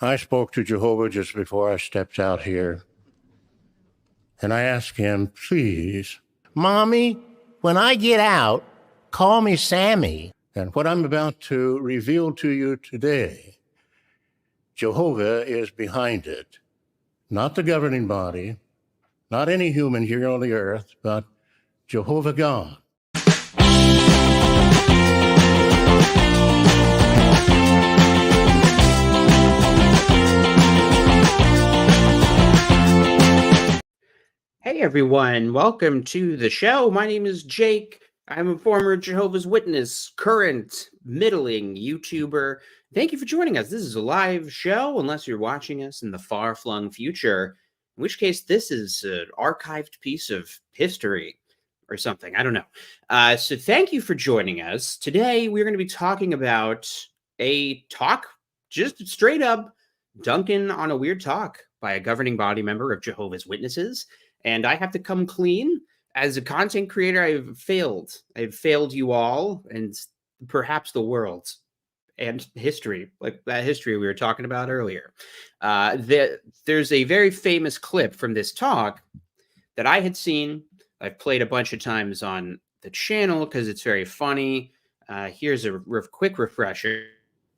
I spoke to Jehovah just before I stepped out here, and I asked him, please, Mommy, when I get out, call me Sammy. And what I'm about to reveal to you today, Jehovah is behind it. Not the governing body, not any human here on the earth, but Jehovah God. Hey everyone, welcome to the show. My name is Jake. I'm a former Jehovah's Witness, current middling YouTuber. Thank you for joining us. This is a live show, unless you're watching us in the far-flung future, in which case this is an archived piece of history or something. I don't know. So thank you for joining us. Today we're going to be talking about a talk, just straight up dunking on a weird talk by a governing body member of Jehovah's Witnesses. And I have to come clean. As a content creator, I've failed. I've failed you all and perhaps the world and history, like that history we were talking about earlier. There's a very famous clip from this talk that I had seen. I've played a bunch of times on the channel because it's very funny. Here's a quick refresher.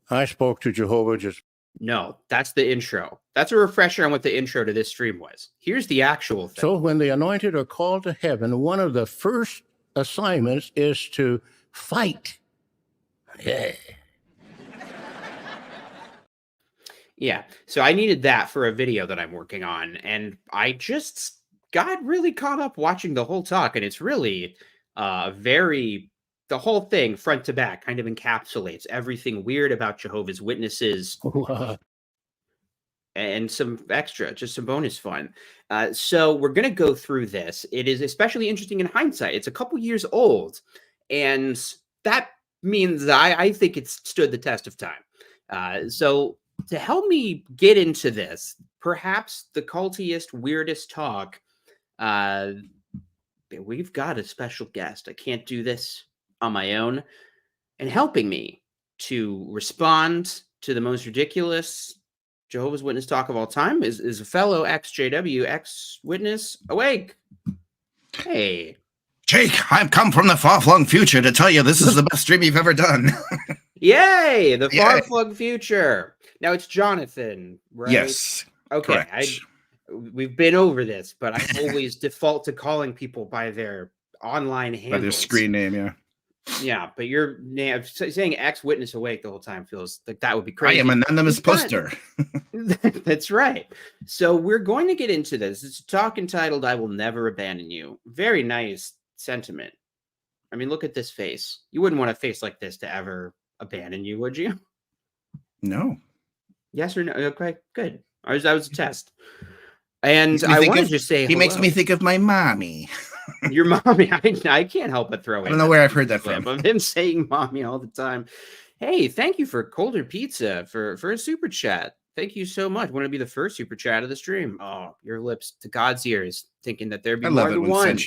I spoke to Jehovah just... No, that's the intro. That's a refresher on what the intro to this stream was. Here's the actual thing. So when the anointed are called to heaven, one of the first assignments is to fight. Yeah. Yeah. So I needed that for a video that I'm working on. And I just got really caught up watching the whole talk. And it's really the whole thing front to back kind of encapsulates everything weird about Jehovah's Witnesses and some extra, just some bonus fun. So we're going to go through this. It is especially interesting in hindsight. It's a couple years old, and that means that I think it's stood the test of time. So to help me get into this, perhaps the cultiest, weirdest talk, we've got a special guest. I can't do this on my own, and helping me to respond to the most ridiculous Jehovah's Witness talk of all time is a fellow ex-JW, ex-witness, Awake. Hey. Jake, I've come from the far-flung future to tell you this is the best stream you've ever done. Yay! The far-flung future. Now it's Jonathan, right? Yes. Okay. We've been over this, but I always default to calling people by their online handles. By their screen name, yeah. Yeah, but your name, saying ex-witness Awake the whole time feels like that would be crazy. I am an anonymous poster. That's right. So we're going to get into this. It's a talk entitled, I Will Never Abandon You. Very nice sentiment. I mean, look at this face. You wouldn't want a face like this to ever abandon you, would you? No. Yes or no? Okay, good. That was a test. And I want to just say he makes me think of my mommy. Your mommy. I can't help but throw in. I don't know where I've heard that from. Of him saying mommy all the time. Hey, thank you for Colder Pizza for a super chat. Thank you so much. Want to be the first super chat of the stream? Oh, your lips to God's ears, thinking that there'd be more than one.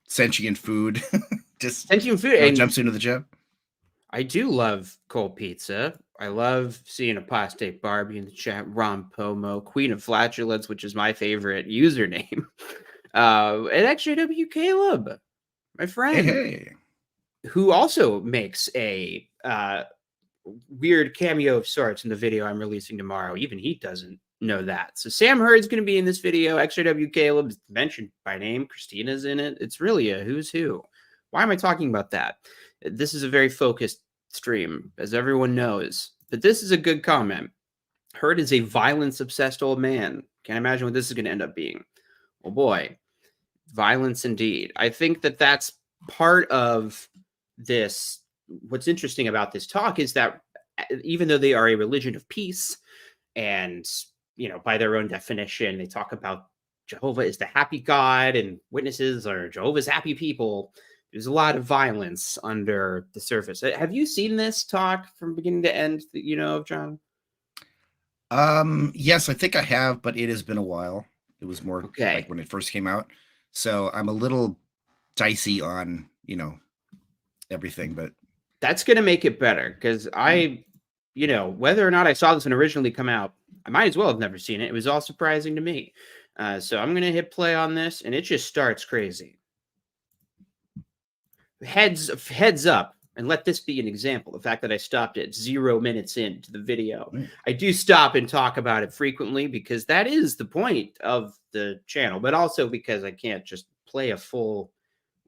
Sentient food. Just sentient food and jumps into the jump. I do love cold pizza. I love seeing a plastic Barbie in the chat. Ron Pomo, Queen of Flatulence, which is my favorite username. And XJW Caleb, my friend, who also makes a weird cameo of sorts in the video I'm releasing tomorrow. Even he doesn't know that. So Sam Hurd's going to be in this video. XJW Caleb is mentioned by name. Christina's in it. It's really a who's who. Why am I talking about that? This is a very focused stream, as everyone knows. But this is a good comment. Hurd is a violence-obsessed old man. Can't imagine what this is going to end up being. Oh boy, violence indeed. I think that that's part of this. What's interesting about this talk is that even though they are a religion of peace, and by their own definition, they talk about Jehovah is the happy God and witnesses are Jehovah's happy people. There's a lot of violence under the surface. Have you seen this talk from beginning to end that you know of, John? Yes, I think I have, but it has been a while. It was more like when it first came out. So I'm a little dicey on, everything, but that's going to make it better because whether or not I saw this one originally come out, I might as well have never seen it. It was all surprising to me. So I'm going to hit play on this, and it just starts crazy. Heads up, and let this be an example. The fact that I stopped at 0 minutes into the video. I do stop and talk about it frequently because that is the point of the channel, but also because I can't just play a full,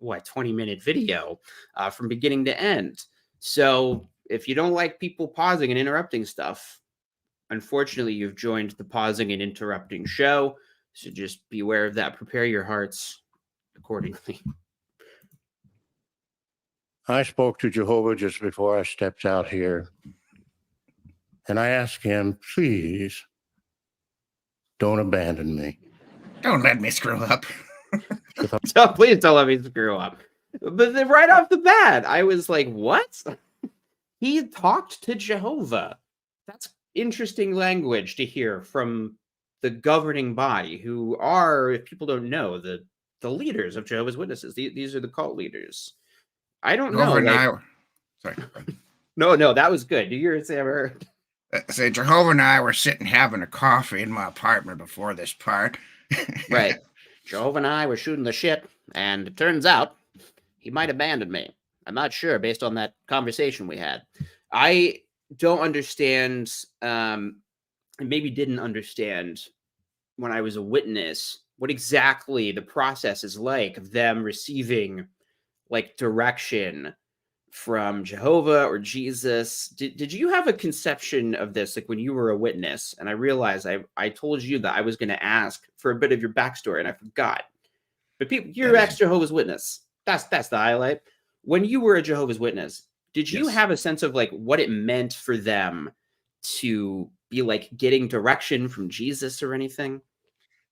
20-minute video from beginning to end. So if you don't like people pausing and interrupting stuff, unfortunately, you've joined the pausing and interrupting show. So just be aware of that. Prepare your hearts accordingly. I spoke to Jehovah just before I stepped out here, and I asked him, please don't abandon me. Don't let me screw up. Please don't let me screw up. But then right off the bat, I was like, what? He talked to Jehovah. That's interesting language to hear from the governing body, who are, if people don't know, the leaders of Jehovah's Witnesses. These are the cult leaders. I don't know. Sorry. No, that was good. You hear Sam? Say Jehovah and I were sitting having a coffee in my apartment before this part. Right. Jehovah and I were shooting the shit, and it turns out he might abandon me. I'm not sure based on that conversation we had. I don't understand, and maybe didn't understand when I was a witness, what exactly the process is like of them receiving like direction from Jehovah or Jesus. Did you have a conception of this, like when you were a witness? And I realized I told you that I was going to ask for a bit of your backstory, and I forgot. But people, you're ex-Jehovah's Witness. That's the highlight. When you were a Jehovah's Witness, did you have a sense of like what it meant for them to be like getting direction from Jesus or anything?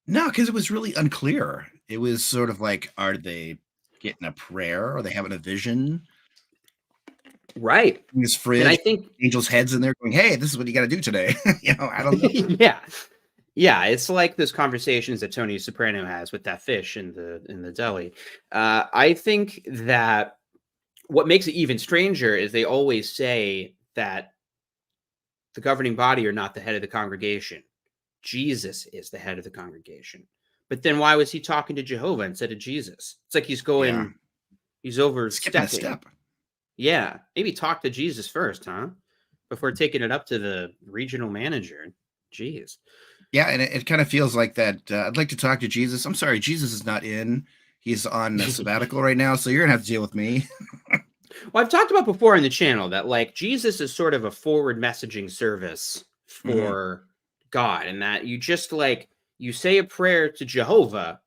No, because it was really unclear. It was sort of like, are they getting a prayer? Are they having a vision? Right. In this fridge, and I think angels' heads in there going, hey, this is what you got to do today. I don't know. Yeah, it's like those conversations that Tony Soprano has with that fish in the deli. I think that what makes it even stranger is they always say that the governing body are not the head of the congregation. Jesus is the head of the congregation. But then why was he talking to Jehovah instead of Jesus? It's like he's going, he's overstepping. Skipping a step. Yeah, maybe talk to Jesus first, huh? Before taking it up to the regional manager. Jeez. Yeah, and it kind of feels like that. I'd like to talk to Jesus. I'm sorry, Jesus is not in. He's on a sabbatical right now, so you're going to have to deal with me. Well, I've talked about before in the channel that like Jesus is sort of a forward messaging service for God, and that you just like, you say a prayer to Jehovah,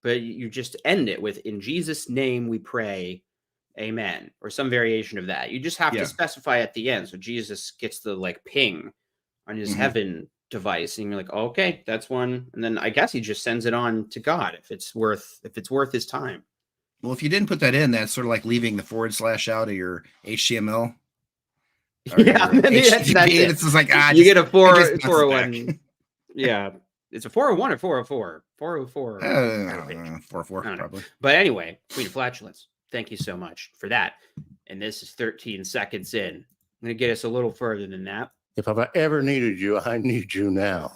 but you just end it with, in Jesus' name we pray, amen, or some variation of that. You just have to specify at the end. So Jesus gets the like ping on his heaven device, and you're like, oh, okay, that's one. And then I guess he just sends it on to God if it's worth his time. Well, if you didn't put that in, that's sort of like leaving the / out of your HTML. Yeah, that's it. It's just like, you get a 401. Yeah, it's a 401 or 404. 404. 404 probably. But anyway, Queen of Flatulence, thank you so much for that. And this is 13 seconds in. I'm going to get us a little further than that. If I've ever needed you, I need you now.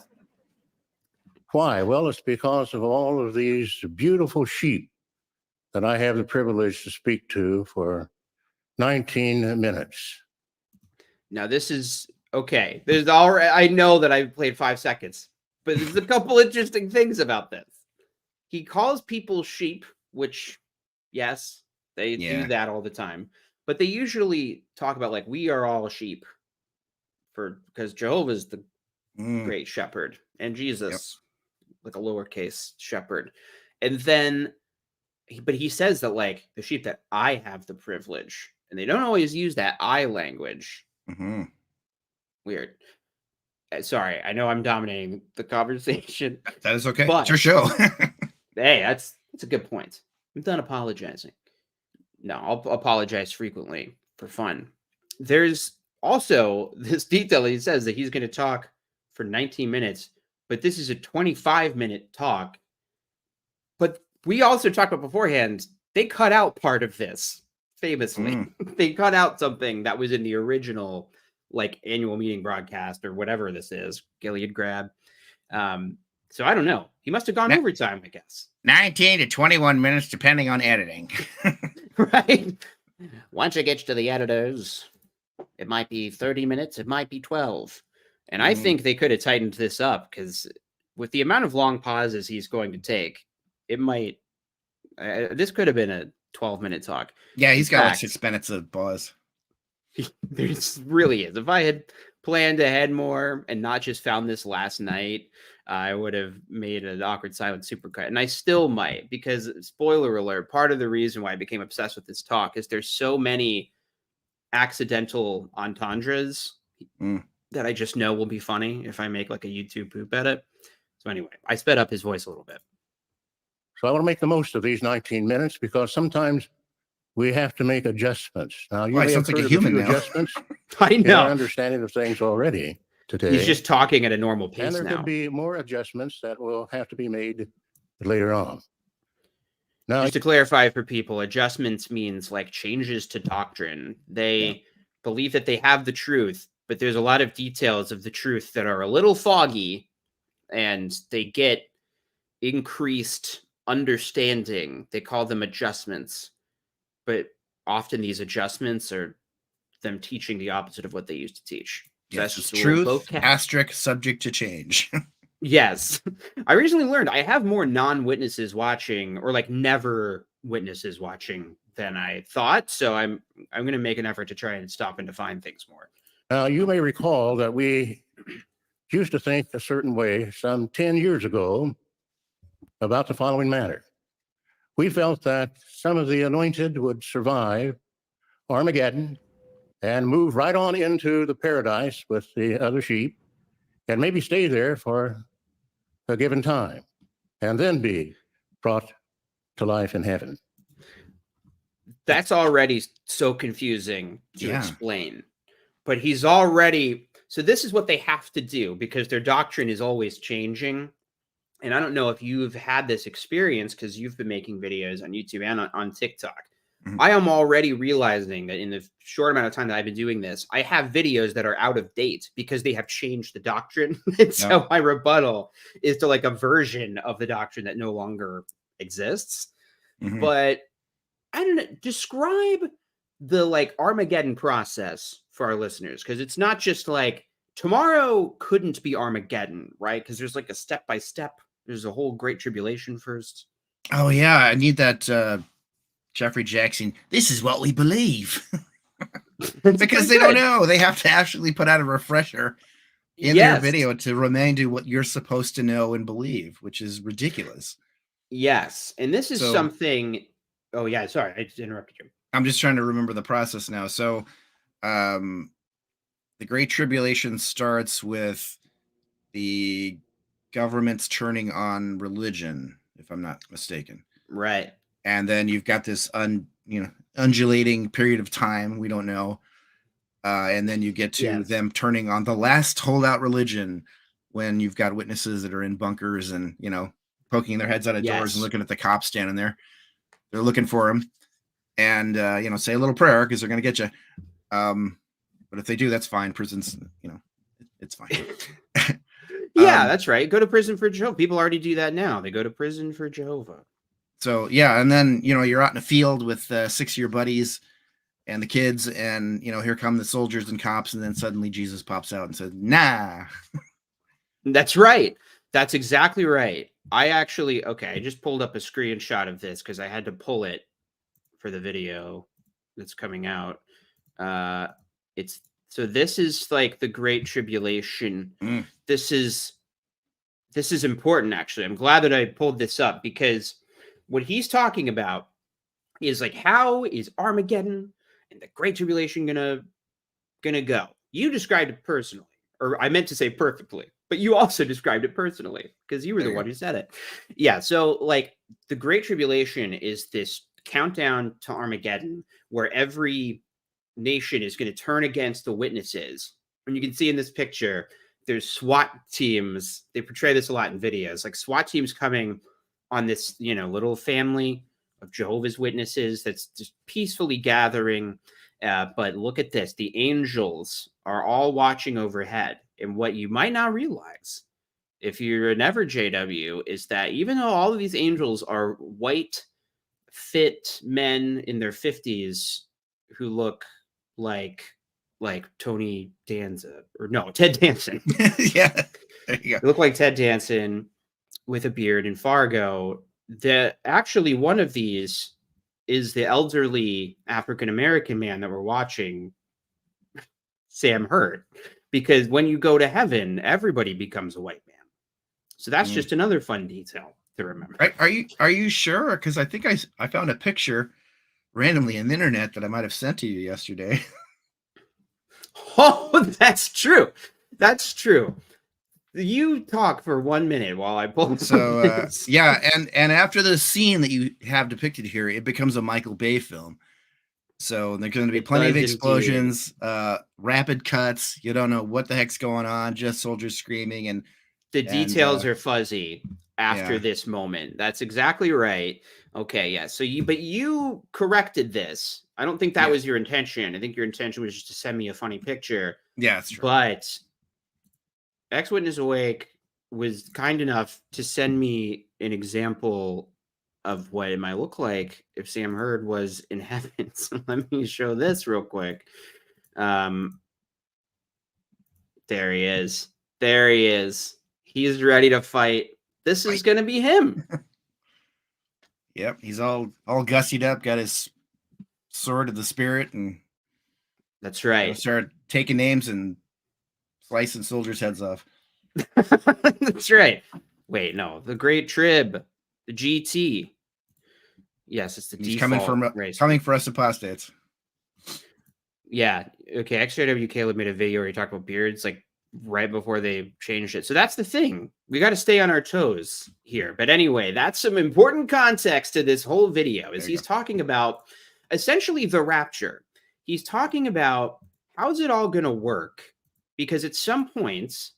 Why? Well, it's because of all of these beautiful sheep that I have the privilege to speak to for 19 minutes. Now, this is okay. There's already, I know that I've played 5 seconds, but there's a couple interesting things about this. He calls people sheep, which, yes, they do that all the time. But they usually talk about like, we are all sheep, because Jehovah is the great shepherd, and Jesus, like a lowercase shepherd. And then, but he says that like the sheep that I have the privilege, and they don't always use that I language. Weird. Sorry, I know I'm dominating the conversation. That is okay. It's your show. Hey, that's a good point. I'm done apologizing. No, I'll apologize frequently for fun. There's also this detail that he says that he's going to talk for 19 minutes, but this is a 25-minute talk. But we also talked about beforehand, they cut out part of this, famously. They cut out something that was in the original like annual meeting broadcast or whatever this is, Gilead grab. So I don't know. He must have gone overtime, I guess. 19 to 21 minutes, depending on editing. Right. Once it gets to the editors, it might be 30 minutes. It might be 12. And I think they could have tightened this up, because with the amount of long pauses he's going to take, it might, this could have been a 12-minute talk. Yeah, he's got like 6 minutes of pause. There really is. If I had planned ahead more and not just found this last night, I would have made an awkward silent supercut. And I still might, because, spoiler alert, part of the reason why I became obsessed with this talk is there's so many accidental entendres that I just know will be funny if I make like a YouTube poop edit. So anyway, I sped up his voice a little bit. So I want to make the most of these 19 minutes, because sometimes we have to make adjustments. Now, you may have heard of a few adjustments I know. in our understanding of things already today. He's just talking at a normal pace and there now. could be more adjustments that will have to be made later on. Now, just to clarify for people, adjustments means like changes to doctrine. They believe that they have the truth, but there's a lot of details of the truth that are a little foggy, and they get increased understanding. They call them adjustments, but often these adjustments are them teaching the opposite of what they used to teach. So yes, that's truth, asterisk, subject to change. Yes. I recently learned I have more non-witnesses watching, or like never witnesses watching, than I thought. So I'm going to make an effort to try and stop and define things more. You may recall that we used to think a certain way some 10 years ago about the following matter. We felt that some of the anointed would survive Armageddon and move right on into the paradise with the other sheep, and maybe stay there for a given time, and then be brought to life in heaven. That's already so confusing to explain. But he's already... So this is what they have to do, because their doctrine is always changing. And I don't know if you've had this experience, because you've been making videos on YouTube and on TikTok. I am already realizing that in the short amount of time that I've been doing this, I have videos that are out of date because they have changed the doctrine. And so my rebuttal is to like a version of the doctrine that no longer exists. But I don't know, describe the like Armageddon process for our listeners, because it's not just like tomorrow couldn't be Armageddon, right? Because there's like a step-by-step. There's a whole great tribulation first. Oh yeah, I need that Jeffrey Jackson, this is what we believe. Because they don't know. They have to actually put out a refresher in their video to remind you what you're supposed to know and believe, which is ridiculous. Yes. And this is something... Oh, yeah. Sorry, I just interrupted you. I'm just trying to remember the process now. So the Great Tribulation starts with the government's turning on religion, if I'm not mistaken. Right. And then you've got this undulating period of time, we don't know. And then you get to them turning on the last holdout religion, when you've got witnesses that are in bunkers and, poking their heads out of doors and looking at the cops standing there. They're looking for them, and, say a little prayer, because they're going to get you. But if they do, that's fine. Prisons, it's fine. That's right. Go to prison for Jehovah. People already do that now. They go to prison for Jehovah. So, and then, you're out in a field with 6 of your buddies and the kids, and, here come the soldiers and cops, and then suddenly Jesus pops out and says, nah. That's right. That's exactly right. I just pulled up a screenshot of this because I had to pull it for the video that's coming out. This is like the Great Tribulation. This is important, actually. I'm glad that I pulled this up, because what he's talking about is like, how is Armageddon and the Great Tribulation gonna go? You described it personally, or I meant to say perfectly, but you also described it personally because you were the one who said it. Yeah. So like the Great Tribulation is this countdown to Armageddon, where every nation is going to turn against the witnesses. And you can see in this picture, there's SWAT teams. They portray this a lot in videos, like SWAT teams coming on this, little family of Jehovah's Witnesses that's just peacefully gathering. But look at this. The angels are all watching overhead. And what you might not realize, if you're an ever JW, is that even though all of these angels are white, fit men in their 50s who look like Tony Danza, or no, Ted Danson. Yeah, there you go. They look like Ted Danson with a beard in Fargo. Actually, one of these is the elderly African-American man that we're watching, Sam Hurt, because when you go to heaven, everybody becomes a white man. So that's just another fun detail to remember. Are you sure? Because I think I found a picture randomly on the internet that I might have sent to you yesterday. Oh, that's true. That's true. You talk for 1 minute while I pull. So yeah, and after the scene that you have depicted here, it becomes a Michael Bay film. So there's going to be plenty of explosions, rapid cuts. You don't know what the heck's going on, just soldiers screaming, and the details are fuzzy after this moment. That's exactly right. Okay, yeah. So you corrected this. I don't think that was your intention. I think your intention was just to send me a funny picture. Yeah, that's true. But Ex-Witness Awake was kind enough to send me an example of what it might look like if Sam Hurd was in heaven. So let me show this real quick. There he is. There he is. He's ready to fight. This is going to be him. Yep, he's all gussied up, got his sword of the spirit, and that's right. Start taking names and slicing soldiers' heads off. That's right. Wait, no, the Great Trib, the GT. Yes, it's the he's default race. Coming for us apostates. Yeah. Okay. XJW Caleb made a video where he talked about beards, like right before they changed it. So that's the thing. We got to stay on our toes here. But anyway, that's some important context to this whole video. Is he's talking about essentially the rapture. He's talking about how's it all going to work, because at some points,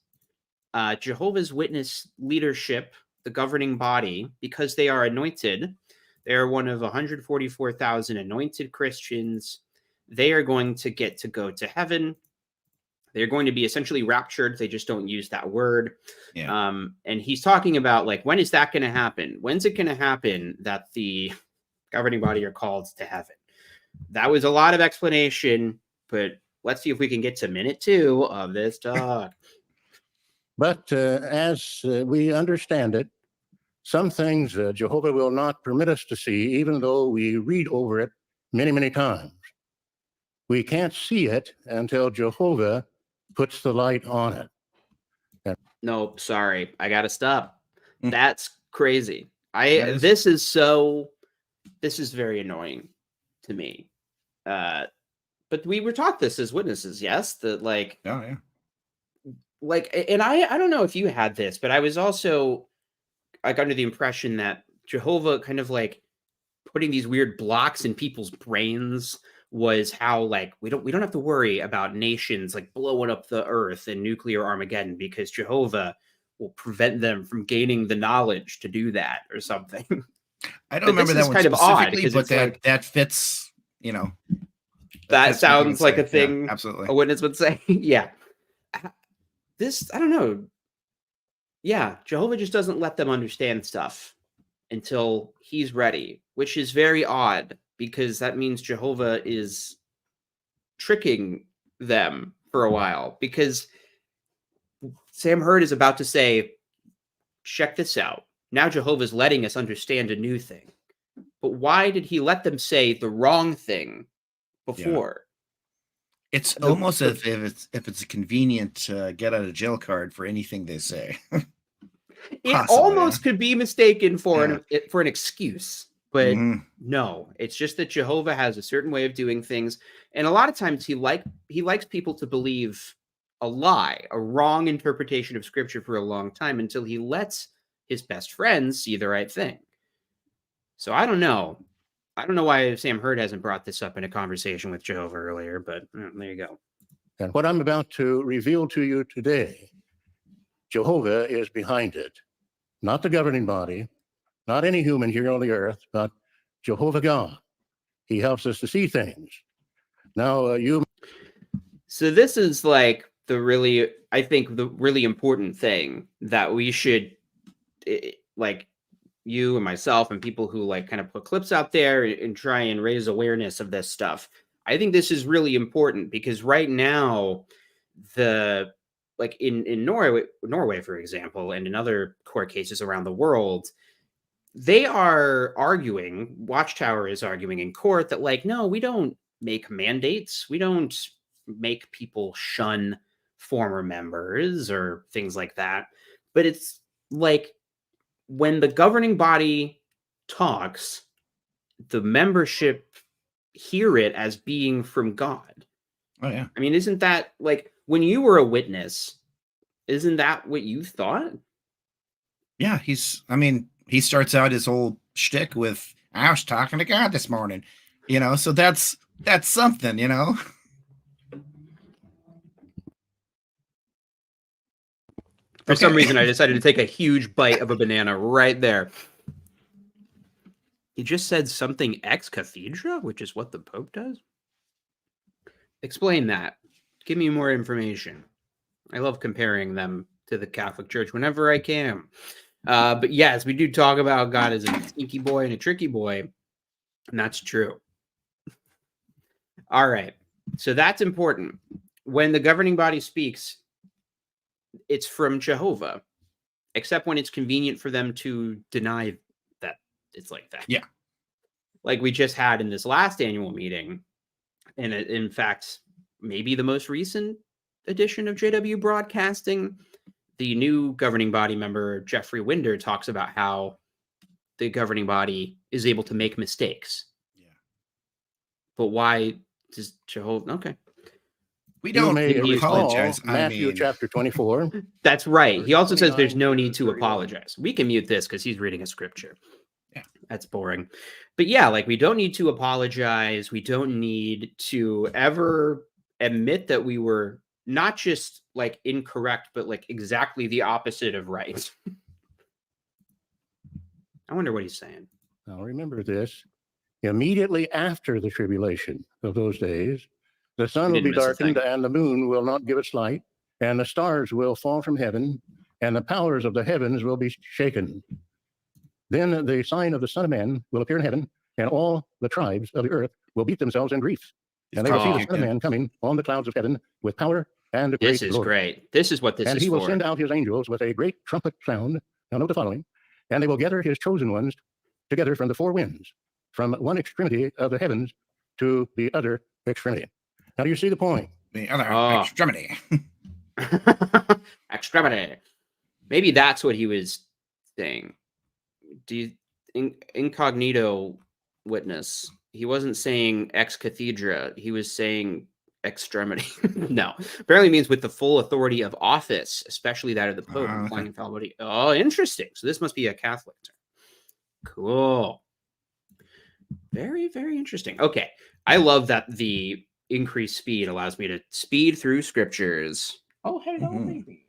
Jehovah's Witness leadership, the governing body, because they are anointed, they are one of 144,000 anointed Christians. They are going to get to go to heaven. They're going to be essentially raptured. They just don't use that word. Yeah. And he's talking about, like, when is that going to happen? When's it going to happen that the governing body are called to heaven? That was a lot of explanation, but let's see if we can get to minute 2 of this talk. But as we understand it, some things Jehovah will not permit us to see, even though we read over it many, many times. We can't see it until Jehovah puts the light on it. No, sorry. I got to stop. That's crazy. This is very annoying to me. But we were taught this as witnesses, yes? That like, oh yeah. Like, and I don't know if you had this, but I was also like under the impression that Jehovah kind of like putting these weird blocks in people's brains was how, like, we don't have to worry about nations like blowing up the earth and nuclear Armageddon because Jehovah will prevent them from gaining the knowledge to do that or something. I don't remember that one kind specifically, but that fits, you know. That sounds like a thing absolutely a witness would say. Yeah. This, I don't know. Yeah, Jehovah just doesn't let them understand stuff until he's ready, which is very odd because that means Jehovah is tricking them for a while, because Sam Hurd is about to say, check this out. Now Jehovah's letting us understand a new thing. But why did he let them say the wrong thing before? Yeah. It's almost as if it's a convenient get out of jail card for anything they say. It almost could be mistaken for an excuse, but no, it's just that Jehovah has a certain way of doing things, and a lot of times he likes people to believe a lie, a wrong interpretation of Scripture for a long time until he lets his best friends see the right thing. So I don't know. I don't know why Sam Hurd hasn't brought this up in a conversation with Jehovah earlier, but there you go. And what I'm about to reveal to you today, Jehovah is behind it. Not the governing body, not any human here on the earth, but Jehovah God. He helps us to see things. Now, So this is like I think the really important thing that we should, like you and myself and people who like kind of put clips out there and try and raise awareness of this stuff. I think this is really important because right now, like in Norway, for example, and in other court cases around the world, they are arguing, Watchtower is arguing in court that like, no, we don't make mandates. We don't make people shun former members or things like that. But it's like when the governing body talks, the membership hear it as being from God. Oh, yeah. I mean, isn't that like when you were a witness, isn't that what you thought? Yeah, he starts out his whole shtick with, I was talking to God this morning, so that's something, For some reason, I decided to take a huge bite of a banana right there. He just said something ex cathedra, which is what the Pope does. Explain that. Give me more information. I love comparing them to the Catholic Church whenever I can. But yes, we do talk about God as a sneaky boy and a tricky boy. And that's true. All right. So that's important. When the governing body speaks, it's from Jehovah, except when it's convenient for them to deny that it's like that. Yeah. Like we just had in this last annual meeting. And in fact, maybe the most recent edition of JW Broadcasting, the new governing body member, Jeffrey Winder, talks about how the governing body is able to make mistakes. Yeah. But why does Jehovah? Okay. We don't apologize. Matthew chapter 24. That's right. He also says there's no need to apologize. We can mute this because he's reading a scripture. Yeah. That's boring. But yeah, like we don't need to apologize. We don't need to ever admit that we were not just like incorrect, but like exactly the opposite of right. I wonder what he's saying. Now remember this. Immediately after the tribulation of those days, the sun will be darkened and the moon will not give its light, and the stars will fall from heaven, and the powers of the heavens will be shaken. Then the sign of the Son of Man will appear in heaven, and all the tribes of the earth will beat themselves in grief. And they will see the Son of Man coming on the clouds of heaven with power and a great This is glory. great. This is what this and is he will for. send out his angels with a great trumpet sound. Now note the following. And they will gather his chosen ones together from the four winds, from one extremity of the heavens to the other extremity. Now, do you see the point? The other extremity. Extremity. Maybe that's what he was saying. Do you incognito witness? He wasn't saying ex cathedra. He was saying extremity. No, apparently means with the full authority of office, especially that of the Pope, implying infallibility. Oh, interesting. So this must be a Catholic term. Cool. Very, very interesting. Okay. I love that the increased speed allows me to speed through scriptures. Oh, hello, baby.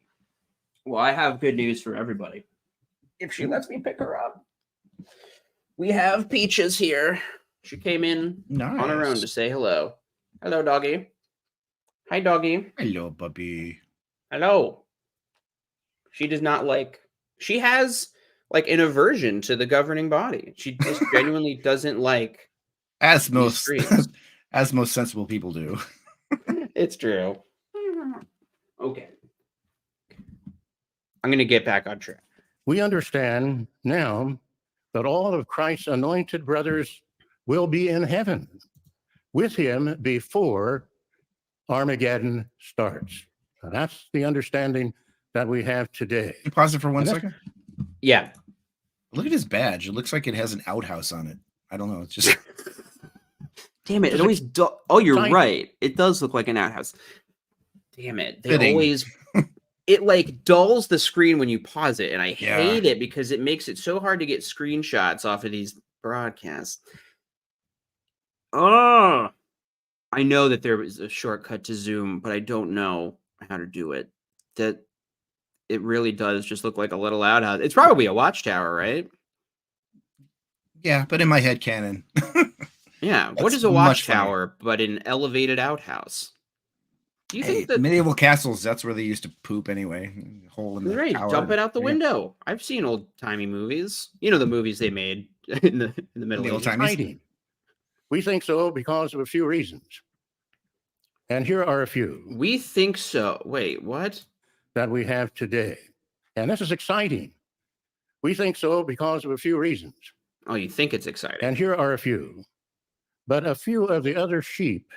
Well, I have good news for everybody. If she lets me pick her up. We have Peaches here. She came in on her own to say hello. Hello, doggy. Hi, doggy. Hello, puppy. Hello. She does not like... She has like an aversion to the governing body. She just genuinely doesn't like... As most sensible people do. It's true. Okay. I'm going to get back on track. We understand now that all of Christ's anointed brothers will be in heaven with him before Armageddon starts. Now, that's the understanding that we have today. Can you pause it for 1 second? Yeah. Look at his badge. It looks like it has an outhouse on it. I don't know. It's just... Damn it. It always oh, you're right. It does look like an outhouse. Damn it. They always... It like dulls the screen when you pause it, and I hate it because it makes it so hard to get screenshots off of these broadcasts. Oh, I know that there is a shortcut to Zoom, but I don't know how to do it. That it really does just look like a little outhouse. It's probably a watchtower, right? Yeah, but in my head canon. Yeah. What That's is a much funnier. watchtower but an elevated outhouse? Do you Hey, think that medieval castles, that's where they used to poop anyway. Hole in the right, tower. jump it out the Yeah. window? I've seen old timey movies. You know the movies they made in the Middle The old Ages. times. Hiding. We think so because of a few reasons. And here are a few We think so. Wait, what? that we have today. And this is exciting. We think so because of a few reasons. Oh, you think it's exciting? And here are a few. But a few of the other sheep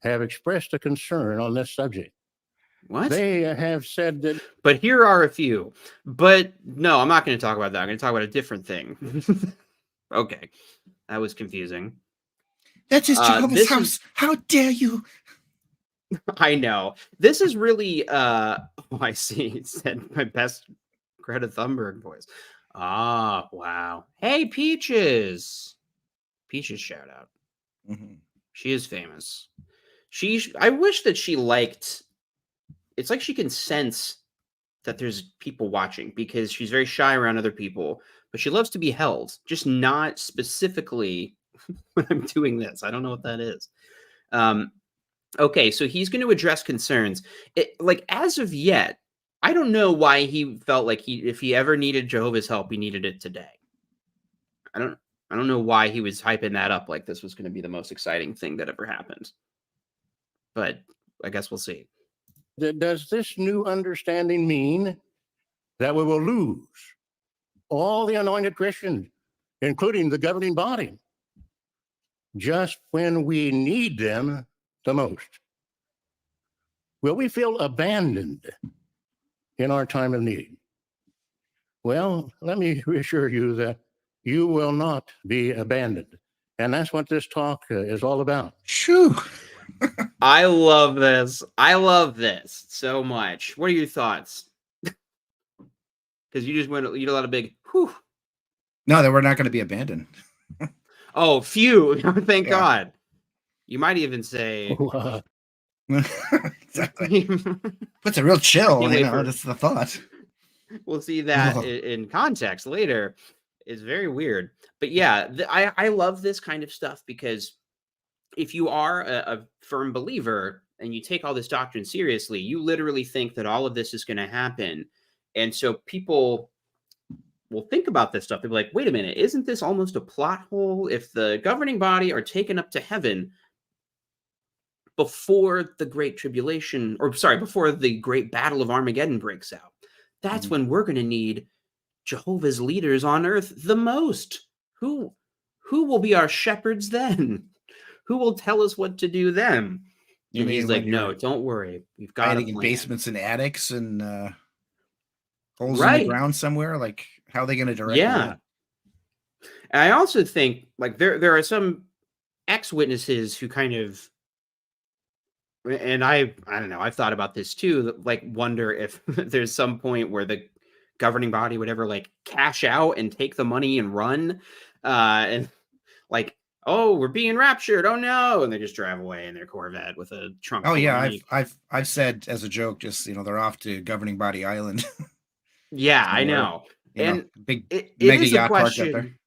have expressed a concern on this subject. What? They have said that. But here are a few. But no, I'm not going to talk about that. I'm going to talk about a different thing. Okay. That was confusing. That's just Jehovah's house. Is... How dare you? I know. This is really oh, I see. It said my best Greta Thunberg voice. Ah, wow. Hey, Peaches. Peaches shout out. Mm-hmm. She is famous. I wish that she liked, it's like she can sense that there's people watching because she's very shy around other people, but she loves to be held, just not specifically when I'm doing this. I don't know what that is. Okay, so he's going to address concerns. Like as of yet, I don't know why he felt like if he ever needed Jehovah's help, he needed it today. I don't know why he was hyping that up like this was going to be the most exciting thing that ever happened. But I guess we'll see. Does this new understanding mean that we will lose all the anointed Christians, including the governing body, just when we need them the most? Will we feel abandoned in our time of need? Well, let me reassure you that you will not be abandoned. And that's what this talk is all about. Shoo. I love this. I love this so much. What are your thoughts? Because you did a lot of big whew. No, that we're not going to be abandoned. Oh, phew. Thank God. You might even say exactly. Puts a real chill, that's the thought. We'll see that in context later. It's very weird. But yeah, I love this kind of stuff because if you are a firm believer and you take all this doctrine seriously, you literally think that all of this is going to happen. And so people will think about this stuff. They'll be like, wait a minute, isn't this almost a plot hole? If the governing body are taken up to heaven before the Great Tribulation, before the Great Battle of Armageddon breaks out, that's when we're going to need Jehovah's leaders on earth the most. Who will be our shepherds then? Who will tell us what to do then? And he's like, no, don't worry. We've got hiding in basements and attics and holes in the ground somewhere. Like, how are they going to direct that? And I also think like there are some ex-witnesses who kind of, and I don't know, I've thought about this too, like wonder if there's some point where the governing body would ever like cash out and take the money and run and like, oh, we're being raptured, oh no, and they just drive away in their Corvette with a trunk. Oh yeah, I've said as a joke, just they're off to governing body island. Yeah, I know. And big mega yacht park up there.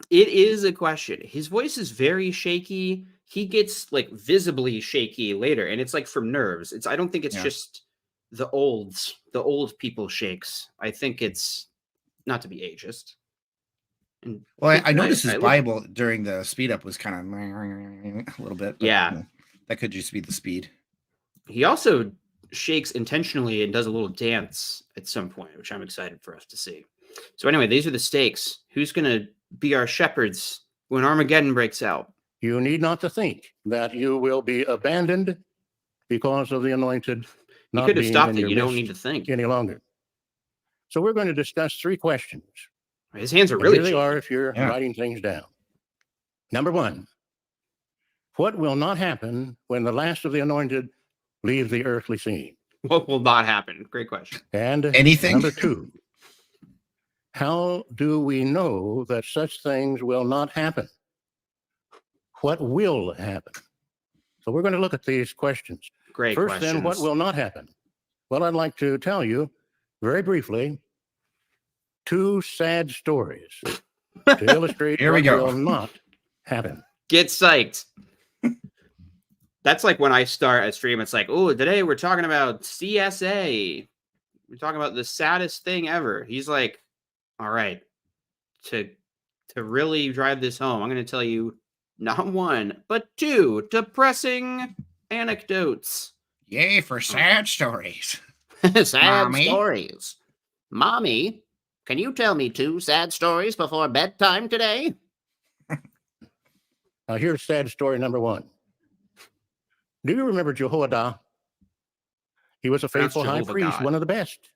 It is a question. His voice is very shaky. He gets like visibly shaky later, and it's like from nerves. I don't think it's just the old people shakes. I think it's not to be ageist. And well, I noticed his Bible during the speed up was kind of a little bit. But, that could just be the speed. He also shakes intentionally and does a little dance at some point, which I'm excited for us to see. So anyway, these are the stakes. Who's going to be our shepherds when Armageddon breaks out? You need not to think that you will be abandoned because of the anointed. You could have stopped it. You don't need to think any longer. So we're going to discuss 3 questions. His hands are really here they are if you're writing things down. Number 1, what will not happen when the last of the anointed leave the earthly scene? What will not happen? Great question. And anything? Number 2, how do we know that such things will not happen? What will happen? So we're going to look at these questions. Great First, questions. then, what will not happen? Well, I'd like to tell you very briefly 2 sad stories to illustrate what will not happen. Get psyched. That's like when I start a stream, it's like, oh, today we're talking about CSA. We're talking about the saddest thing ever. He's like, all right, to really drive this home, I'm going to tell you not one, but two depressing anecdotes. Yay for sad stories. Sad Mommy? stories. Mommy, can you tell me 2 sad stories before bedtime today? Now, here's sad story number 1. Do you remember Jehovah? He was a faithful high Jehovah priest, God. one of the best.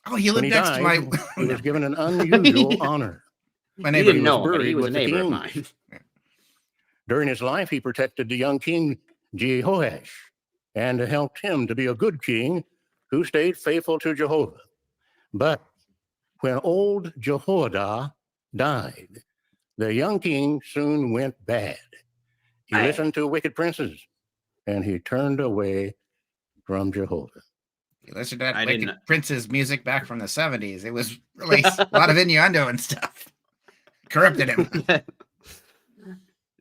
Oh, he When lived he next to my. died, he was given an unusual honor. My You neighbor. didn't was know him, but he buried was a with the neighbor of kings. mine. During his life, he protected the young king Jehovah and helped him to be a good king who stayed faithful to Jehovah. But when old Jehoiada died, the young king soon went bad. He Aye. listened to wicked princes, and he turned away from Jehovah. You listened to that I wicked didn't- Prince's music back from the 70s. It was really a lot of innuendo and stuff. Corrupted him.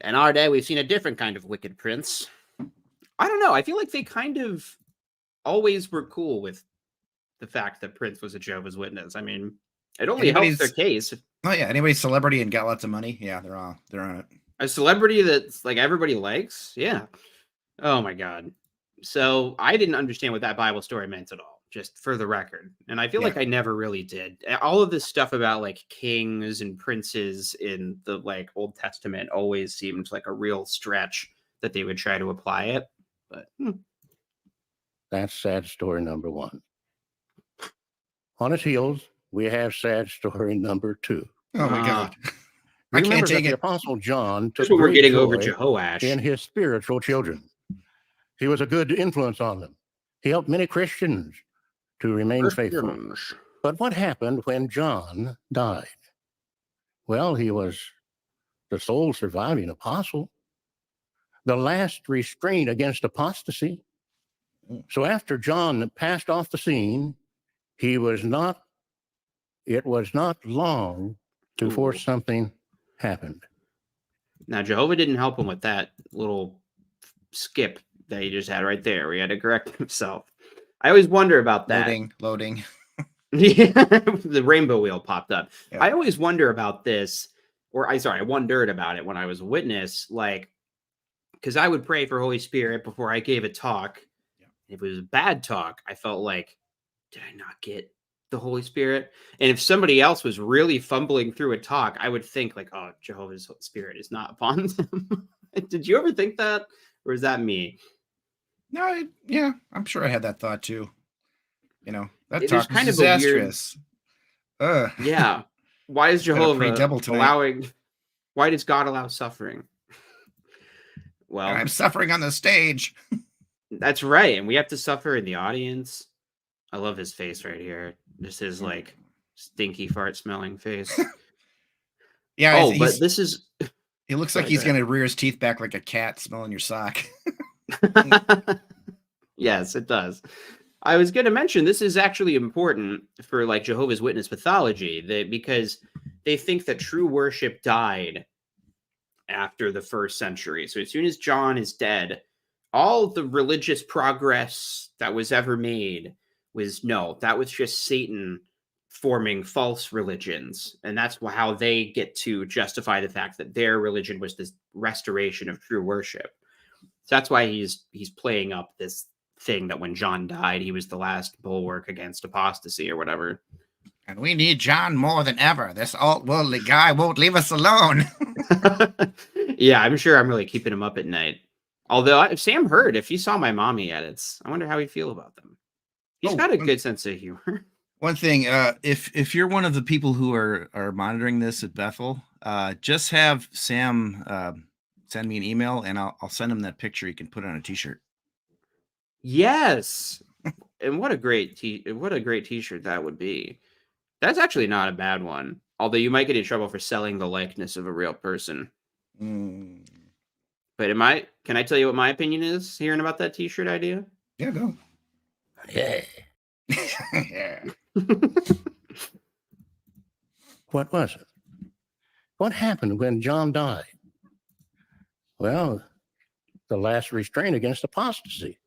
In our day, we've seen a different kind of wicked prince. I don't know. I feel like they kind of always were cool with the fact that Prince was a Jehovah's Witness. I mean, it only helps their case. Oh yeah, anybody's celebrity and got lots of money. Yeah, they're on it. A celebrity that's like everybody likes. Yeah. Oh my God. So I didn't understand what that Bible story meant at all, just for the record. And I feel like I never really did. All of this stuff about like kings and princes in the like Old Testament always seemed like a real stretch that they would try to apply it. But That's sad story number 1. On its heels, we have sad story number 2. Oh my God. I Remember can't that take the it. Apostle John took that's what we're great getting over joy Jehoash. in his spiritual children. He was a good influence on them. He helped many Christians to remain faithful. But what happened when John died? Well, he was the sole surviving apostle, the last restraint against apostasy. So after John passed off the scene, it was not long before something happened. Now, Jehovah didn't help him with that little skip that he just had right there where he had to correct himself. I always wonder about that. Loading. The rainbow wheel popped up. Yeah. I always wonder about this, I wondered about it when I was a witness, like, because I would pray for Holy Spirit before I gave a talk. Yeah. If it was a bad talk, I felt like, did I not get the Holy Spirit? And if somebody else was really fumbling through a talk, I would think like, oh, Jehovah's Spirit is not upon them. Did you ever think that? Or is that me? No, yeah, I'm sure I had that thought too. You know, that It talk is was kind of a weird- disastrous. Yeah. Why is Got a Jehovah pre-double tonight. allowing? Why does God allow suffering? Well, I'm suffering on the stage. that's right, and we have to suffer in the audience. I love his face right here. Just his like stinky fart smelling face. Yeah. Oh, but this is. He looks like Sorry, he's go ahead. gonna rear his teeth back like a cat smelling your sock. Yes, it does. I was going to mention this is actually important for like Jehovah's Witness pathology, because they think that true worship died after the 1st century. So as soon as John is dead, all the religious progress that was ever made that was just Satan forming false religions. And that's how they get to justify the fact that their religion was this restoration of true worship. So that's why he's playing up this thing that when John died, he was the last bulwark against apostasy or whatever. And we need John more than ever. This alt-worldly guy won't leave us alone. Yeah, I'm sure I'm really keeping him up at night. Although Sam Hurd, if he saw my mommy edits, I wonder how he'd feel about them. He's got a good sense of humor. One thing, if you're one of the people who are monitoring this at Bethel, just have Sam send me an email, and I'll send him that picture. He can put it on a T-shirt. Yes, and what a great T-shirt that would be. That's actually not a bad one. Although you might get in trouble for selling the likeness of a real person. Mm. But can I tell you what my opinion is hearing about that T-shirt idea? Yeah, go. Yeah. Yeah. What was it? What happened when John died? Well, the last restraint against apostasy.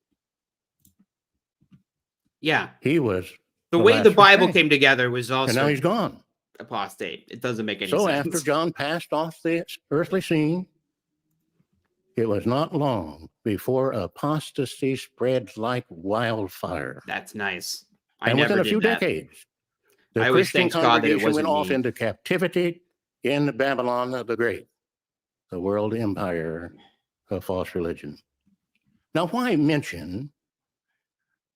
Yeah. He was The way the last Bible restraint. came together was also And now he's gone. apostate. It doesn't make any So sense. after John passed off the earthly scene, it was not long before apostasy spread like wildfire. That's nice. And within a few decades, the I always Christian thank God that it congregation went wasn't off me. into captivity in Babylon the Great, the world empire of false religion. Now, why mention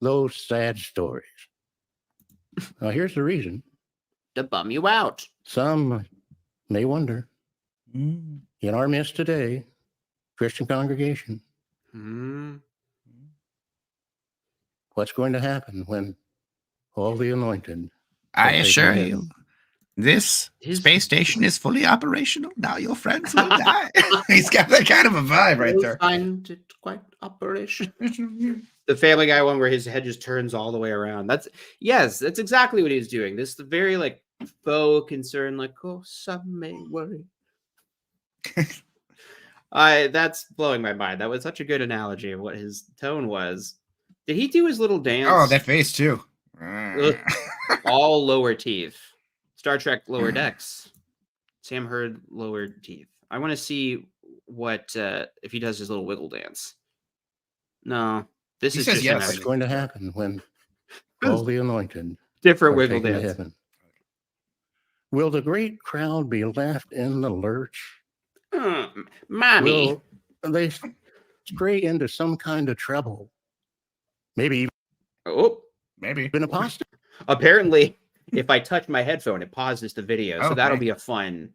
those sad stories? Now, here's the reason. To bum you out. Some may wonder, in our midst today, Christian congregation, what's going to happen when all the anointed? I assure you, this space station is fully operational. Now your friends will die. He's got that kind of a vibe right there. Find it quite operational. The Family Guy one where his head just turns all the way around. That's exactly what he's doing. This is the very like faux concern, like, oh, some may worry. That's blowing my mind. That was such a good analogy of what his tone was. Did he do his little dance? Oh, that face too. All lower teeth. Star Trek Lower Decks. Sam Hurd lower teeth. I want to see what if he does his little wiggle dance. No, this is just what's going to happen when all the anointed different wiggle dance. Heaven. Will the great crowd be left in the lurch? Mommy. Will they stray into some kind of trouble? Maybe. Maybe. Been apostate. Apparently, if I touch my headphone, it pauses the video. So that'll be a fun,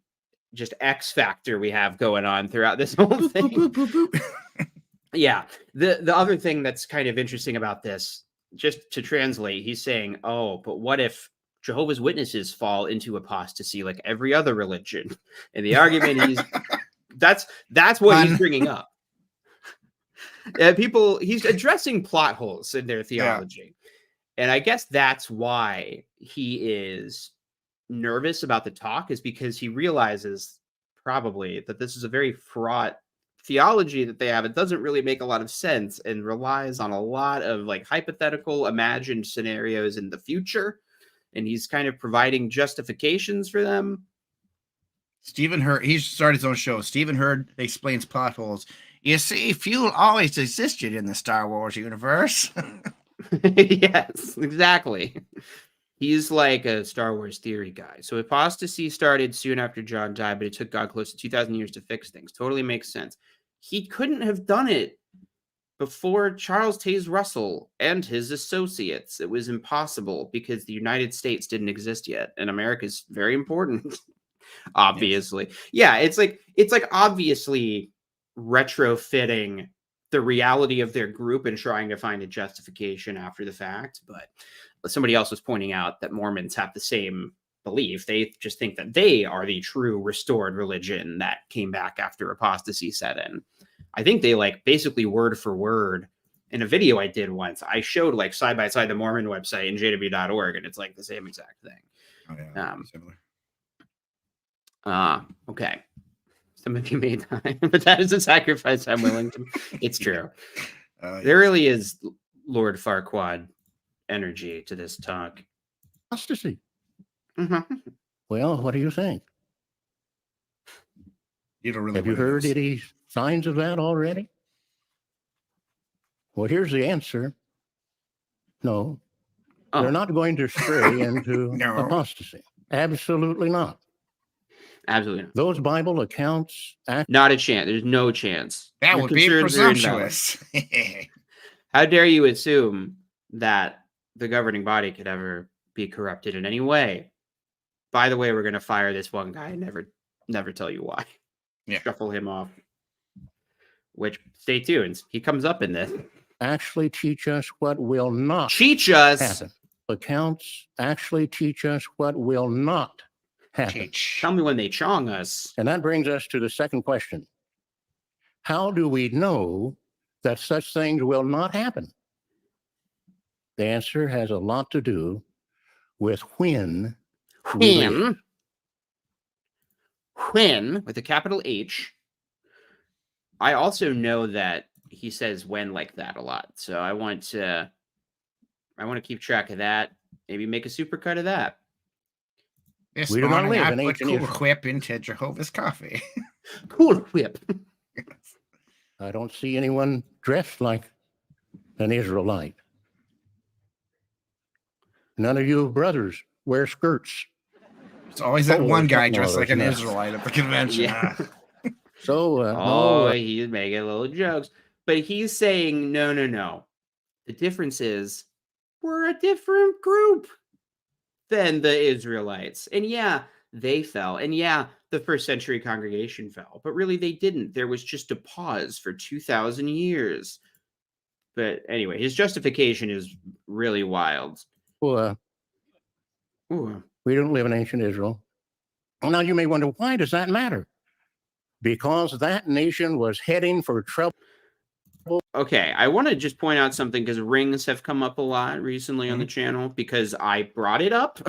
just X factor we have going on throughout this whole thing. Boop, boop, boop, boop. Yeah. The other thing that's kind of interesting about this, just to translate, he's saying, oh, but what if Jehovah's Witnesses fall into apostasy like every other religion? And the argument that's what he's bringing up. He's addressing plot holes in their theology. Yeah. And I guess that's why he is nervous about the talk, is because he realizes probably that this is a very fraught theology that they have. It doesn't really make a lot of sense and relies on a lot of like hypothetical imagined scenarios in the future. And he's kind of providing justifications for them. Stephen Hurd, he started his own show. Stephen Hurd explains plot holes. You see, fuel always existed in the Star Wars universe. Yes, exactly. He's like a Star Wars theory guy. So apostasy started soon after John died, but it took God close to 2,000 years to fix things. Totally makes sense. He couldn't have done it before Charles Taze Russell and his associates. It was impossible because the United States didn't exist yet, and America's very important. Obviously. Yeah, it's like obviously retrofitting the reality of their group and trying to find a justification after the fact. But somebody else was pointing out that Mormons have the same belief. They just think that they are the true restored religion that came back after apostasy set in. I think they like basically word for word in a video I did once, I showed like side by side the Mormon website and jw.org, and it's like the same exact thing. Oh, yeah. Similar. Okay. Some of you may die, but that is a sacrifice I'm willing to. It's true. Yeah. There really is Lord Farquaad energy to this talk. Apostasy. Mm-hmm. Well, what do you think? You don't really. Have you heard any signs of that already? Well, here's the answer. No. They're not going to stray into apostasy. Absolutely not. Absolutely not. Those Bible accounts... Not a chance. There's no chance. That would be presumptuous. How dare you assume that the governing body could ever be corrupted in any way? By the way, we're going to fire this one guy and never tell you why. Yeah. Shuffle him off. Which, stay tuned. He comes up in this. Actually teach us what will not happen. Accounts actually teach us what will not happen. Tell me when they chong us. And that brings us to the second question. How do we know that such things will not happen? The answer has a lot to do with when. When, with a capital H, I also know that he says when like that a lot. So I want to keep track of that. Maybe make a supercut of that. This We do not morning live I in put ancient Cool Israel. Whip into Jehovah's coffee. Cool Whip. I don't see anyone dressed like an Israelite. None of you brothers wear skirts. It's always that one there's guy more of dressed like those an now. Israelite at the convention. Yeah. So, Oh, he's making little jokes. But he's saying, no. The difference is we're a different group than the Israelites. And yeah, they fell. And yeah, the first century congregation fell. But really, they didn't. There was just a pause for 2,000 years. But anyway, his justification is really wild. Well, we don't live in ancient Israel. Well, now you may wonder, why does that matter? Because that nation was heading for trouble. Okay, I want to just point out something because rings have come up a lot recently on the channel because I brought it up.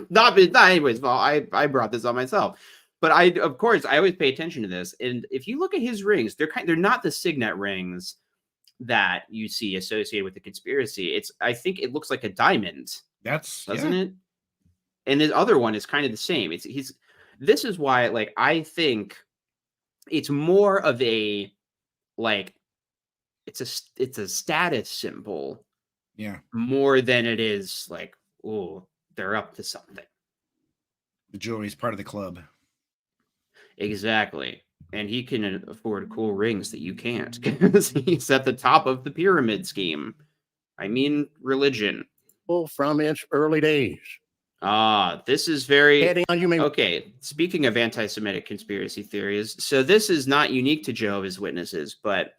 not anybody's fault. I brought this on myself. But of course, I always pay attention to this. And if you look at his rings, they're not the signet rings that you see associated with the conspiracy. I think it looks like a diamond. Doesn't it? And his other one is kind of the same. This is why, like, I think it's more of a like it's a status symbol, more than it is like, oh, they're up to something. The jewelry is part of the club. Exactly. And he can afford cool rings that you can't because he's at the top of the pyramid scheme. I mean, religion. From its early days. This is very okay. Speaking of anti-Semitic conspiracy theories, so this is not unique to Jehovah's Witnesses, but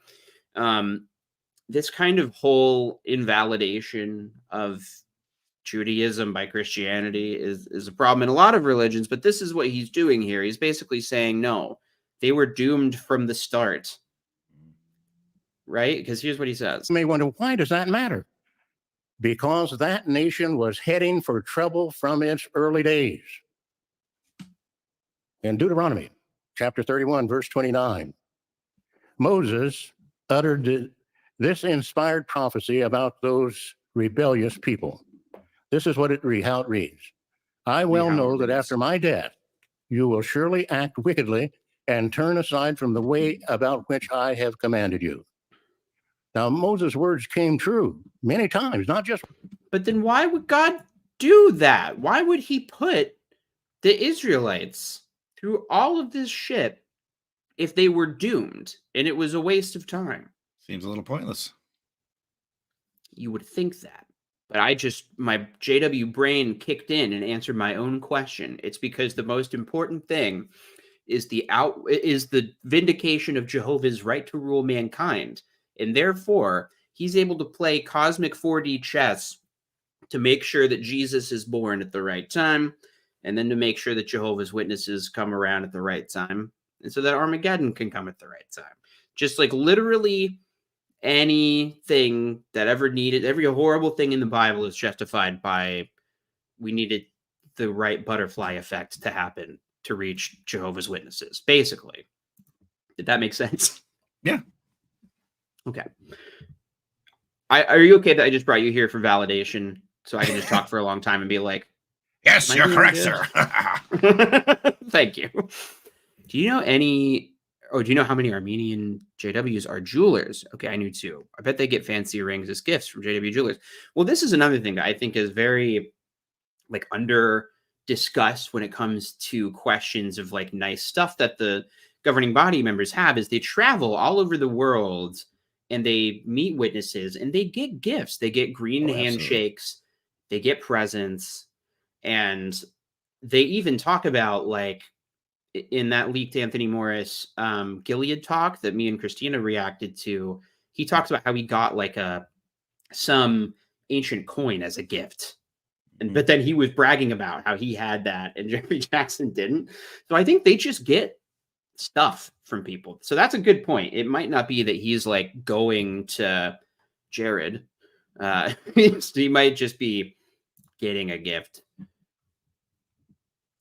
this kind of whole invalidation of Judaism by Christianity is a problem in a lot of religions, but this is what he's doing here. He's basically saying, no, they were doomed from the start. Right? Because here's what he says. You may wonder, why does that matter? Because that nation was heading for trouble from its early days. In Deuteronomy chapter 31, verse 29, Moses uttered this inspired prophecy about those rebellious people. This is how it reads. I well know that after my death, you will surely act wickedly and turn aside from the way about which I have commanded you. Now, Moses' words came true many times, not just. But then why would God do that? Why would he put the Israelites through all of this shit if they were doomed and it was a waste of time? Seems a little pointless. You would think that. But my JW brain kicked in and answered my own question. It's because the most important thing is the vindication of Jehovah's right to rule mankind. And therefore, he's able to play cosmic 4D chess to make sure that Jesus is born at the right time, and then to make sure that Jehovah's Witnesses come around at the right time, and so that Armageddon can come at the right time. Just like literally anything that ever needed, every horrible thing in the Bible is justified by we needed the right butterfly effect to happen to reach Jehovah's Witnesses, basically. Did that make sense? Yeah. Okay. Are you okay that I just brought you here for validation so I can just talk for a long time and be like, yes, you're correct, sir. Thank you. Do you know how many Armenian JWs are jewelers? Okay, I knew two. I bet they get fancy rings as gifts from JW jewelers. Well, this is another thing that I think is very like under discussed when it comes to questions of like nice stuff that the governing body members have is they travel all over the world and they meet witnesses and they get gifts. They get green handshakes, they get presents, and they even talk about like in that leaked Anthony Morris Gilead talk that me and Christina reacted to, he talks about how he got like some ancient coin as a gift. But then he was bragging about how he had that and Jeffrey Jackson didn't. So I think they just get stuff from people. So that's a good point. It might not be that he's like going to Jared. He might just be getting a gift.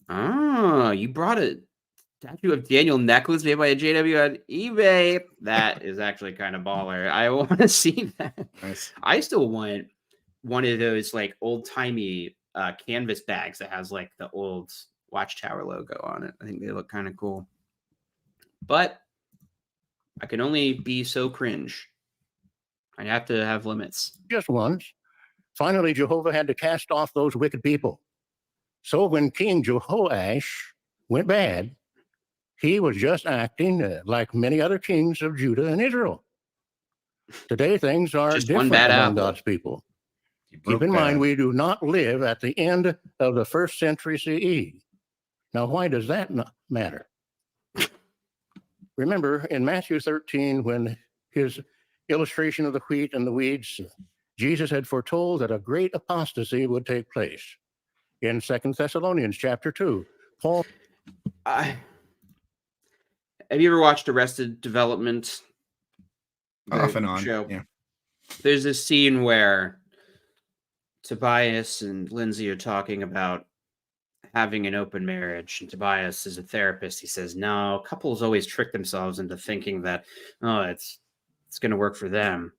Oh, you brought it. statue of Daniel necklace made by a JW on eBay. That is actually kind of baller. I want to see that. Nice. I still want one of those like old timey canvas bags that has like the old Watchtower logo on it. I think they look kind of cool. But I can only be so cringe. I have to have limits. Just once. Finally, Jehovah had to cast off those wicked people. So when King Jehoash went bad, he was just acting like many other kings of Judah and Israel. Today, things are Just different one bad among apple. God's people. Keep in mind, we do not live at the end of the 1st century CE. Now, why does that not matter? Remember in Matthew 13, when his illustration of the wheat and the weeds, Jesus had foretold that a great apostasy would take place. In 2 Thessalonians chapter 2, Paul... Have you ever watched Arrested Development? Off and on. Show? Yeah. There's this scene where Tobias and Lindsay are talking about having an open marriage, and Tobias is a therapist. He says, no, couples always trick themselves into thinking that, oh, it's going to work for them,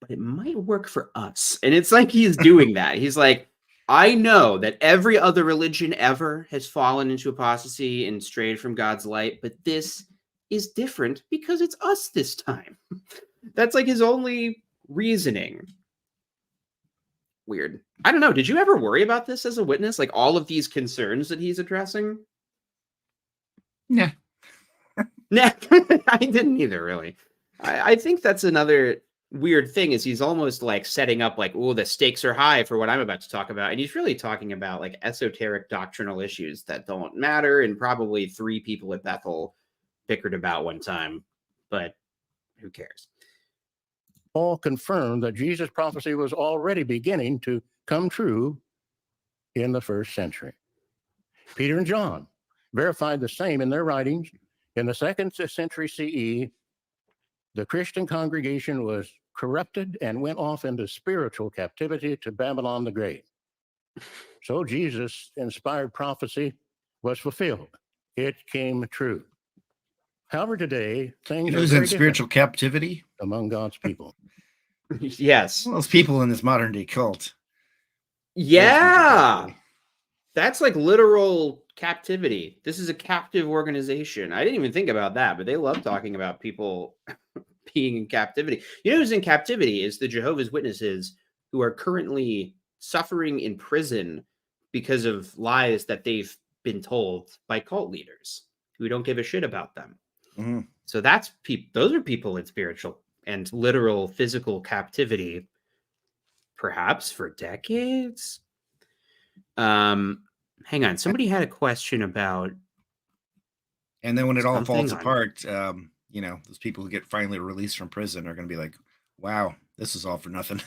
but it might work for us. And it's like he's doing that. He's like, I know that every other religion ever has fallen into apostasy and strayed from God's light, but this is different because it's us this time. That's like his only reasoning. Weird. I don't know. Did you ever worry about this as a witness? Like all of these concerns that he's addressing? Nah. Nah, I didn't either, really. I think that's another weird thing is he's almost like setting up like, oh, the stakes are high for what I'm about to talk about. And he's really talking about like esoteric doctrinal issues that don't matter. And probably 3 people at Bethel bickered about one time, but who cares? Paul confirmed that Jesus' prophecy was already beginning to come true in the 1st century. Peter and John verified the same in their writings. In the 2nd century CE, the Christian congregation was corrupted and went off into spiritual captivity to Babylon the Great. So Jesus' inspired prophecy was fulfilled. It came true. However, today, things are in spiritual captivity among God's people. Yes. Well, those people in this modern day cult. Yeah. That's like literal captivity. This is a captive organization. I didn't even think about that, but they love talking about people being in captivity. You know who's in captivity is the Jehovah's Witnesses who are currently suffering in prison because of lies that they've been told by cult leaders who don't give a shit about them. Mm-hmm. So that's those are people in spiritual and literal physical captivity, perhaps for decades. Hang on. Somebody had a question about. And then when it all falls apart, those people who get finally released from prison are going to be like, wow, this is all for nothing.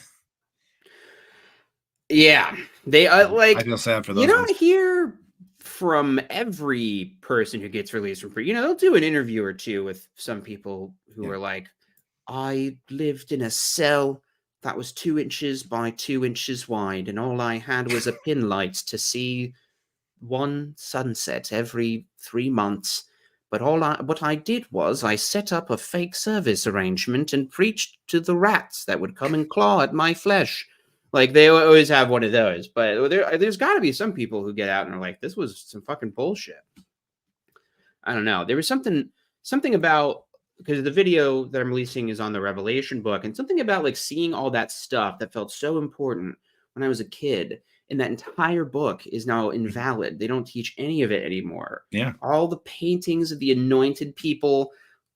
Yeah. They like, I feel sad for those. You don't hear from every person who gets released from prison. They'll do an interview or two with some people who are like, I lived in a cell that was 2 inches by 2 inches wide, and all I had was a pin light to see one sunset every 3 months. But what I did was I set up a fake service arrangement and preached to the rats that would come and claw at my flesh. Like they always have one of those, but there's got to be some people who get out and are like, this was some fucking bullshit. I don't know. There was something about, because the video that I'm releasing is on the Revelation book, and something about like seeing all that stuff that felt so important when I was a kid, and that entire book is now invalid. They don't teach any of it anymore. Yeah. All the paintings of the anointed people,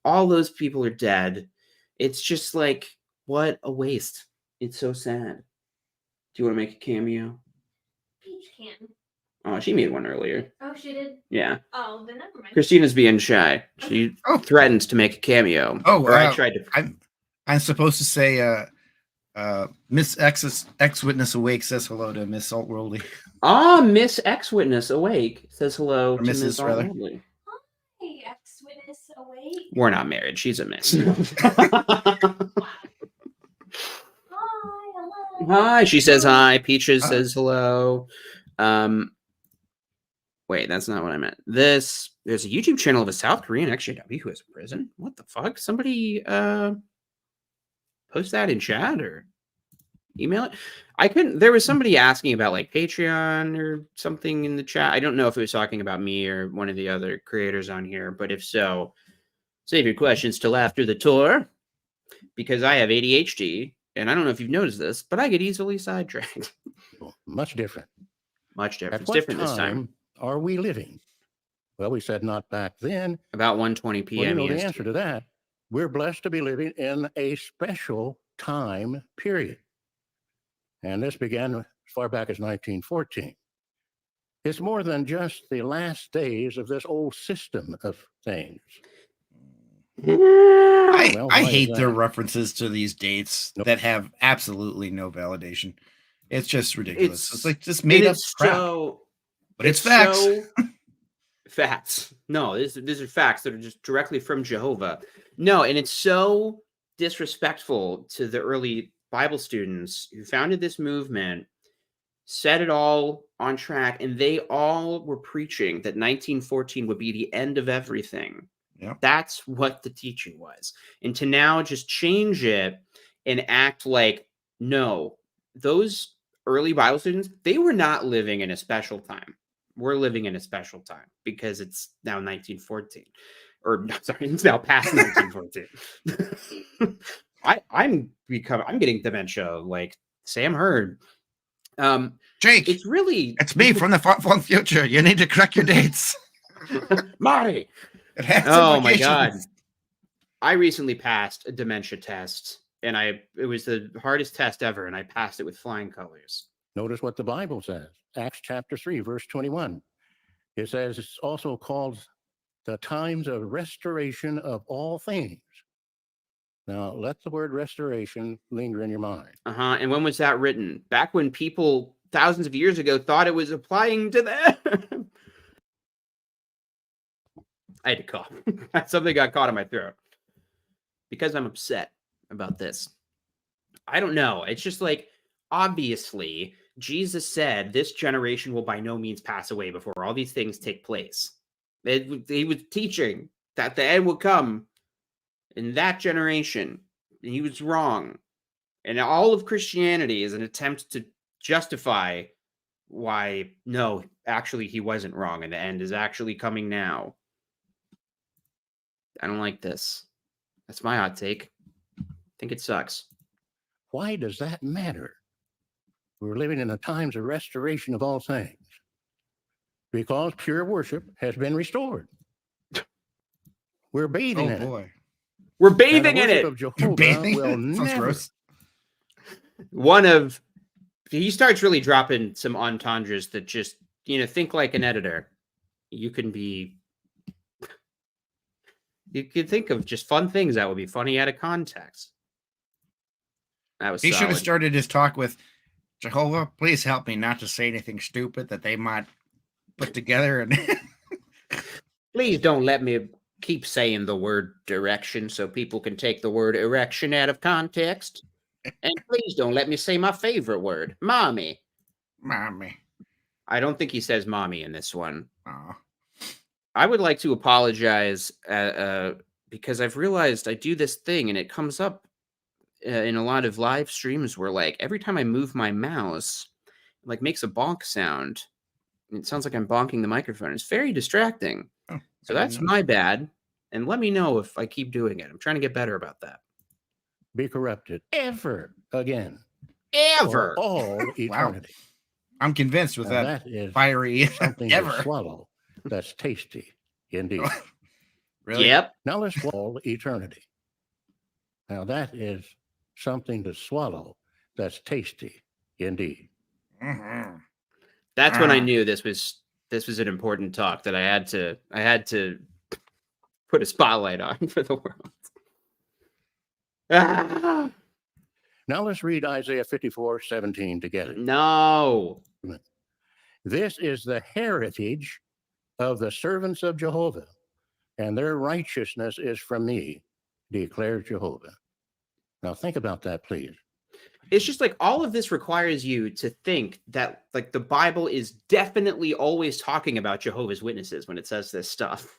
all those people are dead. It's just like, what a waste. It's so sad. Do you want to make a cameo? Peach can. Oh, she made one earlier. Oh, she did? Yeah. Oh, then never mind. Christina's being shy. She threatened to make a cameo. Oh, or I tried to. I'm supposed to say, Miss X Witness Awake says hello to Miss Saltworldly. Ah, Miss X Witness Awake says hello to Miss Saltworldly. Hi, X Witness Awake. We're not married. She's a miss. Hi, she says hi. Peaches says hello. Wait, that's not what I meant. There's a YouTube channel of a South Korean XJW who is in prison. What the fuck? Somebody post that in chat or email it. I couldn't. There was somebody asking about like Patreon or something in the chat. I don't know if it was talking about me or one of the other creators on here, but if so, save your questions till after the tour because I have ADHD and I don't know if you've noticed this, but I get easily sidetracked. Much different. Much different. At It's what different time this time. are we living? Well, we said not back then. About 1:20 p.m. Well, you know the EST. answer to that. We're blessed to be living in a special time period. And this began as far back as 1914. It's more than just the last days of this old system of things. I why is hate their that? references to these dates Nope. that have absolutely no validation. It's just ridiculous. It's like just and made up it's crap. so But it's facts. so facts. No, these are facts that are just directly from Jehovah. No, and it's so disrespectful to the early Bible students who founded this movement, set it all on track, and they all were preaching that 1914 would be the end of everything. Yep. That's what the teaching was. And to now just change it and act like, no, those early Bible students, they were not living in a special time. We're living in a special time because it's now 1914. Or no, sorry, it's now past 1914. I'm getting dementia like Sam Hurd. Jake, It's really it's me from the far-flung future. You need to correct your dates. Marty. It has Oh my implications. god. I recently passed a dementia test and it was the hardest test ever and I passed it with flying colors. Notice what the Bible says. Acts chapter 3, verse 21. It says it's also called the times of restoration of all things. Now, let the word restoration linger in your mind. And when was that written? Back when people thousands of years ago thought it was applying to them. I had to cough. Something got caught in my throat. Because I'm upset about this. I don't know. It's just like, obviously, Jesus said this generation will by no means pass away before all these things take place. He was teaching that the end would come in that generation. And he was wrong. And all of Christianity is an attempt to justify why, no, actually he wasn't wrong and the end is actually coming now. I don't like this. That's my hot take. I think it sucks. Why does that matter? We're living in the times of restoration of all things. Because pure worship has been restored. We're bathing in it. Boy. We're And the bathing in worship it. of Jehovah Bathing? will Sounds never gross. He starts really dropping some entendres that just, think like an editor. You could think of just fun things that would be funny out of context. That was He should have solid. started his talk with, Jehovah, please help me not to say anything stupid that they might put together. And Please don't let me keep saying the word direction so people can take the word erection out of context. And please don't let me say my favorite word, mommy. Mommy. I don't think he says mommy in this one. Oh. I would like to apologize because I've realized I do this thing and it comes up in a lot of live streams where like every time I move my mouse, it like makes a bonk sound. And it sounds like I'm bonking the microphone. It's very distracting. Oh, So that's my bad. And let me know if I keep doing it. I'm trying to get better about that. be corrupted ever again. Ever. For all eternity. I'm convinced with Now, that is fiery something ever. to swallow. That's tasty indeed. Really? Yep. Now let's swallow eternity. Now that is something to swallow. That's tasty indeed. Mm-hmm. That's when I knew this was an important talk that I had to put a spotlight on for the world. Now let's read Isaiah 54:17 together. No. This is the heritage of the servants of Jehovah, and their righteousness is from me, declares Jehovah. Now think about that, please. it's just like all of this requires you to think that like the Bible is definitely always talking about Jehovah's Witnesses when it says this stuff.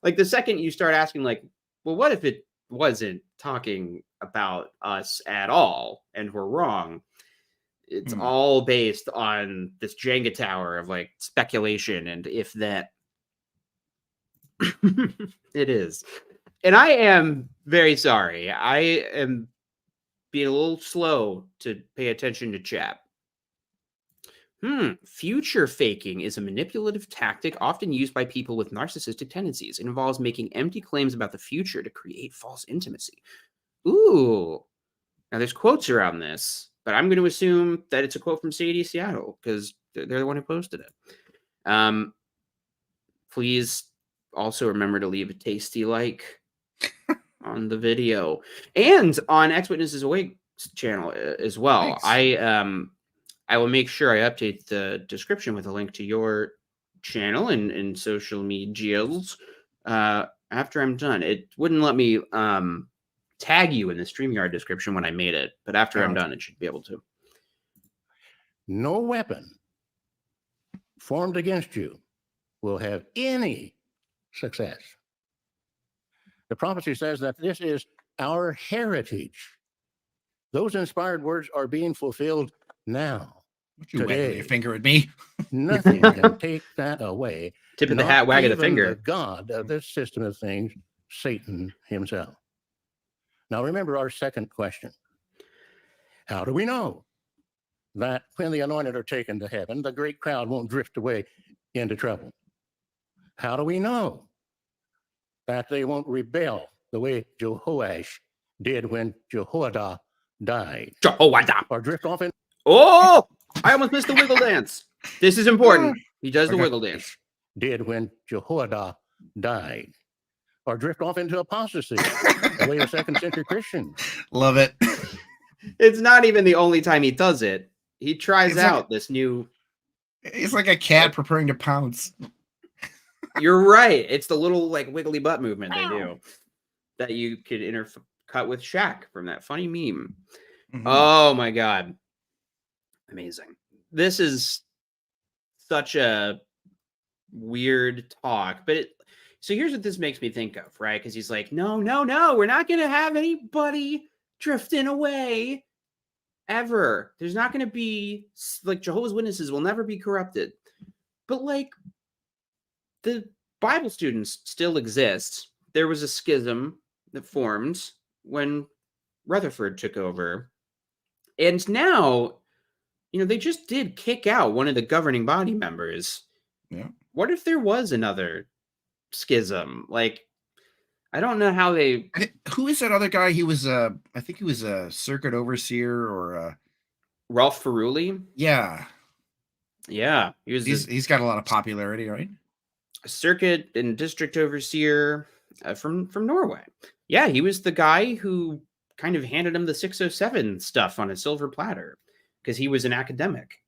Like the second you start asking like, well, what if it wasn't talking about us at all and we're wrong? It's all based on this Jenga tower of like speculation and if that. It is. And I am very sorry. I am being a little slow to pay attention to chat. Future faking is a manipulative tactic often used by people with narcissistic tendencies. It involves making empty claims about the future to create false intimacy. Ooh. Now there's quotes around this, but I'm going to assume that it's a quote from Sadie Seattle because they're the one who posted it. Please also remember to leave a tasty like on the video and on X Witnesses Awake channel as well. Thanks. I will make sure I update the description with a link to your channel and social medias after I'm done. It wouldn't let me tag you in the StreamYard description when I made it, but after I'm done, it should be able to. No weapon formed against you will have any success. The prophecy says that this is our heritage. Those inspired words are being fulfilled now. You wag your finger at me. Nothing can take that away. Tip of the hat, wag of the finger. The God of this system of things, Satan himself. Now remember our second question. How do we know that when the anointed are taken to heaven, the great crowd won't drift away into trouble? How do we know that they won't rebel the way Jehoash did when Jehoiada died? Jehoiada. Or drift off in... Oh! I almost missed the wiggle dance. This is important. He does the wiggle dance. Did when Jehoiada died. Or drift off into apostasy the way the second century Christians. Love it. It's not even the only time he does it. He tries out this new... It's like a cat preparing to pounce. You're right. It's the little like wiggly butt movement they do that you could intercut with Shaq from that funny meme. Oh my God. Amazing. This is such a weird talk, but so here's what this makes me think of, right? Because he's like, no, we're not going to have anybody drifting away ever. There's not going to be like Jehovah's Witnesses will never be corrupted. But like the Bible students still exist. There was a schism that formed when Rutherford took over. And now, you know, they just did kick out one of the governing body members. Yeah. What if there was another schism? Like, I don't know how they... Who is that other guy? He was I think he was a circuit overseer or Ralph Ferrulli? Yeah. Yeah. He's got a lot of popularity, right? A circuit and district overseer from Norway. Yeah, he was the guy who kind of handed him the 607 stuff on a silver platter because he was an academic.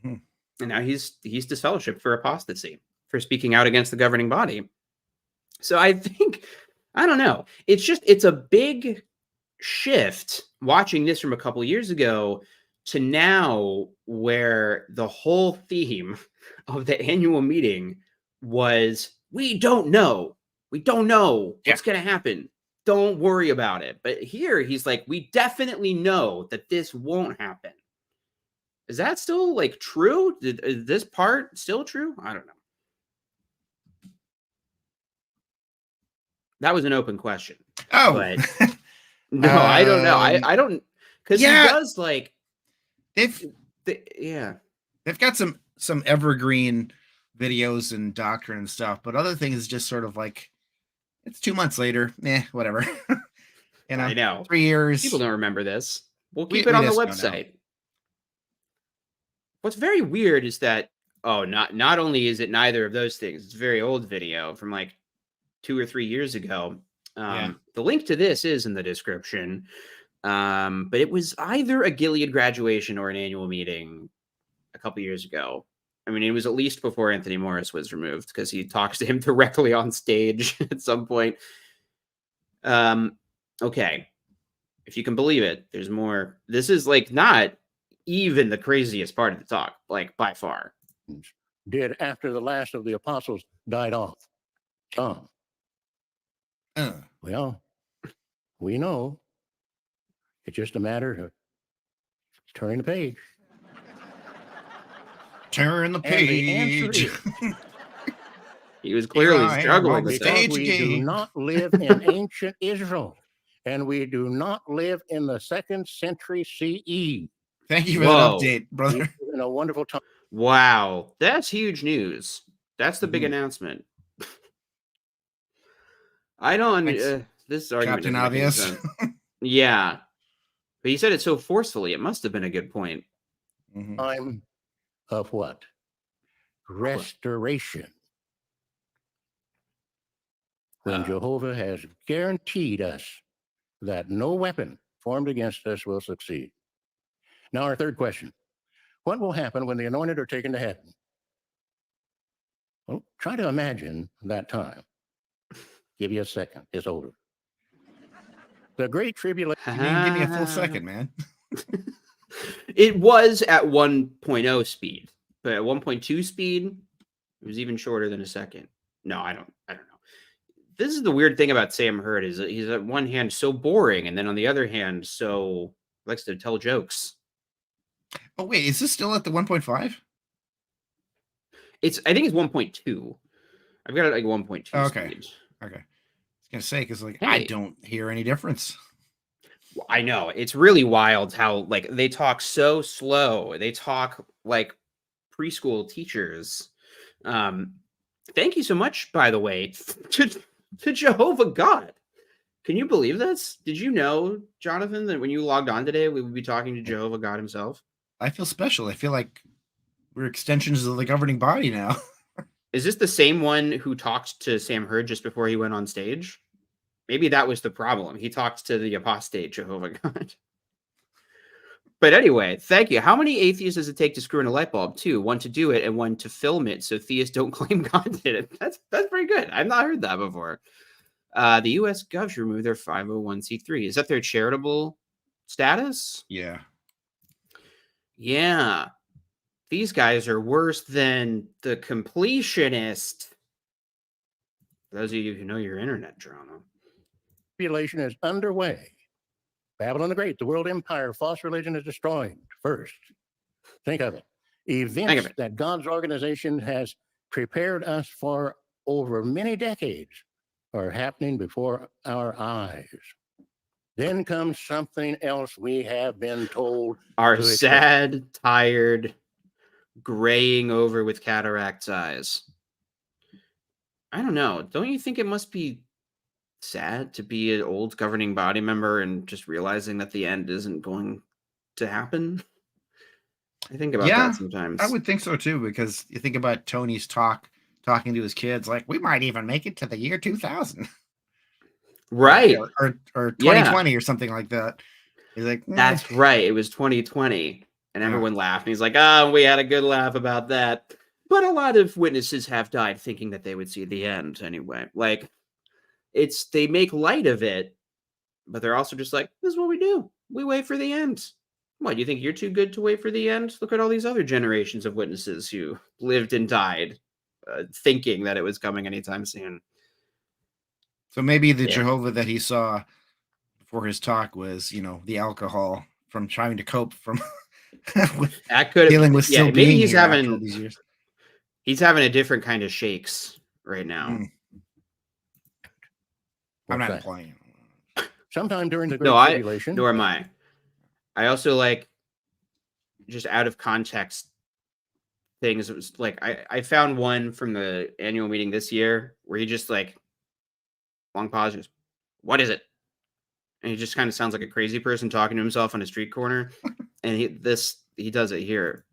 And now he's disfellowshipped for apostasy, for speaking out against the governing body. So I think, I don't know. It's a big shift watching this from a couple years ago to now, where the whole theme of the annual meeting was, we don't know what's going to happen. Don't worry about it. But here he's like, we definitely know that this won't happen. Is that still like true? Is this part still true? I don't know. That was an open question. Oh, but no, I don't know. I don't, because he does like they've got some evergreen videos and doctrine and stuff, but other things just sort of like, it's 2 months later, whatever. I know 3 years. People don't remember this. We'll keep it on the website. What's very weird is that not only is it neither of those things, it's a very old video from like 2 or 3 years ago. The link to this is in the description. But it was either a Gilead graduation or an annual meeting a couple years ago. I mean, it was at least before Anthony Morris was removed because he talks to him directly on stage at some point. Okay. if you can believe it, there's more. This is like not even the craziest part of the talk, like by far. Did after the last of the apostles died off. Some. Well, we know. It's just a matter of turning the page. Turn the page. He was clearly Here I am struggling on the with stage that. We again. do not live in ancient Israel, and we do not live in the 2nd century CE. Thank you for Whoa. that update, We brother. live in a wonderful time. Wow, that's huge news. That's the big Mhm. announcement. I don't. Thanks, This argument Captain doesn't make any Obvious. sense. Yeah, but he said it so forcefully. It must have been a good point. Mhm. Time of what? Restoration. When Jehovah has guaranteed us that no weapon formed against us will succeed. Now, our third question. What will happen when the anointed are taken to heaven? Well, try to imagine that time. Give you a second. It's over. The Great Tribulation. You didn't give me a full second, man. It was at 1.0 speed, but at 1.2 speed, it was even shorter than a second. No, I don't know. This is the weird thing about Sam Hurd is that he's at one hand so boring, and then on the other hand, so likes to tell jokes. Oh wait, is this still at the 1.5? I think it's 1.2. I've got it like 1.2 Okay. speed. Okay. I was gonna say because I Hey. don't hear any difference. I know it's really wild how like they talk so slow. They talk like preschool teachers. Thank you so much, by the way, to Jehovah God. Can you believe this? Did you know, Jonathan, that when you logged on today, we would be talking to Jehovah God himself? I feel special. I feel like we're extensions of the governing body now. Is this the same one who talked to Sam Hurd just before he went on stage? Maybe that was the problem. He talked to the apostate Jehovah God. But anyway, thank you. How many atheists does it take to screw in a light bulb? 2, one to do it and one to film it so theists don't claim God did it. That's pretty good. I've not heard that before. The U.S. Gov should remove their 501c3. Is that their charitable status? Yeah. Yeah. These guys are worse than the completionist. For those of you who know your internet drama. Tribulation is underway. Babylon the Great, the world empire, false religion is destroyed first. Think of it. Events that God's organization has prepared us for over many decades are happening before our eyes. Then comes something else we have been told. Our sad, tired, graying over with cataracts eyes. I don't know. Don't you think it must be sad to be an old governing body member and just realizing that the end isn't going to happen? I think about that sometimes. I would think so too, because you think about Tony's talking to his kids, like we might even make it to the year 2000. Right. Or 2020 or something like that. He's like, that's right. It was 2020. And everyone laughed. And he's like, oh, we had a good laugh about that. But a lot of witnesses have died thinking that they would see the end anyway. Like, they make light of it, but they're also just like, this is what we do. We wait for the end. What, you think you're too good to wait for the end? Look at all these other generations of witnesses who lived and died thinking that it was coming anytime soon. So maybe the Jehovah that he saw before his talk was, the alcohol from trying to cope from dealing with still being maybe here after all these years. He's having a different kind of shakes right now. I'm not playing. Sometime during the Great Tribulation. Nor am I. I also like just out of context things. It was like I found one from the annual meeting this year where he just like long pause, just, what is it? And he just kind of sounds like a crazy person talking to himself on a street corner. And he does it here.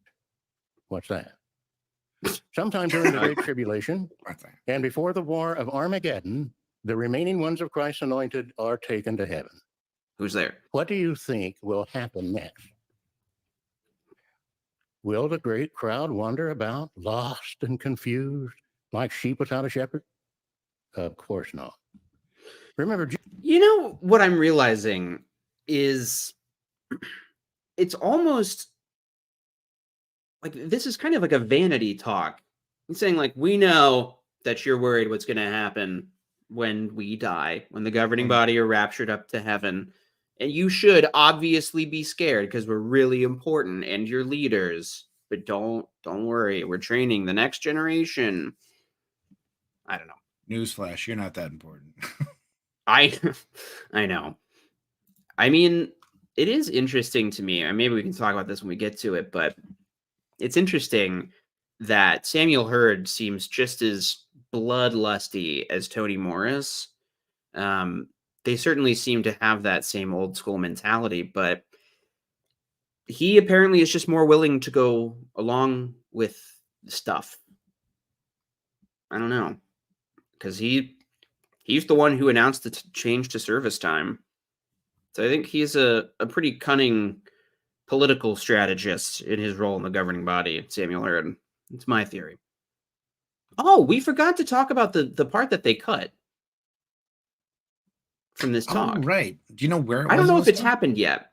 What's that? Sometime during the Great Tribulation and before the war of Armageddon, the remaining ones of Christ's anointed are taken to heaven. Who's there? What do you think will happen next? Will the great crowd wander about, lost and confused, like sheep without a shepherd? Of course not. Remember, you know what I'm realizing is it's almost like this is kind of like a vanity talk. He's saying, like, we know that you're worried what's going to happen when we die, when the governing body are raptured up to heaven. And you should obviously be scared because we're really important and you're leaders. But don't worry. We're training the next generation. I don't know. Newsflash, you're not that important. I know. I mean, it is interesting to me, and maybe we can talk about this when we get to it, but it's interesting that Samuel Hurd seems just as bloodlusty as Tony Morris. They certainly seem to have that same old school mentality, but he apparently is just more willing to go along with stuff. I don't know, because he's the one who announced the change to service time. So I think he's a pretty cunning political strategist in his role in the governing body, Samuel Hurd. It's my theory. Oh, we forgot to talk about the part that they cut from this talk. Oh, right. Do you know where it was? I don't know if it's happened yet.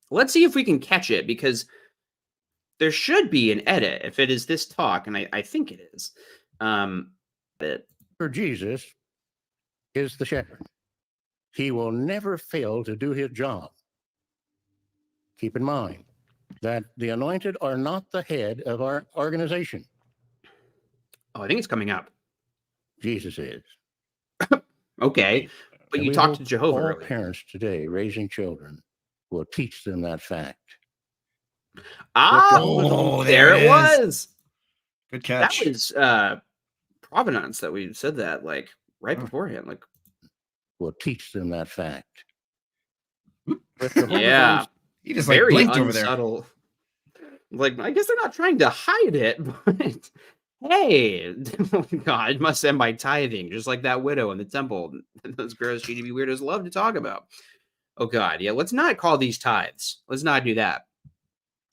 Let's see if we can catch it, because there should be an edit if it is this talk, and I think it is. For Jesus is the shepherd. He will never fail to do his job. Keep in mind that the anointed are not the head of our organization. Oh, I think it's coming up. Jesus is. Okay, but And you we talked to hope Jehovah all earlier. parents today raising children will teach them that fact. Oh, there it is. was. Good catch. That was Provenance that we said that like right beforehand. Like, will teach them that fact. yeah, He just like very blinked over there. unsubtle. Like, I guess they're not trying to hide it, but hey, God must end by tithing, just like that widow in the temple. Those gross GDB weirdos love to talk about. Oh God, yeah. Let's not call these tithes. Let's not do that.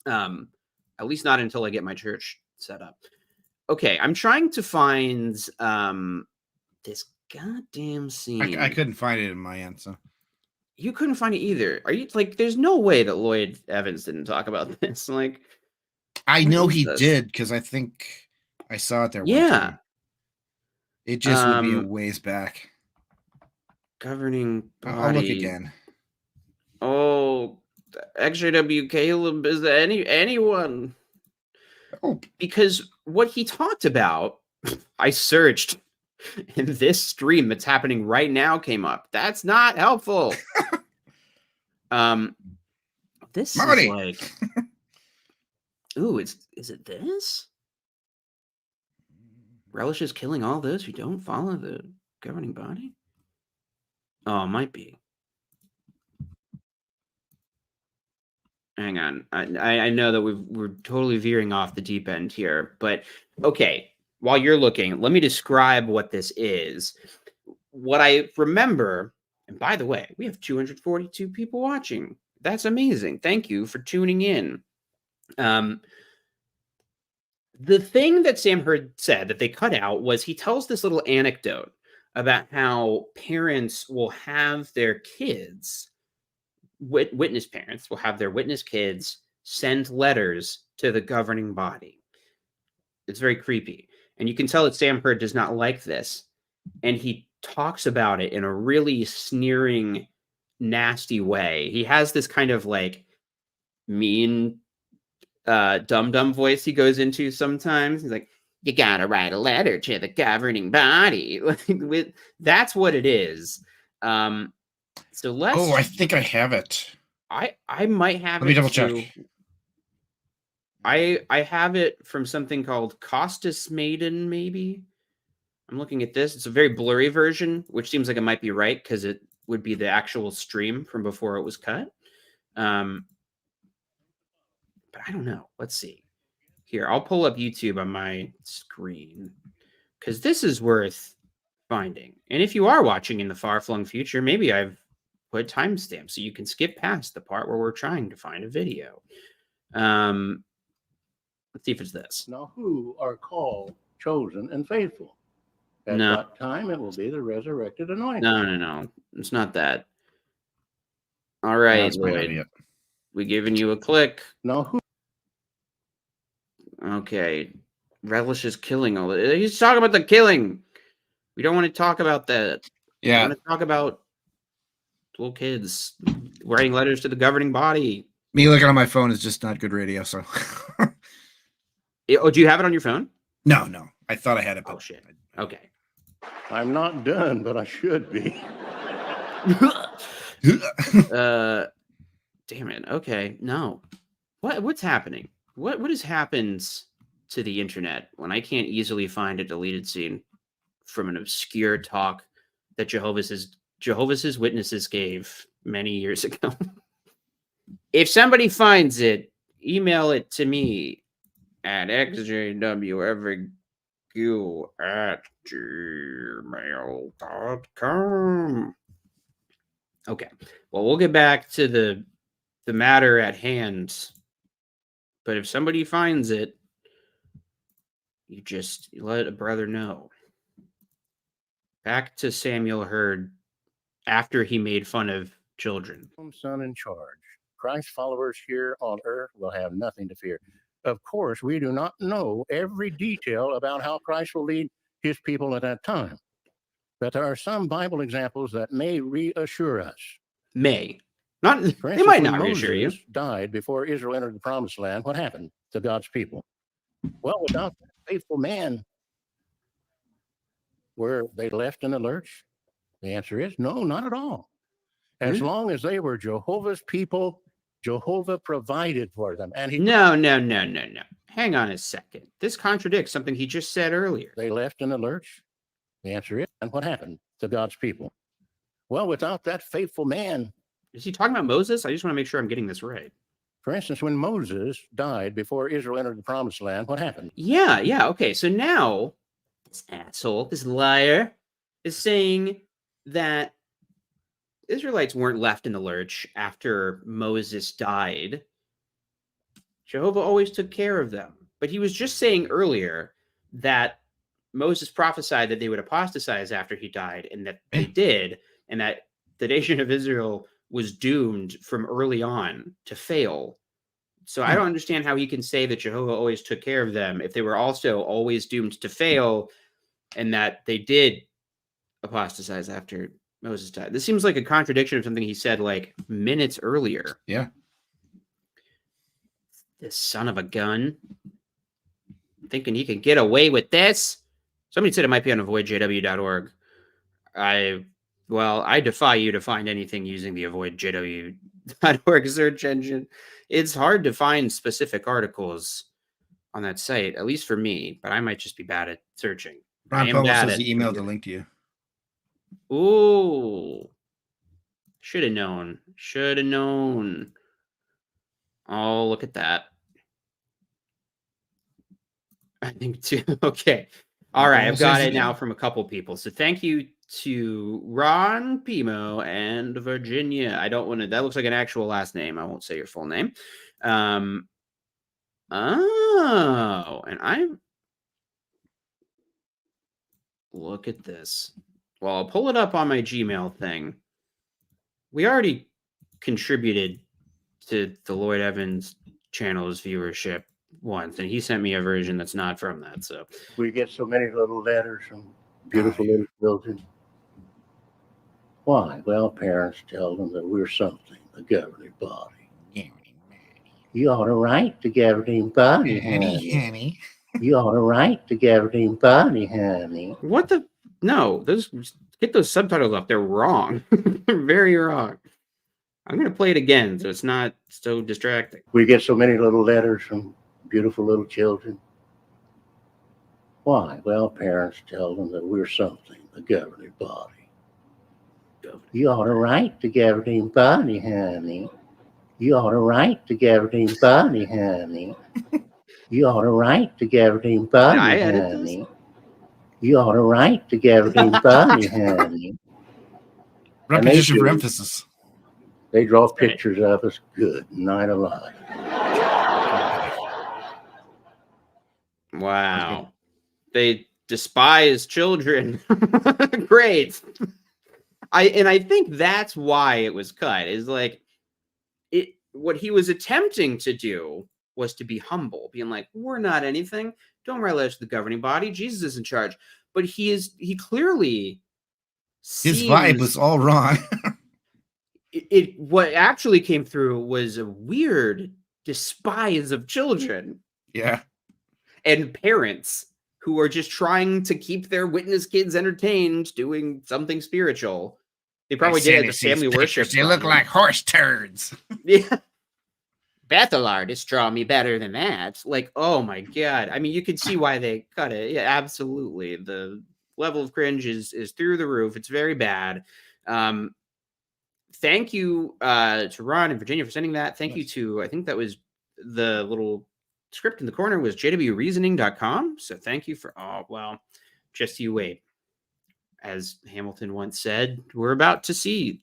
At least not until I get my church set up. Okay, I'm trying to find this goddamn scene. I couldn't find it in my answer. You couldn't find it either. Are you like? There's no way that Lloyd Evans didn't talk about this. Like, I know he did because I think I saw it there. Yeah. One time. It just would be a ways back. Governing body. I'll look again. Oh, XJW Caleb, is there anyone? Oh. Because what he talked about, I searched, and this stream that's happening right now came up. That's not helpful. This Marty. is like, ooh, is it this? Relishes killing all those who don't follow the governing body? Oh, it might be. Hang on. I know that we're totally veering off the deep end here, but okay. While you're looking, let me describe what this is. What I remember, and by the way, we have 242 people watching. That's amazing. Thank you for tuning in. The thing that Sam Hurd said that they cut out was he tells this little anecdote about how parents will have their kids, witness parents will have their witness kids send letters to the governing body. It's very creepy. And you can tell that Sam Hurd does not like this. And he talks about it in a really sneering, nasty way. He has this kind of like mean, dumb voice he goes into sometimes. He's like, you gotta write a letter to the governing body. That's what it is. So let's. Oh, I think I have it. I might have it. Let me double too. check. I have it from something called Costas Maiden, maybe. I'm looking at this. It's a very blurry version, which seems like it might be right because it would be the actual stream from before it was cut. But I don't know. Let's see. Here, I'll pull up YouTube on my screen because this is worth finding. And if you are watching in the far-flung future, maybe I've put timestamps so you can skip past the part where we're trying to find a video. Let's see if it's this. Now, who are called, chosen, and faithful? At No. that time, it will be the resurrected anointed. No. It's not that. All right, That's might not be Lloyd. it. We giving you a click. Now, who? Okay. Relish is killing all this. He's talking about the killing. We don't want to talk about that. We Yeah, want to talk about little kids writing letters to the governing body. me looking on my phone is just not good radio. So, Oh, do you have it on your phone? no, I thought I had it. But Oh, shit. Okay. I'm not done, but I should be. Damn it. Okay. No. What's happening? What has happened to the internet when I can't easily find a deleted scene from an obscure talk that Jehovah's Witnesses gave many years ago? If somebody finds it, email it to me at xjwfq@gmail.com. Okay. Well, we'll get back to the matter at hand. But if somebody finds it, you just let a brother know. Back to Samuel Hurd after he made fun of children. Son in charge. Christ followers here on earth will have nothing to fear. Of course, we do not know every detail about how Christ will lead his people at that time. But there are some Bible examples that may reassure us. May. Not, For they instance, might when not reassure you. Moses died before Israel entered the promised land, what happened to God's people? Well, without that faithful man, were they left in the lurch? The answer is no, not at all. As long as they were Jehovah's people, Jehovah provided for them. And he No. Hang on a second. This contradicts something he just said earlier. They left in the lurch? The answer is, and what happened to God's people? Well, without that faithful man. Is he talking about Moses? I just want to make sure I'm getting this right. For instance, when Moses died before Israel entered the promised land, what happened? Yeah. Okay. So now this asshole, this liar, is saying that Israelites weren't left in the lurch after Moses died. Jehovah always took care of them. But he was just saying earlier that Moses prophesied that they would apostatize after he died, and that they did, and that the nation of Israel was doomed from early on to fail. So I don't understand how he can say that Jehovah always took care of them if they were also always doomed to fail, and that they did apostatize after Moses died. This seems like a contradiction of something he said like minutes earlier. Yeah. This son of a gun. Thinking he can get away with this? Somebody said it might be on avoidjw.org. I defy you to find anything using the avoidjw.org search engine. It's hard to find specific articles on that site, at least for me, but I might just be bad at searching. Ron Pomo says he emailed the link to you. Ooh. Should have known. Oh, look at that. I think too. Okay. All right. I've got it now from a couple people. So thank you to Ron Pimo and Virginia. I don't want to, that looks like an actual last name. I won't say your full name. And look at this. Well, I'll pull it up on my Gmail thing. We already contributed to the Lloyd Evans channel's viewership once, and he sent me a version that's not from that. So we get so many little letters from beautiful little children. Why? Well, parents tell them that we're something, the governing body. You ought to write the governing body, honey. You ought to write the governing body, honey. What the? No, get those subtitles up. They're wrong. They're very wrong. I'm going to play it again so it's not so distracting. We get so many little letters from beautiful little children. Why? Well, parents tell them that we're something, the governing body. You ought to write the governing body, honey. You ought to write the governing body, honey. You ought to write the governing body, honey. You ought to write the governing body, honey. Repetition for emphasis. They draw pictures of us. Good night alive. Wow. They despise children. Great. I think that's why it was cut. Is like what he was attempting to do was to be humble, being like, we're not anything. Don't relate to the governing body. Jesus is in charge. But he clearly His vibe was all wrong. What actually came through was a weird despise of children. Yeah. And parents who are just trying to keep their witness kids entertained doing something spiritual. They probably did it at the family worship. They look like horse turds. Yeah. Bethel artists draw me better than that. Like, oh my God. I mean, you can see why they cut it. Yeah, absolutely. The level of cringe is through the roof. It's very bad. Thank you to Ron and Virginia for sending that. Thank you to, I think that was the little script in the corner was jwreasoning.com. So thank you for, oh, well, just you wait. As Hamilton once said, we're about to see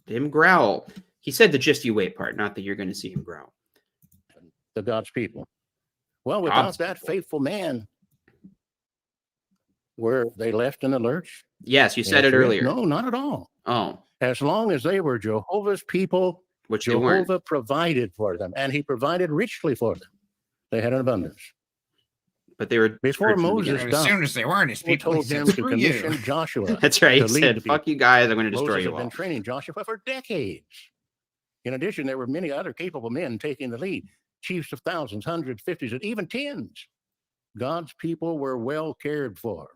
him growl. He said the just you wait part, not that you're going to see him growl. The God's people. Well, without God's that people. faithful man, were they left in the lurch? Yes, you said it earlier. No, not at all. Oh, As long as they were Jehovah's people, which they weren't. Jehovah provided for them, and he provided richly for them. They had an abundance. But they were Before Moses As died, soon as they weren't his he people, he told said, him to screw you. commission Joshua. That's right. He to lead said, the fuck people. you guys, I'm going to destroy Moses you had all. been training Joshua for decades. In addition, there were many other capable men taking the lead, chiefs of thousands, hundreds, fifties, and even tens. God's people were well cared for.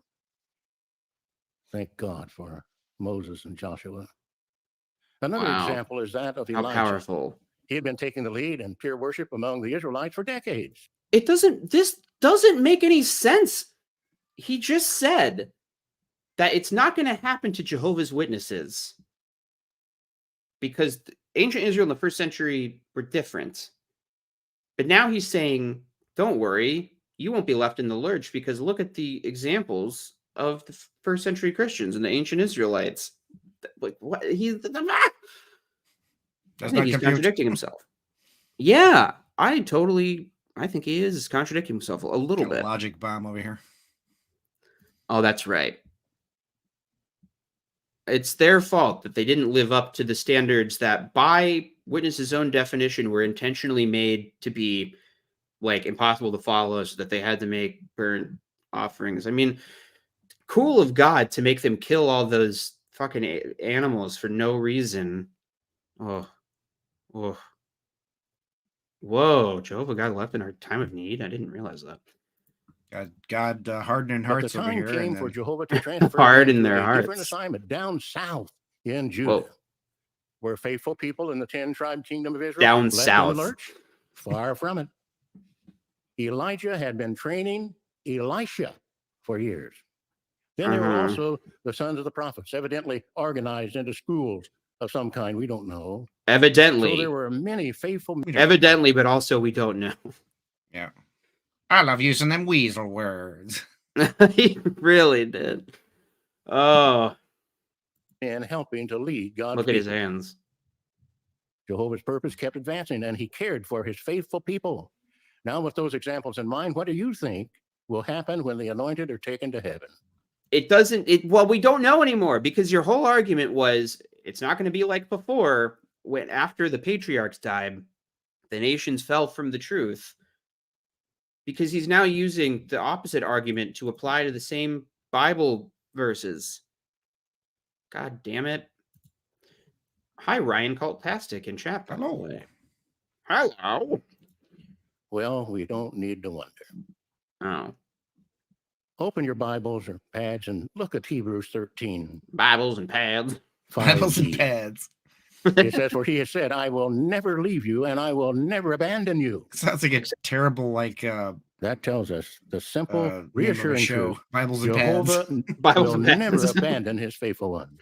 Thank God for Moses and Joshua. Another Wow. example is that of How Elijah. powerful. He had been taking the lead in pure worship among the Israelites for decades. This doesn't make any sense. He just said that it's not going to happen to Jehovah's Witnesses because ancient Israel in the first century were different. But now he's saying, don't worry, you won't be left in the lurch because look at the examples of the first century Christians and the ancient Israelites. Like what? I think he's contradicting himself. Yeah, I think he is contradicting himself a little bit. Logic bomb over here. Oh, that's right. It's their fault that they didn't live up to the standards that, by Witness's own definition, were intentionally made to be like impossible to follow, so that they had to make burnt offerings. I mean, cool of God to make them kill all those fucking animals for no reason. Oh. Whoa, Jehovah God left in our time of need. I didn't realize that. God hardening hearts But the over time here. came for Jehovah to transfer Harden them to their a different hearts. assignment down south in Judah, Whoa. where faithful people in the 10-tribe kingdom of Israel Down left in south. the lurch. Far from it. Elijah had been training Elisha for years. Then there were also the sons of the prophets, evidently organized into schools of some kind. We don't know. Evidently. So there were many faithful. Evidently, but also we don't know. Yeah. I love using them weasel words. He really did. Oh. And helping to lead God's Look at his people. hands. Jehovah's purpose kept advancing, and he cared for his faithful people. Now, with those examples in mind, what do you think will happen when the anointed are taken to heaven? Well, we don't know anymore, because your whole argument was it's not going to be like before, when after the patriarchs died, the nations fell from the truth. Because he's now using the opposite argument to apply to the same Bible verses. God damn it. Hi, Ryan Cultastic in chat. By the way. Hello. Well, we don't need to wonder. Oh. Open your Bibles or pads and look at Hebrews 13. Bibles and pads. Bibles and 5b. pads. It says, for he has said, I will never leave you and I will never abandon you. Sounds like a terrible, That tells us the simple, reassuring show. truth. Bibles and Jehovah pads. Bibles will and never pads. abandon his faithful ones.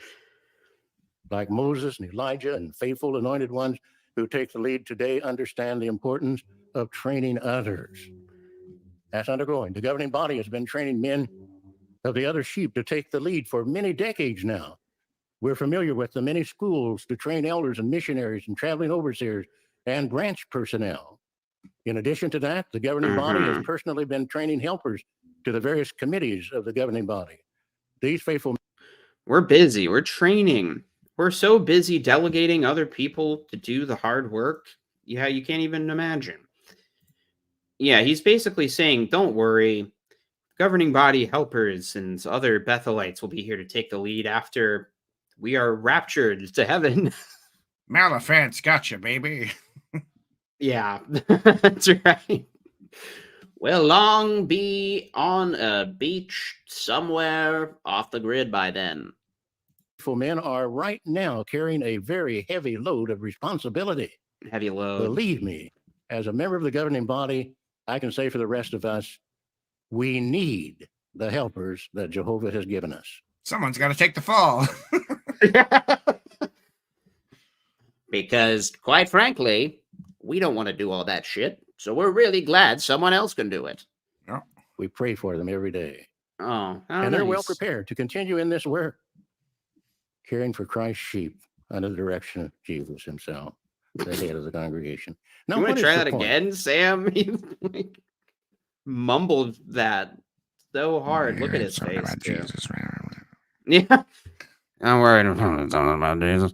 Like Moses and Elijah and faithful anointed ones who take the lead today understand the importance of training others. That's undergoing. The governing body has been training men of the other sheep to take the lead for many decades now. We're familiar with the many schools to train elders and missionaries and traveling overseers and branch personnel. In addition to that, the governing body has personally been training helpers to the various committees of the governing body. These faithful. We're busy. We're training. We're so busy delegating other people to do the hard work Yeah, you can't even imagine. Yeah, he's basically saying, don't worry, governing body helpers and other Bethelites will be here to take the lead after we are raptured to heaven. Malafant's gotcha, baby. Yeah, that's right. We'll long be on a beach somewhere off the grid by then. Men are right now carrying a very heavy load of responsibility. Heavy load. Believe me, as a member of the governing body, I can say for the rest of us, we need the helpers that Jehovah has given us. Someone's got to take the fall. Because, quite frankly, we don't want to do all that shit. So we're really glad someone else can do it. Yeah. We pray for them every day. Oh, and they're well prepared to continue in this work, caring for Christ's sheep under the direction of Jesus himself, the head of the congregation. Now, you want to try that again, Sam? He like, mumbled that so hard. Look at his face. About Jesus. Yeah. I'm worried about Jesus.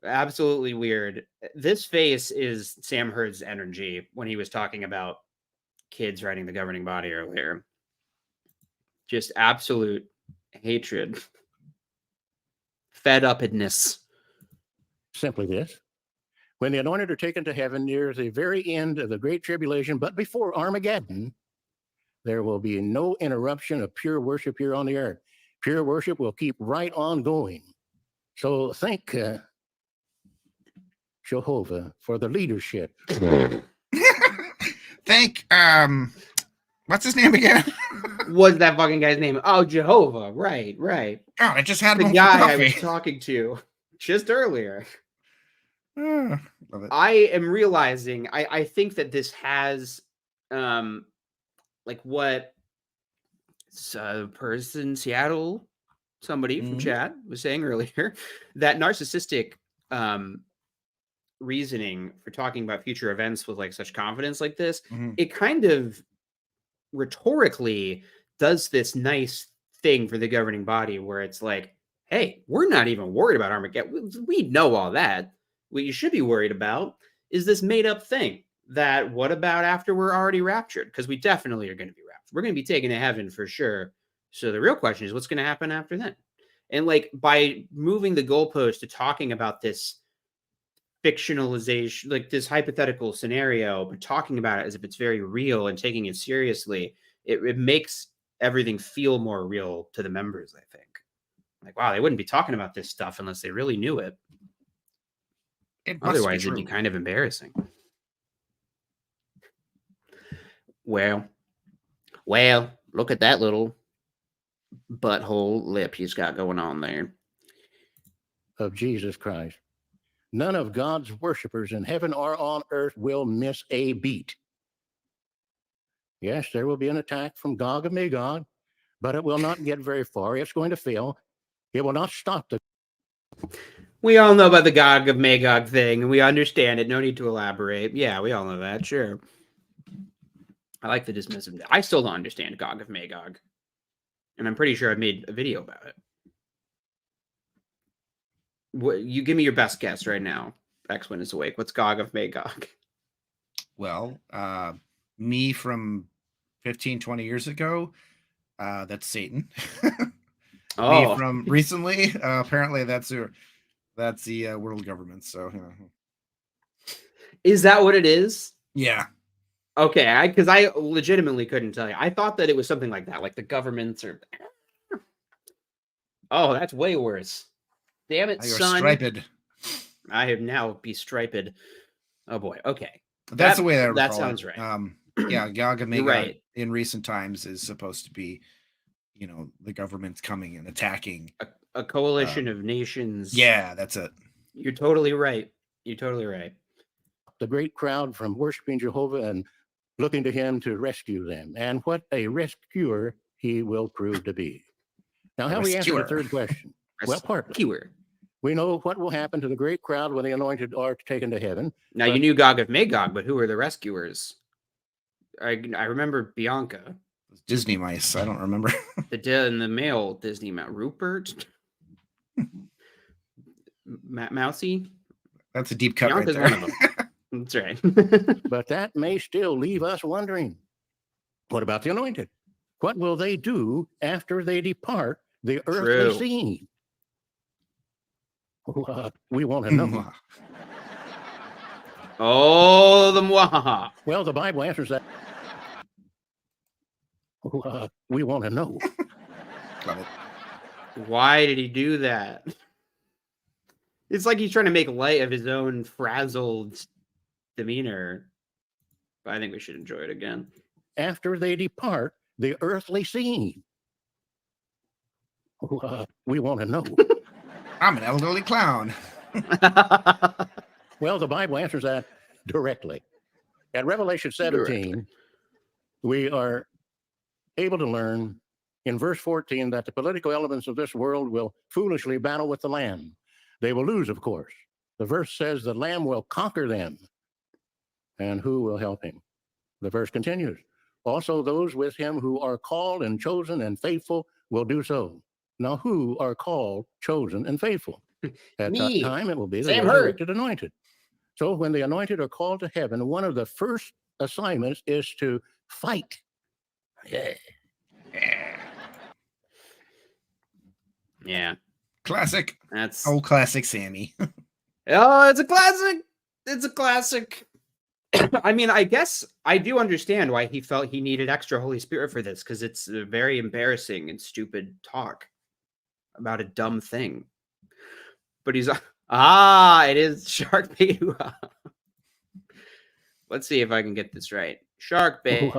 Absolutely weird. This face is Sam Hurd's energy when he was talking about kids writing the governing body earlier. Just absolute hatred. Fed upness. Simply this. When the anointed are taken to heaven near the very end of the Great Tribulation, but before Armageddon, there will be no interruption of pure worship here on the earth. Pure worship will keep right on going. So thank Jehovah for the leadership. Thank, what's his name again? What's that fucking guy's name? Oh, Jehovah. Right. God, I just had the guy I was talking to just earlier. Love it. I am realizing, I think that this has, like what person in Seattle, somebody from chat was saying earlier, that narcissistic reasoning for talking about future events with like such confidence like this, it kind of rhetorically does this nice thing for the governing body where it's like, hey, we're not even worried about Armageddon. We know all that. What you should be worried about is this made up thing that what about after we're already raptured? Because we definitely are going to be raptured. We're going to be taken to heaven for sure. So the real question is what's going to happen after then? And like by moving the goalpost to talking about this fictionalization, like this hypothetical scenario, but talking about it as if it's very real and taking it seriously, it makes everything feel more real to the members, I think. Like, wow, they wouldn't be talking about this stuff unless they really knew it. Otherwise, it'd be kind of embarrassing. Well, look at that little butthole lip he's got going on there. Of Jesus Christ. None of God's worshipers in heaven or on earth will miss a beat. Yes, there will be an attack from Gog and Magog, but it will not get very far. It's going to fail. It will not stop the... We all know about the Gog of Magog thing, and we understand it. No need to elaborate. Yeah, we all know that, sure. I like the dismissive. I still don't understand Gog of Magog, and I'm pretty sure I've made a video about it. What, you give me your best guess right now. X-Witness Awake. What's Gog of Magog? Well, me from 15, 20 years ago, that's Satan. Me from recently, apparently that's the world government. So, is that what it is? Yeah. Okay, because I legitimately couldn't tell you. I thought that it was something like that, like the governments or. Oh, that's way worse. Damn it, son! Striped. I have now be striped. Oh boy. Okay, that's the way that sounds right. Yeah, Gog and Magog right. In recent times is supposed to be, the government's coming and attacking a coalition of nations. Yeah, that's it. You're totally right. The great crowd from worshiping Jehovah and looking to him to rescue them, and what a rescuer he will prove to be. Now, how we answer the third question? Well, partly. We know what will happen to the great crowd when the anointed are taken to heaven. Now, you knew Gog of Magog, but who are the rescuers? I remember Bianca. Disney mice. I don't remember. the male Disney mouse. Rupert? Mousy? That's a deep cut Bianca's right there. one of them. That's right. But that may still leave us wondering, what about the anointed? What will they do after they depart the earthly True. scene? We want to know. Oh, the mwahaha. Well, the Bible answers that. We want to know. Love it. Why did he do that? It's like he's trying to make light of his own frazzled demeanor. But I think we should enjoy it again. After they depart the earthly scene. We want to know. I'm an elderly clown. Well, the Bible answers that directly. At Revelation 17, we are able to learn in verse 14 that the political elements of this world will foolishly battle with the Lamb. They will lose, of course. The verse says the Lamb will conquer them. And who will help him? The verse continues. Also, those with him who are called and chosen and faithful will do so. Now, who are called, chosen, and faithful? At that time, it will be the Sam resurrected anointed. So when the anointed are called to heaven, one of the first assignments is to fight. Yeah. Classic. That's Oh, classic Sammy. Oh, it's a classic. It's a classic. I mean, I guess I do understand why he felt he needed extra Holy Spirit for this, because it's a very embarrassing and stupid talk about a dumb thing. But he's it is Shark Bait. Let's see if I can get this right. Shark Bait.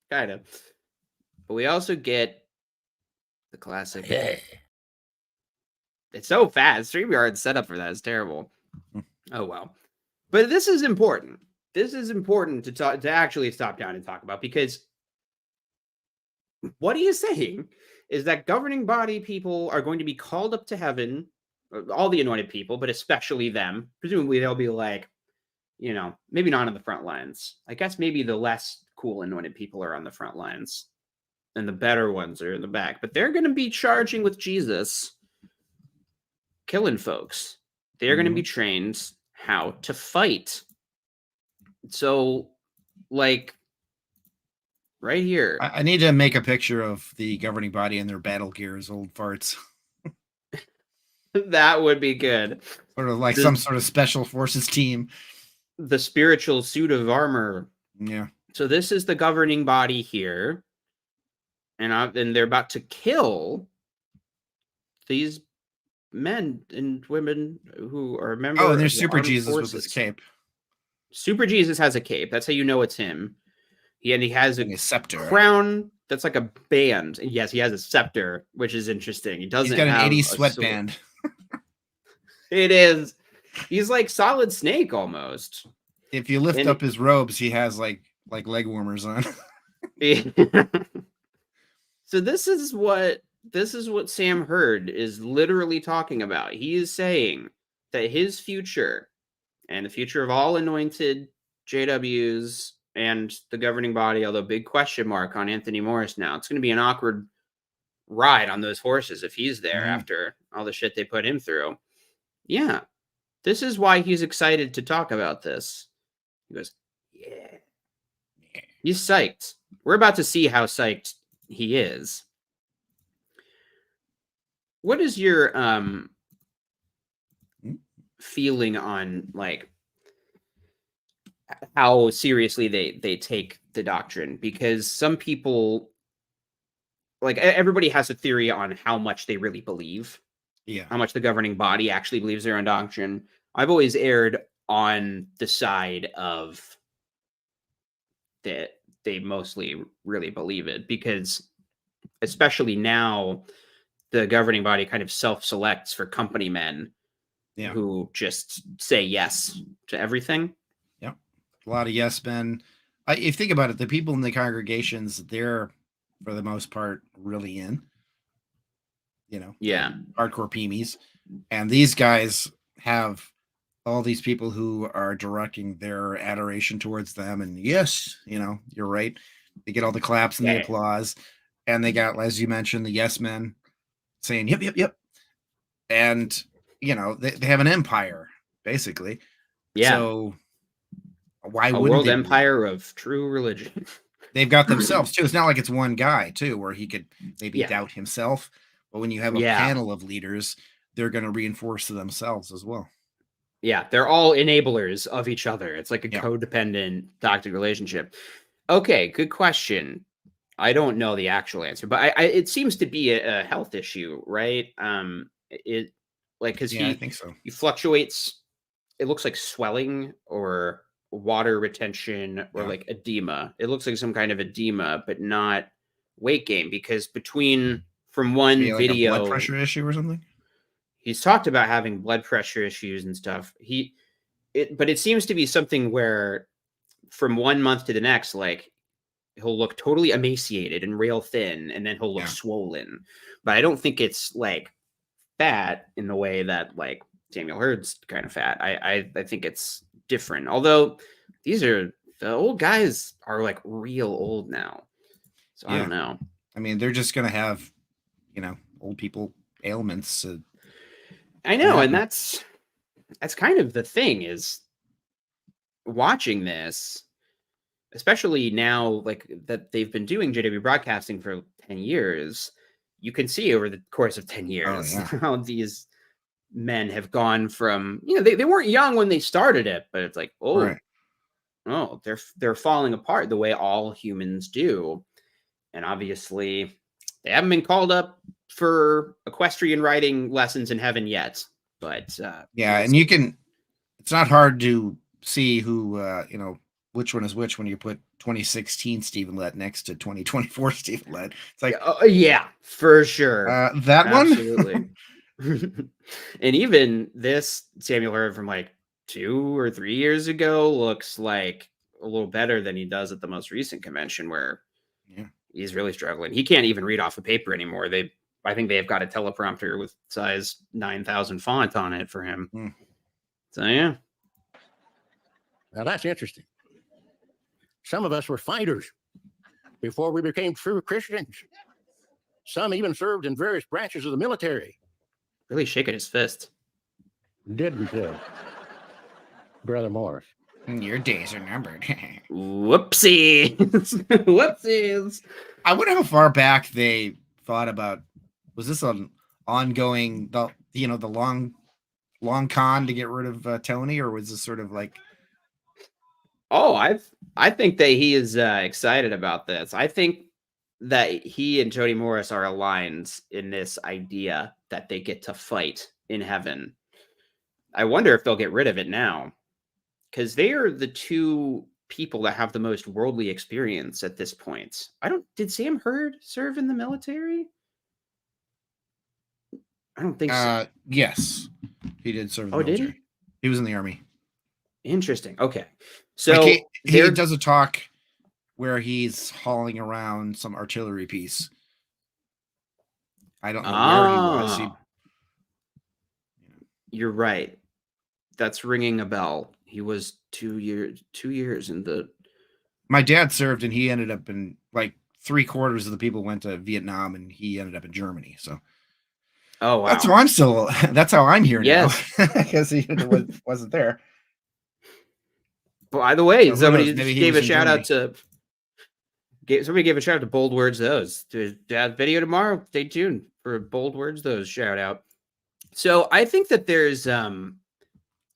Kind of. But we also get the classic. It's so fast. StreamYard's setup for that is terrible. Oh well. But this is important. This is important to actually stop down and talk about, because what he is saying is that governing body people are going to be called up to heaven, all the anointed people, but especially them. Presumably they'll be like, you know, maybe not on the front lines. I guess maybe the less cool anointed people are on the front lines and the better ones are in the back. But they're going to be charging with Jesus, killing folks. They're going to be trained how to fight. So, like, right here. I need to make a picture of the governing body and their battle gear as old farts. That would be good. Sort of like some sort of special forces team. The spiritual suit of armor. Yeah. So this is the governing body here. And they're about to kill these men and women who are members. Oh, and there's Super Jesus with his cape. Super Jesus has a cape. That's how you know it's him. He has a scepter crown that's like a band. And yes, he has a scepter, which is interesting. He's got an 80s sweatband. It is. He's like Solid Snake almost. If you lift up his robes, he has like leg warmers on. So this is what Sam Hurd is literally talking about. He is saying that his future and the future of all anointed JWs and the governing body, although big question mark on Anthony Morris now. It's going to be an awkward ride on those horses if he's there after all the shit they put him through. Yeah. This is why he's excited to talk about this. He goes, yeah. He's psyched. We're about to see how psyched he is. What is your feeling on like how seriously they take the doctrine? Because some people, like, everybody has a theory on how much they really believe. Yeah. How much the governing body actually believes their own doctrine. I've always erred on the side of that they mostly really believe it, because especially now the governing body kind of self-selects for company men who just say yes to everything. Yeah. A lot of yes men. If you think about it, the people in the congregations, they're for the most part really in, hardcore preemies. And these guys have all these people who are directing their adoration towards them. And yes, you're right. They get all the claps and the applause. And they got, as you mentioned, the yes men saying, yep, yep, yep. And, they have an empire, basically. Yeah. So why A wouldn't world they? empire of true religion. They've got themselves too. It's not like it's one guy too, where he could maybe Yeah. doubt himself. But when you have a Yeah. panel of leaders, they're going to reinforce themselves as well. Yeah. They're all enablers of each other. It's like a Yeah. codependent toxic relationship. Okay. Good question. I don't know the actual answer, but it seems to be a health issue, right? It like because Yeah, I think so. he fluctuates. It looks like swelling or water retention or Yeah. like edema. It looks like some kind of edema, but not weight gain because from one Maybe like a video, blood pressure issue or something. he's talked about having blood pressure issues and stuff. But it seems to be something where from 1 month to the next, like he'll look totally emaciated and rail thin, and then he'll look swollen. But I don't think it's like fat in the way that like Samuel Hurd's kind of fat. I think it's different. Although the old guys are like real old now. So I don't know. I mean, they're just going to have, old people ailments. I know. And that's kind of the thing is watching this, especially now, like that they've been doing JW broadcasting for 10 years. You can see over the course of 10 years how these men have gone from, they weren't young when they started it, but it's like, they're falling apart the way all humans do. And obviously they haven't been called up for equestrian riding lessons in heaven yet, but and it's not hard to see who which one is which when you put 2016 Stephen Lett next to 2024 Stephen Lett. It's like, yeah, for sure. That absolutely. And even this Samuel Hurd from like 2 or 3 years ago looks like a little better than he does at the most recent convention, where he's really struggling. He can't even read off a paper anymore. I think they've got a teleprompter with size 9,000 font on it for him. So yeah. Now that's interesting. Some of us were fighters before we became true Christians. Some even served in various branches of the military. Really shaking his fist. Didn't they? Brother Morris. Your days are numbered. Whoopsies. Whoopsies. I wonder how far back they thought about, was this an ongoing, the long con to get rid of Tony, or was this sort of like... Oh, I think that he is excited about this. I think that he and Tony Morris are aligned in this idea that they get to fight in heaven. I wonder if they'll get rid of it now, because they are the two people that have the most worldly experience at this point. Did Sam Hurd serve in the military? I don't think so. Yes, he did serve in the military. Did he? He was in the Army. Interesting. Okay. So like he does a talk where he's hauling around some artillery piece. I don't know where he was. You're right. That's ringing a bell. He was 2 years in the... My dad served, and he ended up in, like, 3/4 of the people went to Vietnam, and he ended up in Germany. So, oh wow, that's how I'm here now, because he wasn't there. By the way, So somebody gave a shout out to Bold Words Those. To that video tomorrow. Stay tuned for Bold Words Those shout out. So I think that there's a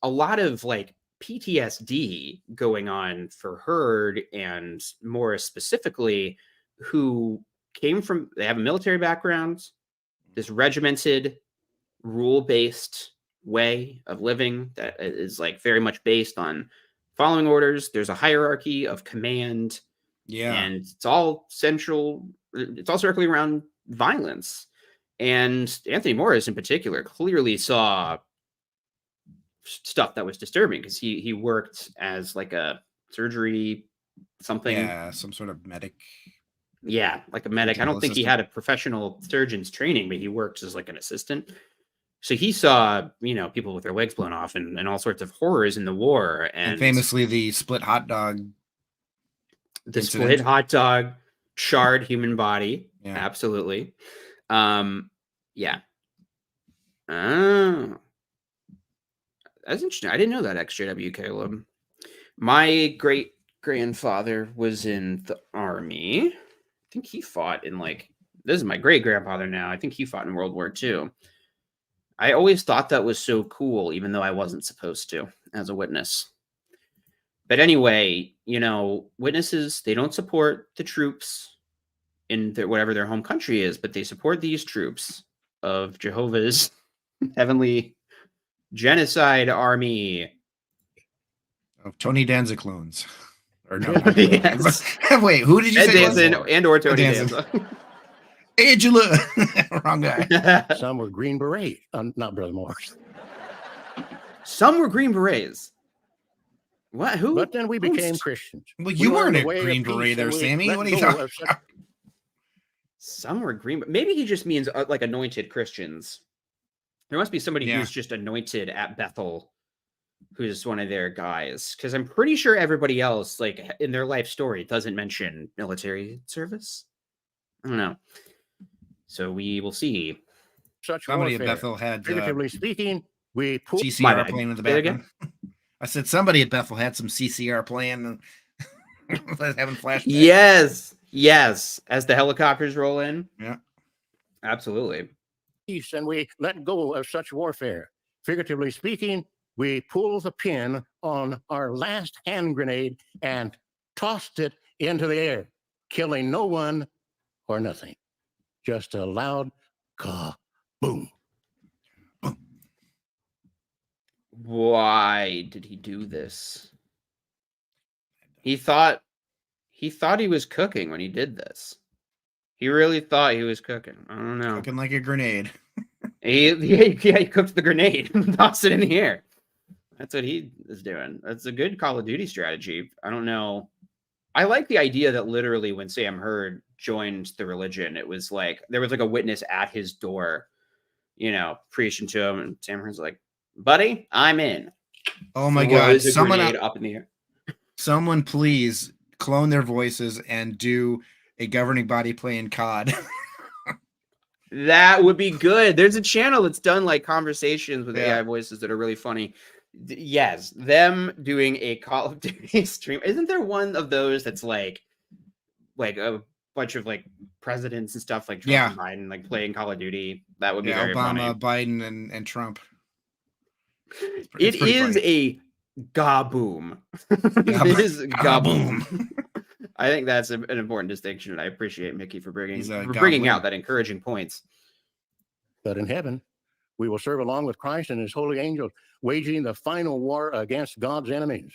lot of like PTSD going on for Hurd and Morris specifically, who they have a military background, this regimented, rule-based way of living that is like very much based on following orders. There's a hierarchy of command. Yeah. And it's all circling around violence. And Anthony Morris in particular clearly saw stuff that was disturbing, because he worked as like a surgery something. Yeah, some sort of medic. Yeah, like a medic. I don't think he had a professional surgeon's training, but he worked as like an assistant. So he saw, people with their legs blown off and all sorts of horrors in the war. And famously, the split hot dog. Split hot dog, charred human body. Yeah. Absolutely. Yeah. That's interesting. I didn't know that, XJW Caleb. My great grandfather was in the army. I think he fought in this is my great grandfather now. I think he fought in World War II. I always thought that was so cool, even though I wasn't supposed to as a witness. But anyway, witnesses, they don't support the troops in whatever their home country is, but they support these troops of Jehovah's heavenly genocide army. Of Tony Danza clones. Or no, yes. Wait, who did you say? And/or Tony Danza. Angela. Wrong guy. Some were Green Berets. Not Brother Morris. Some were Green Berets. What? Who? But then we became Christians. Well, you weren't a way Green of peace, Beret there, and we Sammy. let What are you go talking of such- about? Some were green, but maybe he just means anointed Christians. There must be somebody who's just anointed at Bethel, who's one of their guys. Because I'm pretty sure everybody else, in their life story, doesn't mention military service. I don't know. So we will see. Such somebody warfare. at Bethel had Figuratively speaking, we pulled CCR playing in the background. I said somebody at Bethel had some CCR playing and having flashbacks. Yes. As the helicopters roll in. Yeah. Absolutely. peace, and we let go of such warfare. Figuratively speaking, we pulled the pin on our last hand grenade and tossed it into the air, killing no one or nothing. Just a loud ka-boom. Why did he do this? He thought he was cooking when he did this. He really thought he was cooking. I don't know. Cooking like a grenade. He cooked the grenade and tossed it in the air. That's what he is doing. That's a good Call of Duty strategy. I don't know. I like the idea that literally when Sam Hurd joined the religion, it was like there was like a witness at his door, preaching to him, and Sam Hurd's like, "Buddy, I'm in." Oh my God! Someone up in the air. Someone please clone their voices and do a governing body playing COD. That would be good. There's a channel that's done like conversations with AI voices that are really funny. Yes, them doing a Call of Duty stream. Isn't there one of those that's like a bunch of like presidents and stuff like Trump and Biden like playing Call of Duty? That would be very Obama, funny. Biden, and Trump. It is a gaboom. It is gaboom. I think that's an important distinction, and I appreciate Mickey for bringing out that encouraging points. But in heaven, we will serve along with Christ and his holy angels, waging the final war against God's enemies.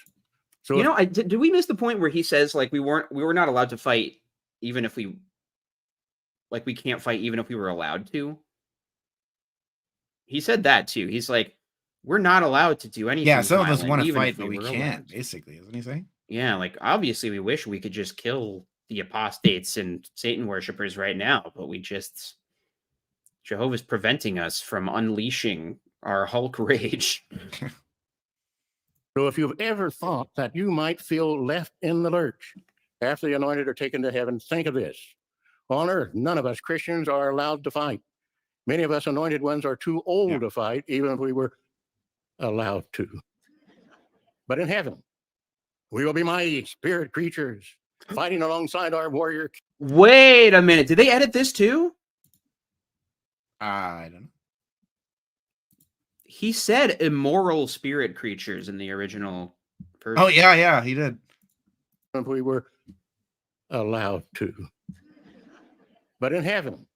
So did we miss the point where he says like we were not allowed to fight even if we can't fight even if we were allowed to? He said that too. He's like, we're not allowed to do anything. Yeah, some of us want to fight, but we can't, basically, isn't he saying? Yeah, like obviously we wish we could just kill the apostates and Satan worshipers right now, but Jehovah's preventing us from unleashing our Hulk rage. So if you've ever thought that you might feel left in the lurch after the anointed are taken to heaven, think of this. On earth, none of us Christians are allowed to fight. Many of us anointed ones are too old to fight, even if we were allowed to. But in heaven, we will be mighty spirit creatures fighting alongside our warrior. Wait a minute. Did they edit this too? I don't know. He said immoral spirit creatures in the original version. Oh, yeah, he did. If we were allowed to. But in heaven,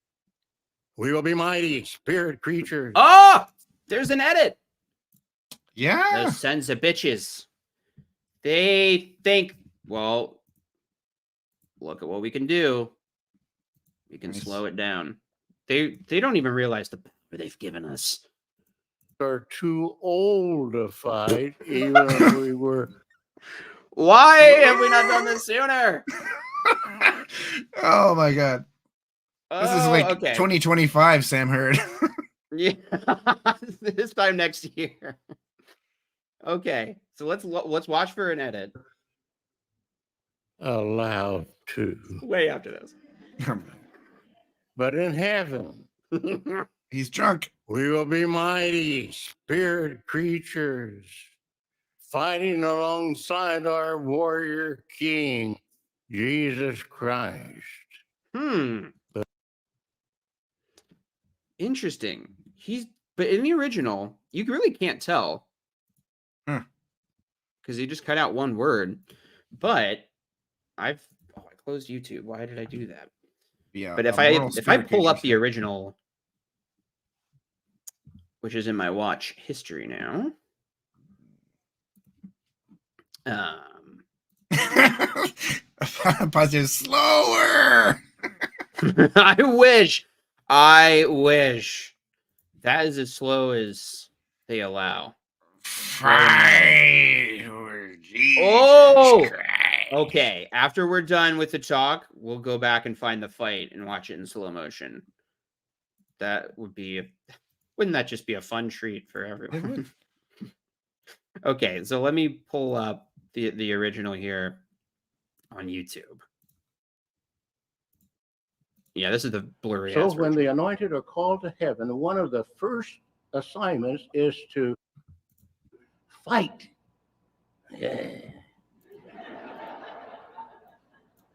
we will be mighty spirit creatures. Oh, there's an edit. Yeah. Those sons of bitches. They think, well, look at what we can do. We can slow it down. They don't even realize the power they've given us. Are too old to fight, even if we were. Why have we not done this sooner? Oh my God. This is like 2025, Sam Hurd. Yeah, this time next year. Okay, so let's watch for an edit. Allowed to. Way after this. But in heaven, he's drunk. We will be mighty spirit creatures, fighting alongside our warrior king, Jesus Christ. Interesting. But in the original, you really can't tell. Because he just cut out one word. But I closed YouTube. Why did I do that? Yeah. But if I pull up the original, which is in my watch history now. Positive slower. I wish that is as slow as they allow. Fight. Oh, okay. After we're done with the talk, we'll go back and find the fight and watch it in slow motion. That would be, wouldn't that just be a fun treat for everyone? Okay, so let me pull up the original here on YouTube. Yeah, this is the blurry. So when the anointed are called to heaven, one of the first assignments is to fight. Yeah.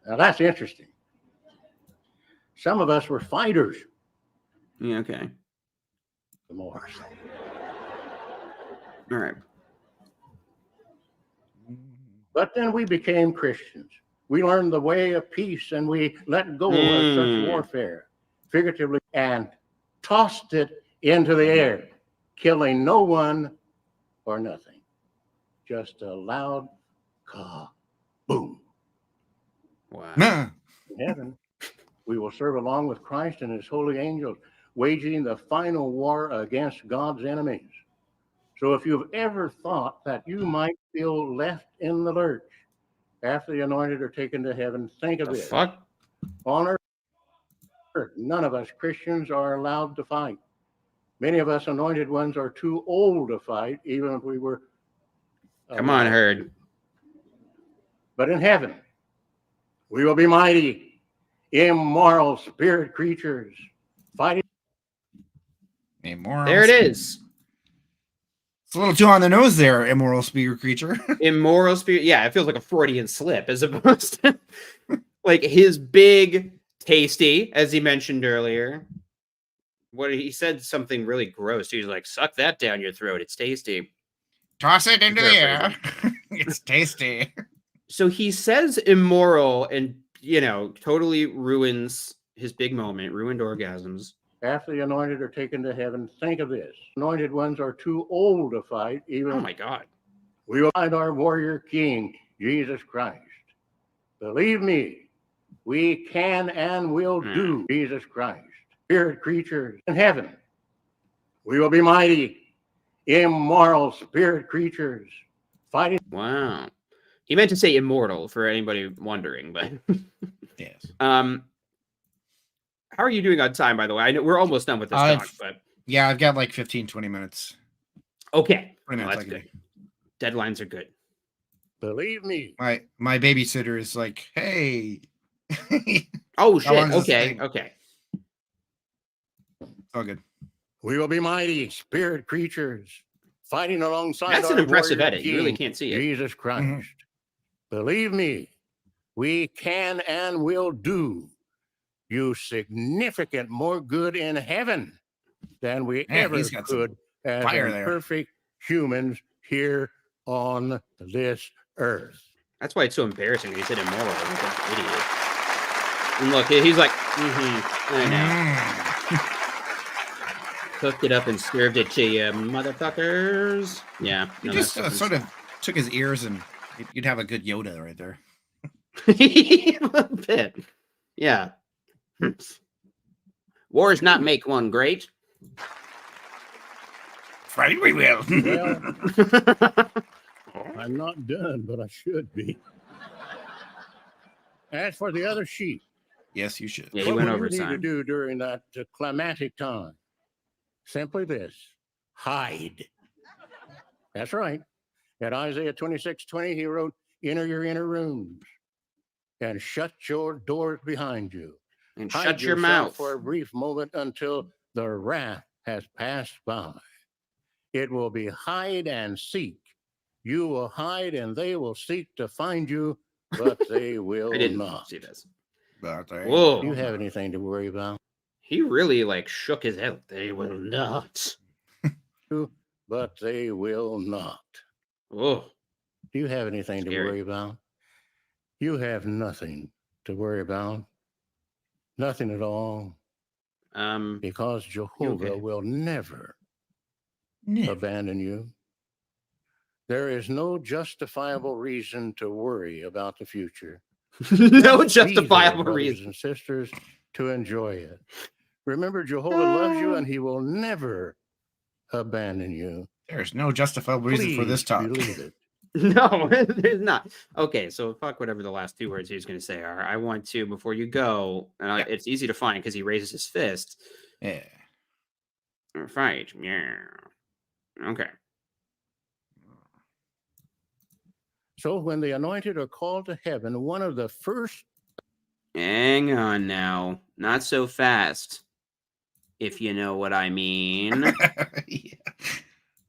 Now that's interesting. Some of us were fighters. Yeah, okay. The more. All right. But then we became Christians. We learned the way of peace and we let go of such warfare, figuratively, and tossed it into the air, killing no one or nothing. Just a loud boom. Wow. In heaven, we will serve along with Christ and his holy angels, waging the final war against God's enemies. So if you've ever thought that you might feel left in the lurch after the anointed are taken to heaven, think of this. Fuck? On earth, none of us Christians are allowed to fight. Many of us anointed ones are too old to fight, even if we were. Come on, Herd. But in heaven, we will be mighty, immoral spirit creatures, fighting. Immoral. There it is. It's a little too on the nose there, immoral spirit creature. Immoral spirit. Yeah, it feels like a Freudian slip as opposed to like his big tasty, as he mentioned earlier. What he said something really gross. He was like, suck that down your throat. It's tasty. Toss it into the air. It's tasty. So he says immoral and, totally ruins his big moment, ruined orgasms. After the anointed are taken to heaven, think of this. Anointed ones are too old to fight, even. Oh my God. We will find our warrior king, Jesus Christ. Believe me, we can and will do Jesus Christ. Spirit creatures in heaven. We will be mighty, immoral spirit creatures fighting. Wow. He meant to say immortal for anybody wondering, but yes. How are you doing on time, by the way? I know we're almost done with this talk, but yeah, I've got like 15-20 minutes. Okay. Well, that's good. Deadlines are good. Believe me. My babysitter is like, hey. Oh shit. Okay. All good. We will be mighty spirit creatures fighting alongside. That's an impressive edit. You really can't see it. Jesus Christ. Believe me, we can and will do you significant more good in heaven than we ever could as imperfect humans here on this earth. That's why it's so embarrassing. He said immoral. Like an idiot. And look, he's like, I know. Cooked it up and served it to you, motherfuckers. Yeah. You just sort of took his ears and you'd have a good Yoda right there. A little bit. Yeah. Wars not make one great. Fight we will. Well, I'm not done, but I should be. As for the other sheep. Yes, you should. Yeah, you went over what you need to time. do during that climatic time? Simply this. Hide. That's right. At Isaiah 26:20, he wrote, enter your inner rooms and shut your doors behind you. And Hide shut your yourself mouth for a brief moment until the wrath has passed by. It will be hide and seek. You will hide and they will seek to find you, but they I will didn't not. see this. But they Whoa. Do you will have not. anything to worry about? He really like shook his head. They will not. But they will not. Oh, Do you have anything to Scary. worry about? You have nothing to worry about. Nothing at all. Because Jehovah okay? will never Never. abandon you. There is no justifiable reason to worry about the future. No Just be there, justifiable brothers reason. and sisters, to enjoy it. Remember, Jehovah loves you and he will never abandon you. There's no justifiable reason for this Please talk. believe it. No, there's not. Okay, so fuck whatever the last two words he was going to say are. I want to, before you go, and Yeah. it's easy to find because he raises his fist. Yeah. Fight. Yeah. Okay. So when the anointed are called to heaven, one of the first Hang on now. Not so fast. If you know what I mean. Yeah.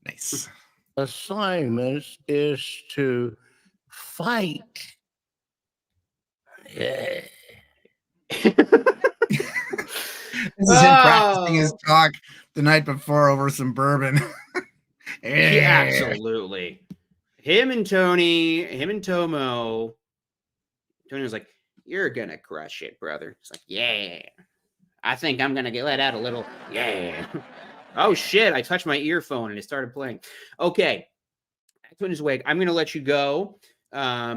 Nice. assignments is to fight. Yeah. This is him practicing his Oh. talk the night before over some bourbon. Yeah, absolutely. Him and Tomo. Tony was like, "You're gonna crush it, brother." It's like, "Yeah, I think I'm gonna get let out a little." Yeah. Oh shit! I touched my earphone and it started playing. Okay, Twin is awake. I'm gonna let you go. Where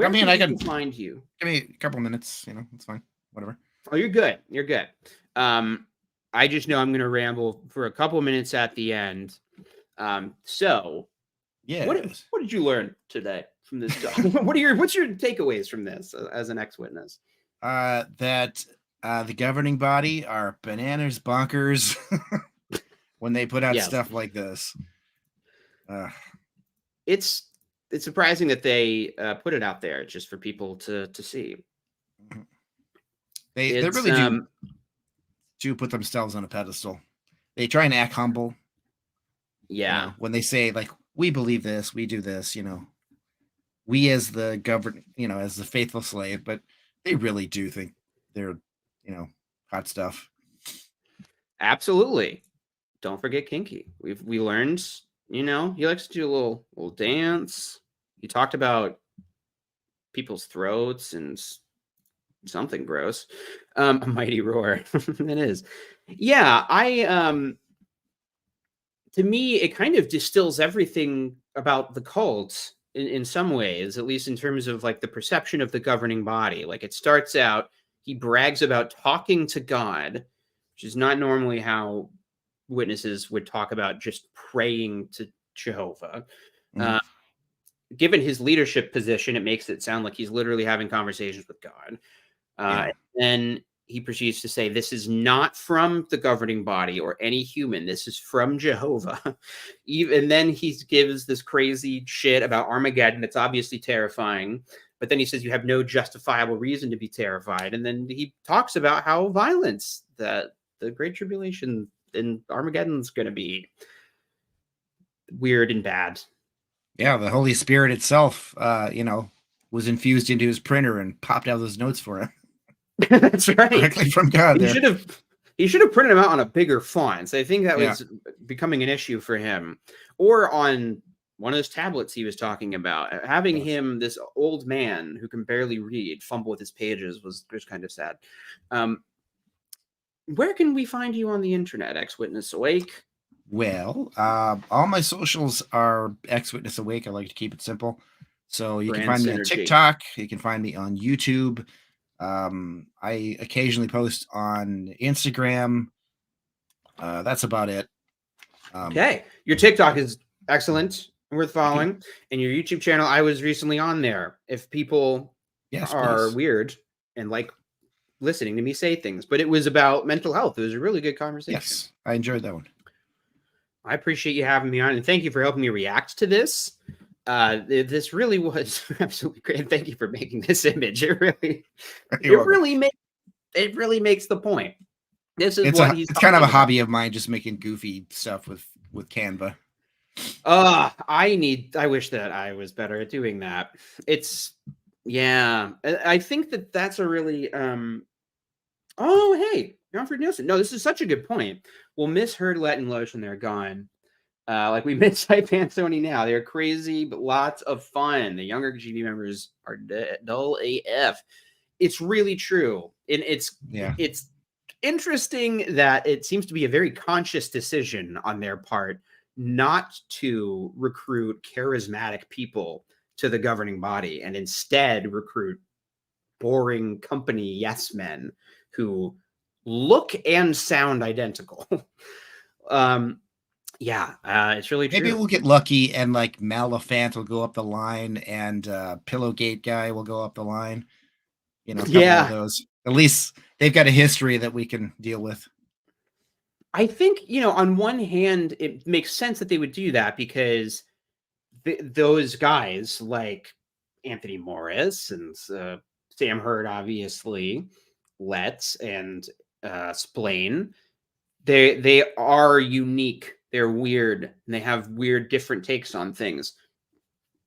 mean, can I people can- find you? Give me a couple minutes, it's fine. Whatever. Oh, you're good. You're good. I just know I'm gonna ramble for a couple minutes at the end. So Yeah. what did you learn today from this talk? What's your takeaways from this as an ex-witness? That the governing body are bananas bonkers when they put out Yeah. stuff like this. It's surprising that they put it out there just for people to see. They really do put themselves on a pedestal. They try and act humble. Yeah. When they say like, we believe this, we do this, we as the as the faithful slave, but they really do think they're, hot stuff. Absolutely. Don't forget Kinky. We learned, he likes to do a little dance. He talked about people's throats and something gross. A mighty roar. It is. Yeah, to me, it kind of distills everything about the cult in some ways, at least in terms of like the perception of the governing body. Like it starts out, he brags about talking to God, which is not normally how witnesses would talk about just praying to Jehovah. Given his leadership position, it makes it sound like he's literally having conversations with God. And then he proceeds to say, this is not from the governing body or any human. This is from Jehovah. And then he gives this crazy shit about Armageddon. It's obviously terrifying. But then he says you have no justifiable reason to be terrified. And then he talks about how violent that the Great Tribulation and Armageddon's going to be weird and bad. Yeah, the Holy Spirit itself, was infused into his printer and popped out those notes for him. That's right. Directly from God. He should have printed them out on a bigger font. So I think that was becoming an issue for him. Or on one of those tablets he was talking about. Having him, this old man who can barely read, fumble with his pages was kind of sad. Where can we find you on the internet, Ex-Witness Awake? Well, all my socials are Ex-Witness Awake. I like to keep it simple. So you can find me on TikTok. You can find me on YouTube. I occasionally post on Instagram. That's about it. Okay. Your TikTok is excellent and worth following. And your YouTube channel, I was recently on there. If people are weird and like listening to me say things, but it was about mental health. It was a really good conversation. Yes, I enjoyed that one. I appreciate you having me on, and thank you for helping me react to this. This really was absolutely great. Thank you for making this image. It really makes the point. This is It's what he's it's kind of a talking about. hobby of mine, just making goofy stuff with Canva. I wish that I was better at doing that. I think that that's a really oh, hey, Alfred Nielsen. No, this is such a good point. We'll miss Herdlet and Lotion. They're gone. Like we miss Saipan Sony now. They're crazy, but lots of fun. The younger GB members are dull AF. It's really true. And it's interesting that it seems to be a very conscious decision on their part not to recruit charismatic people to the governing body and instead recruit boring company yes men who look and sound identical. It's really true. Maybe we'll get lucky and like Malafant will go up the line and Pillowgate guy will go up the line. You know, a couple of those. At least they've got a history that we can deal with. I think, on one hand, it makes sense that they would do that because those guys like Anthony Morris and Sam Hurd, obviously, Letts and Splain, they are unique. They're weird and they have weird, different takes on things.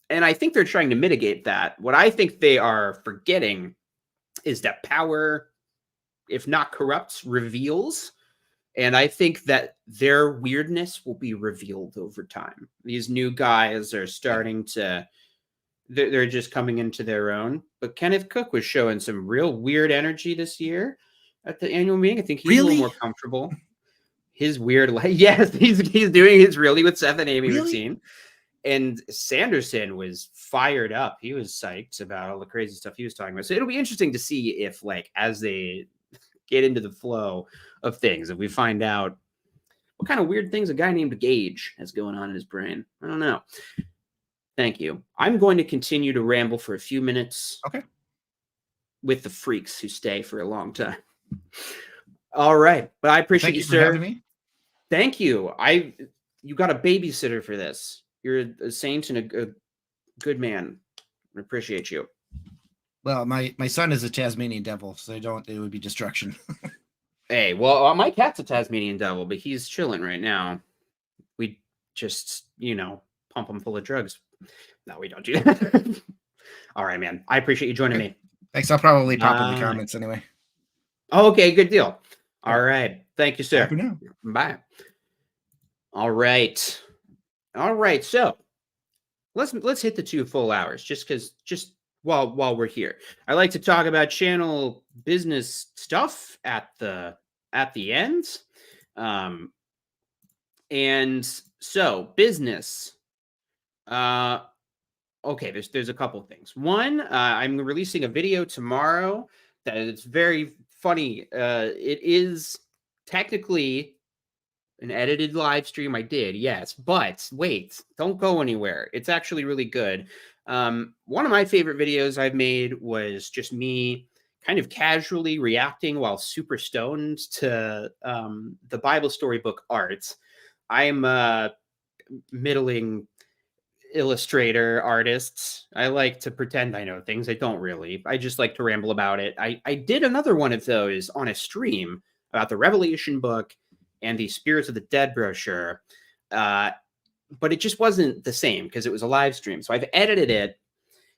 And I think they're trying to mitigate that. What I think they are forgetting is that power, if not corrupts, reveals. And I think that their weirdness will be revealed over time. These new guys are starting to, they're just coming into their own. But Kenneth Cook was showing some real weird energy this year at the annual meeting. I think he's a little more comfortable. His weird, yes, he's doing his really with Seth and Amy routine. And Sanderson was fired up. He was psyched about all the crazy stuff he was talking about. So it'll be interesting to see if, like, as they get into the flow of things, if we find out what kind of weird things a guy named Gage has going on in his brain. I don't know. Thank you. I'm going to continue to ramble for a few minutes. Okay. With the freaks who stay for a long time. All right. But I appreciate you, sir. For having me. Thank you. You got a babysitter for this. You're a saint and a good man. I appreciate you. Well, my son is a Tasmanian devil, so it would be destruction. Hey, well, my cat's a Tasmanian devil, but he's chilling right now. We just, pump him full of drugs. No, we don't do that. All right, man. I appreciate you joining me. Thanks. I'll probably pop in the comments anyway. Okay, good deal. All right. Thank you, sir. Bye for now. Bye. All right. So let's hit the 2 full hours just while we're here. I like to talk about channel business stuff at the end. And so business. Okay, there's a couple things. One, I'm releasing a video tomorrow that is very funny. It is technically an edited live stream. I did, yes, but wait, don't go anywhere. It's actually really good. One of my favorite videos I've made was just me kind of casually reacting while super stoned to the Bible storybook art. I'm a middling illustrator artist. I like to pretend I know things. I don't really. I just like to ramble about it. I did another one of those on a stream about the Revelation book and the Spirits of the Dead brochure. But it just wasn't the same because it was a live stream. So I've edited it.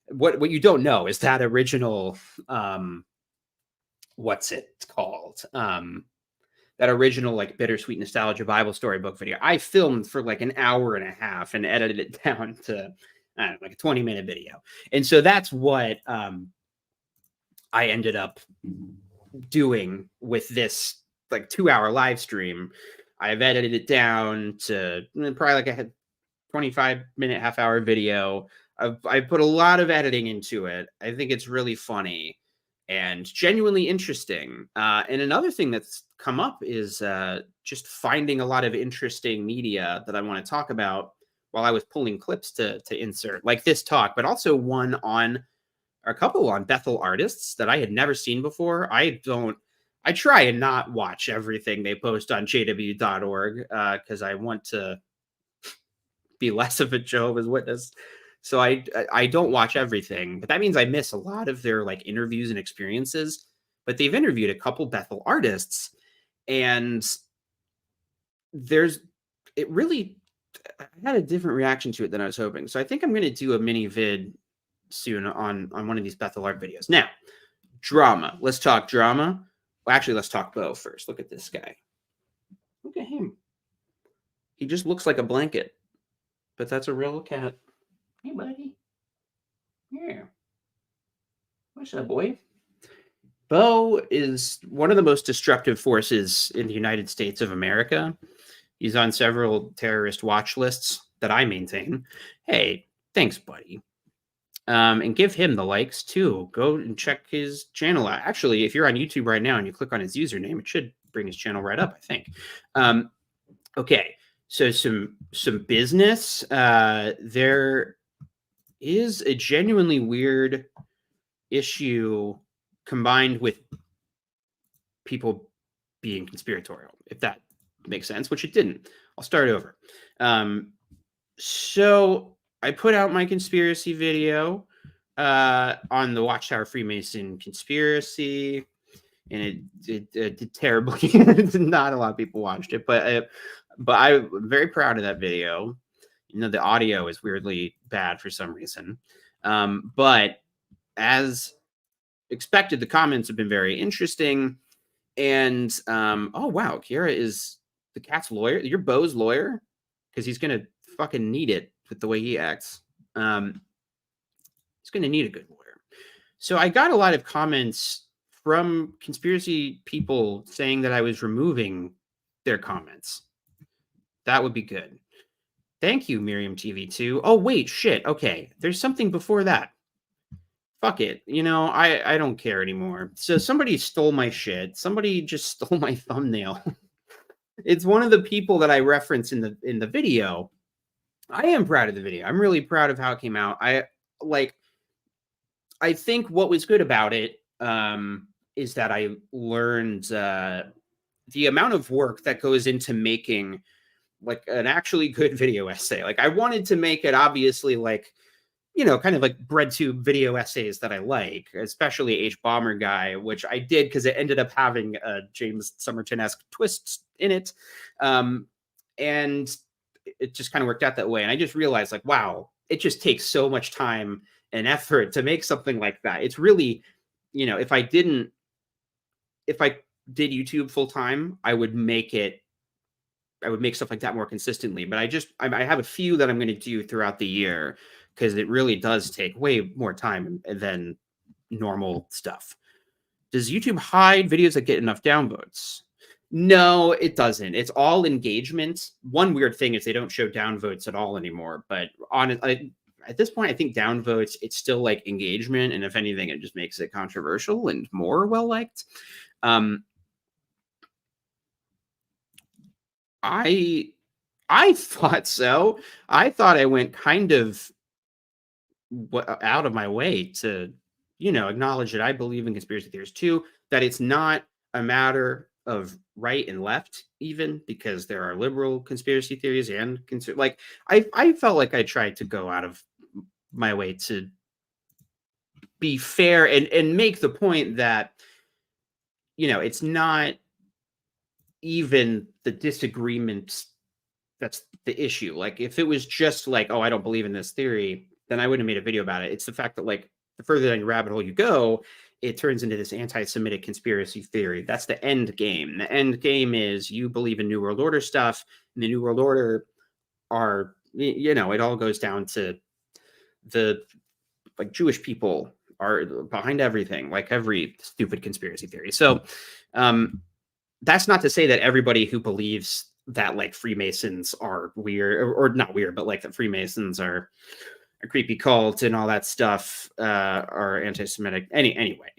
What you don't know is that original, what's it called? That original like bittersweet nostalgia Bible storybook video. I filmed for like an hour and a half and edited it down to like a 20-minute video. And so that's what I ended up doing with this like 2-hour live stream. I've edited it down to probably like a 25-minute, half-hour video. I put a lot of editing into it. I think it's really funny and genuinely interesting. And another thing that's come up is just finding a lot of interesting media that I want to talk about while I was pulling clips to insert, like this talk, but also a couple on Bethel artists that I had never seen before. I try and not watch everything they post on jw.org because I want to be less of a Jehovah's Witness. So I don't watch everything, but that means I miss a lot of their like interviews and experiences. But they've interviewed a couple Bethel artists, And it really, I had a different reaction to it than I was hoping. So I think I'm going to do a mini vid soon on one of these Bethel art videos. Now, drama. Let's talk drama. Well, actually, let's talk Bo first. Look at this guy. Look at him. He just looks like a blanket, but that's a real cat. Hey, buddy. Yeah. What's up, boy? Bo is one of the most destructive forces in the United States of America. He's on several terrorist watch lists that I maintain. Hey, thanks, buddy. And give him the likes too. Go and check his channel out. Actually, if you're on YouTube right now and you click on his username, it should bring his channel right up, I think. Okay, so some business. There is a genuinely weird issue combined with people being conspiratorial, if that makes sense, which it didn't. I'll start over. So I put out my conspiracy video on the Watchtower Freemason conspiracy, and it did terribly. Not a lot of people watched it, but I'm very proud of that video. You know, the audio is weirdly bad for some reason, but as expected, the comments have been very interesting. And oh wow, Kiera is the cat's lawyer. You're Bo's lawyer, because he's gonna fucking need it with the way he acts. He's gonna need a good lawyer. So I got a lot of comments from conspiracy people saying that I was removing their comments. That would be good. Thank you, Miriam TV2. Oh wait, shit. Okay, there's something before that. Fuck it. You know, I don't care anymore. So somebody stole my shit. Somebody just stole my thumbnail. It's one of the people that I reference in the video. I am proud of the video. I'm really proud of how it came out. I think what was good about it is that I learned the amount of work that goes into making like an actually good video essay. Like I wanted to make it obviously like, you know, kind of like breadtube video essays that I like, especially H Bomber Guy, which I did because it ended up having a James Somerton-esque twist in it. And it just kind of worked out that way. And I just realized like, wow, it just takes so much time and effort to make something like that. It's really, you know, if I did YouTube full time, I would make stuff like that more consistently. But I have a few that I'm going to do throughout the year, because it really does take way more time than normal stuff. Does YouTube hide videos that get enough downvotes? No, it doesn't. It's all engagement. One weird thing is they don't show downvotes at all anymore. But at this point, I think downvotes, it's still like engagement. And if anything, it just makes it controversial and more well-liked. I thought so. I thought I went kind of out of my way to, you know, acknowledge that I believe in conspiracy theories too, that it's not a matter of right and left, even, because there are liberal conspiracy theories and like I felt like I tried to go out of my way to be fair and make the point that, you know, it's not even the disagreement that's the issue. Like if it was just like, oh, I don't believe in this theory, then I wouldn't have made a video about it. It's the fact that like the further down the rabbit hole you go, it turns into this anti-Semitic conspiracy theory. That's the end game. The end game is you believe in New World Order stuff, and the New World Order are, you know, it all goes down to the like Jewish people are behind everything, like every stupid conspiracy theory. So that's not to say that everybody who believes that like Freemasons are weird or not weird, but like that Freemasons are a creepy cult and all that stuff are anti-Semitic. Anyway,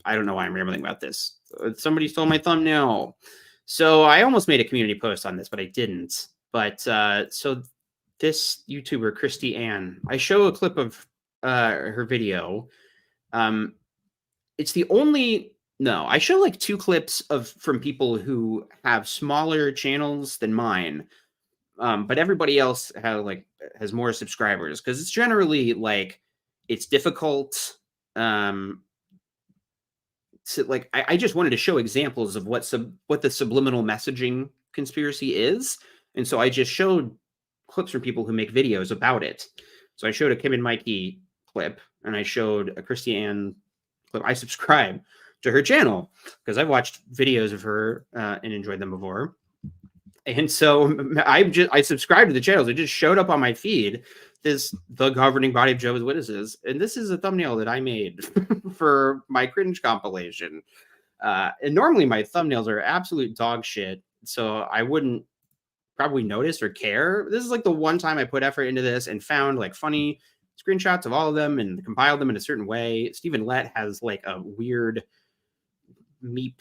I don't know why I'm rambling about this. Somebody stole my thumbnail. So I almost made a community post on this, but I didn't. But so this YouTuber, Christy Ann, I show a clip of her video. It's the only... No, I show like 2 clips from people who have smaller channels than mine. But everybody else has more subscribers, because it's generally like it's difficult like I just wanted to show examples of what the subliminal messaging conspiracy is, and so I just showed clips from people who make videos about it. So I showed a Kim and Mikey clip, and I showed a Christy Ann clip. I subscribe to her channel because I've watched videos of her and enjoyed them before. And so I subscribed to the channels. It just showed up on my feed. The governing body of Jehovah's Witnesses, and this is a thumbnail that I made for my cringe compilation. And normally my thumbnails are absolute dog shit, so I wouldn't probably notice or care. This is like the one time I put effort into this and found like funny screenshots of all of them and compiled them in a certain way. Stephen Lett has like a weird meep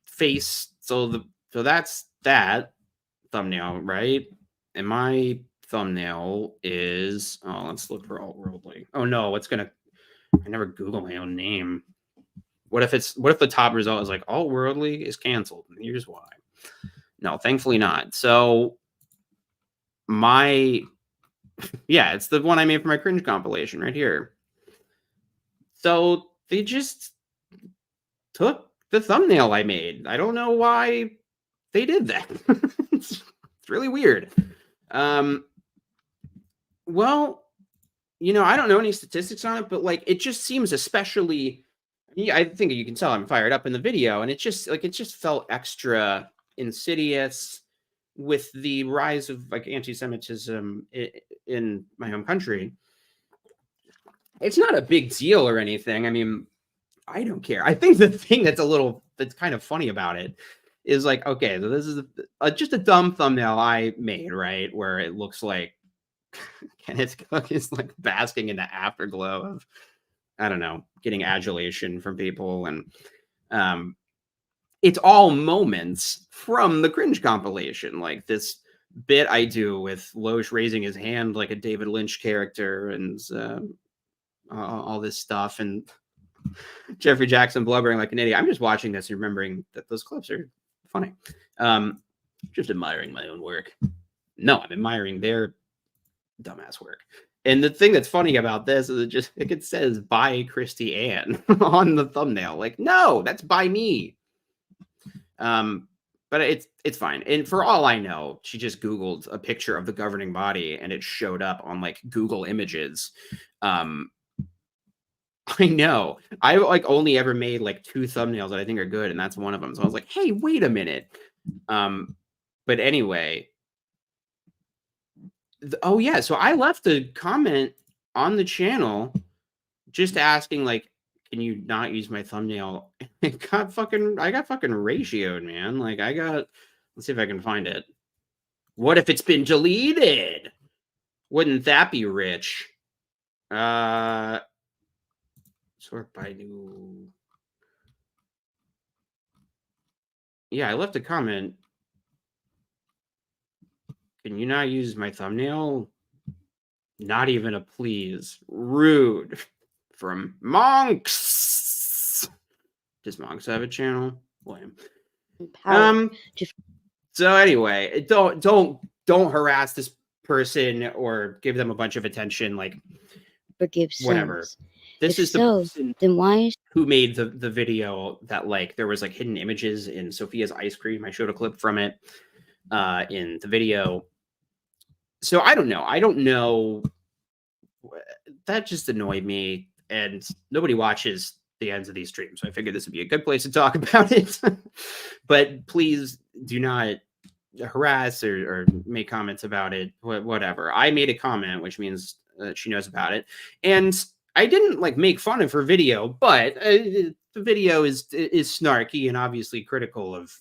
face, so that's that thumbnail, right? And my thumbnail is, oh, let's look for alt-worldly. Oh no, I never Google my own name. What if the top result is like alt-worldly is canceled? And here's why. No, thankfully not. So it's the one I made for my cringe compilation right here. So they just took the thumbnail I made. I don't know why they did that. It's really weird. Well, I don't know any statistics on it, but like it just seems especially, I think you can tell I'm fired up in the video, and it just felt extra insidious with the rise of like anti-Semitism in my home country. It's not a big deal or anything. I mean, I don't care. I think the thing that's kind of funny about it is like, okay, so this is just a dumb thumbnail I made, right? Where it looks like Kenneth Cook is like basking in the afterglow of, I don't know, getting adulation from people. And it's all moments from the cringe compilation, like this bit I do with Loesch raising his hand like a David Lynch character and all this stuff, and Jeffrey Jackson blubbering like an idiot. I'm just watching this and remembering that those clips are funny. Just admiring my own work. No, I'm admiring their dumbass work. And the thing that's funny about this is it says by Christy Ann on the thumbnail. Like, no, that's by me. But it's fine. And for all I know, she just Googled a picture of the governing body and it showed up on like Google Images. I know. I like only ever made like 2 thumbnails that I think are good, and that's one of them. So I was like, hey, wait a minute. But anyway. Oh yeah, so I left a comment on the channel just asking like, can you not use my thumbnail? I got fucking ratioed, man. Like let's see if I can find it. What if it's been deleted? Wouldn't that be rich? Sort by new. Yeah, I left a comment. Can you not use my thumbnail? Not even a please. Rude. From Monks. Does Monks have a channel? Lame. So anyway, don't harass this person or give them a bunch of attention. Like, forgive whatever. sins. This If is the so, person then why? Who made the video that like there was like hidden images in Sophia's ice cream. I showed a clip from it in the video. So I don't know. That just annoyed me, and nobody watches the ends of these streams. So I figured this would be a good place to talk about it. But please do not harass or make comments about it, whatever. I made a comment, which means she knows about it. And I didn't like make fun of her video, but the video is snarky and obviously critical of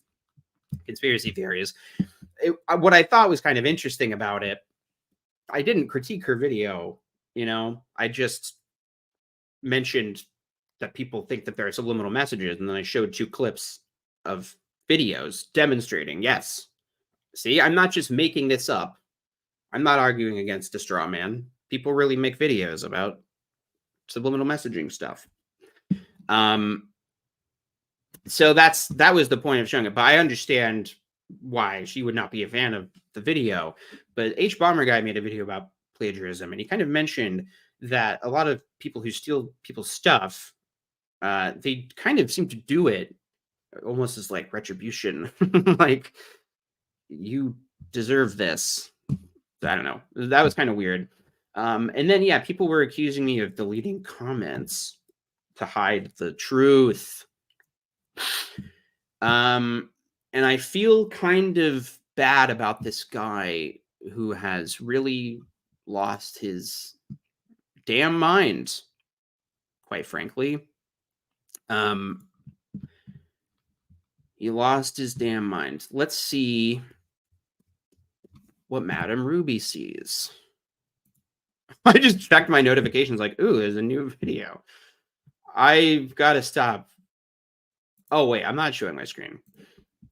conspiracy theories. What I thought was kind of interesting about it, I didn't critique her video, I just mentioned that people think that there are subliminal messages, and then I showed 2 clips of videos demonstrating, yes. See, I'm not just making this up. I'm not arguing against a straw man. People really make videos about subliminal messaging stuff. So that was the point of showing it, but I understand why she would not be a fan of the video. But H Bomber Guy made a video about plagiarism, and he kind of mentioned that a lot of people who steal people's stuff they kind of seem to do it almost as like retribution. Like, you deserve this. I don't know. That was kind of weird. And then, yeah, people were accusing me of deleting comments to hide the truth. And I feel kind of bad about this guy who has really lost his damn mind, quite frankly. He lost his damn mind. Let's see what Madame Ruby sees. I just checked my notifications like, ooh, there's a new video. I've got to stop. Oh, wait, I'm not showing my screen.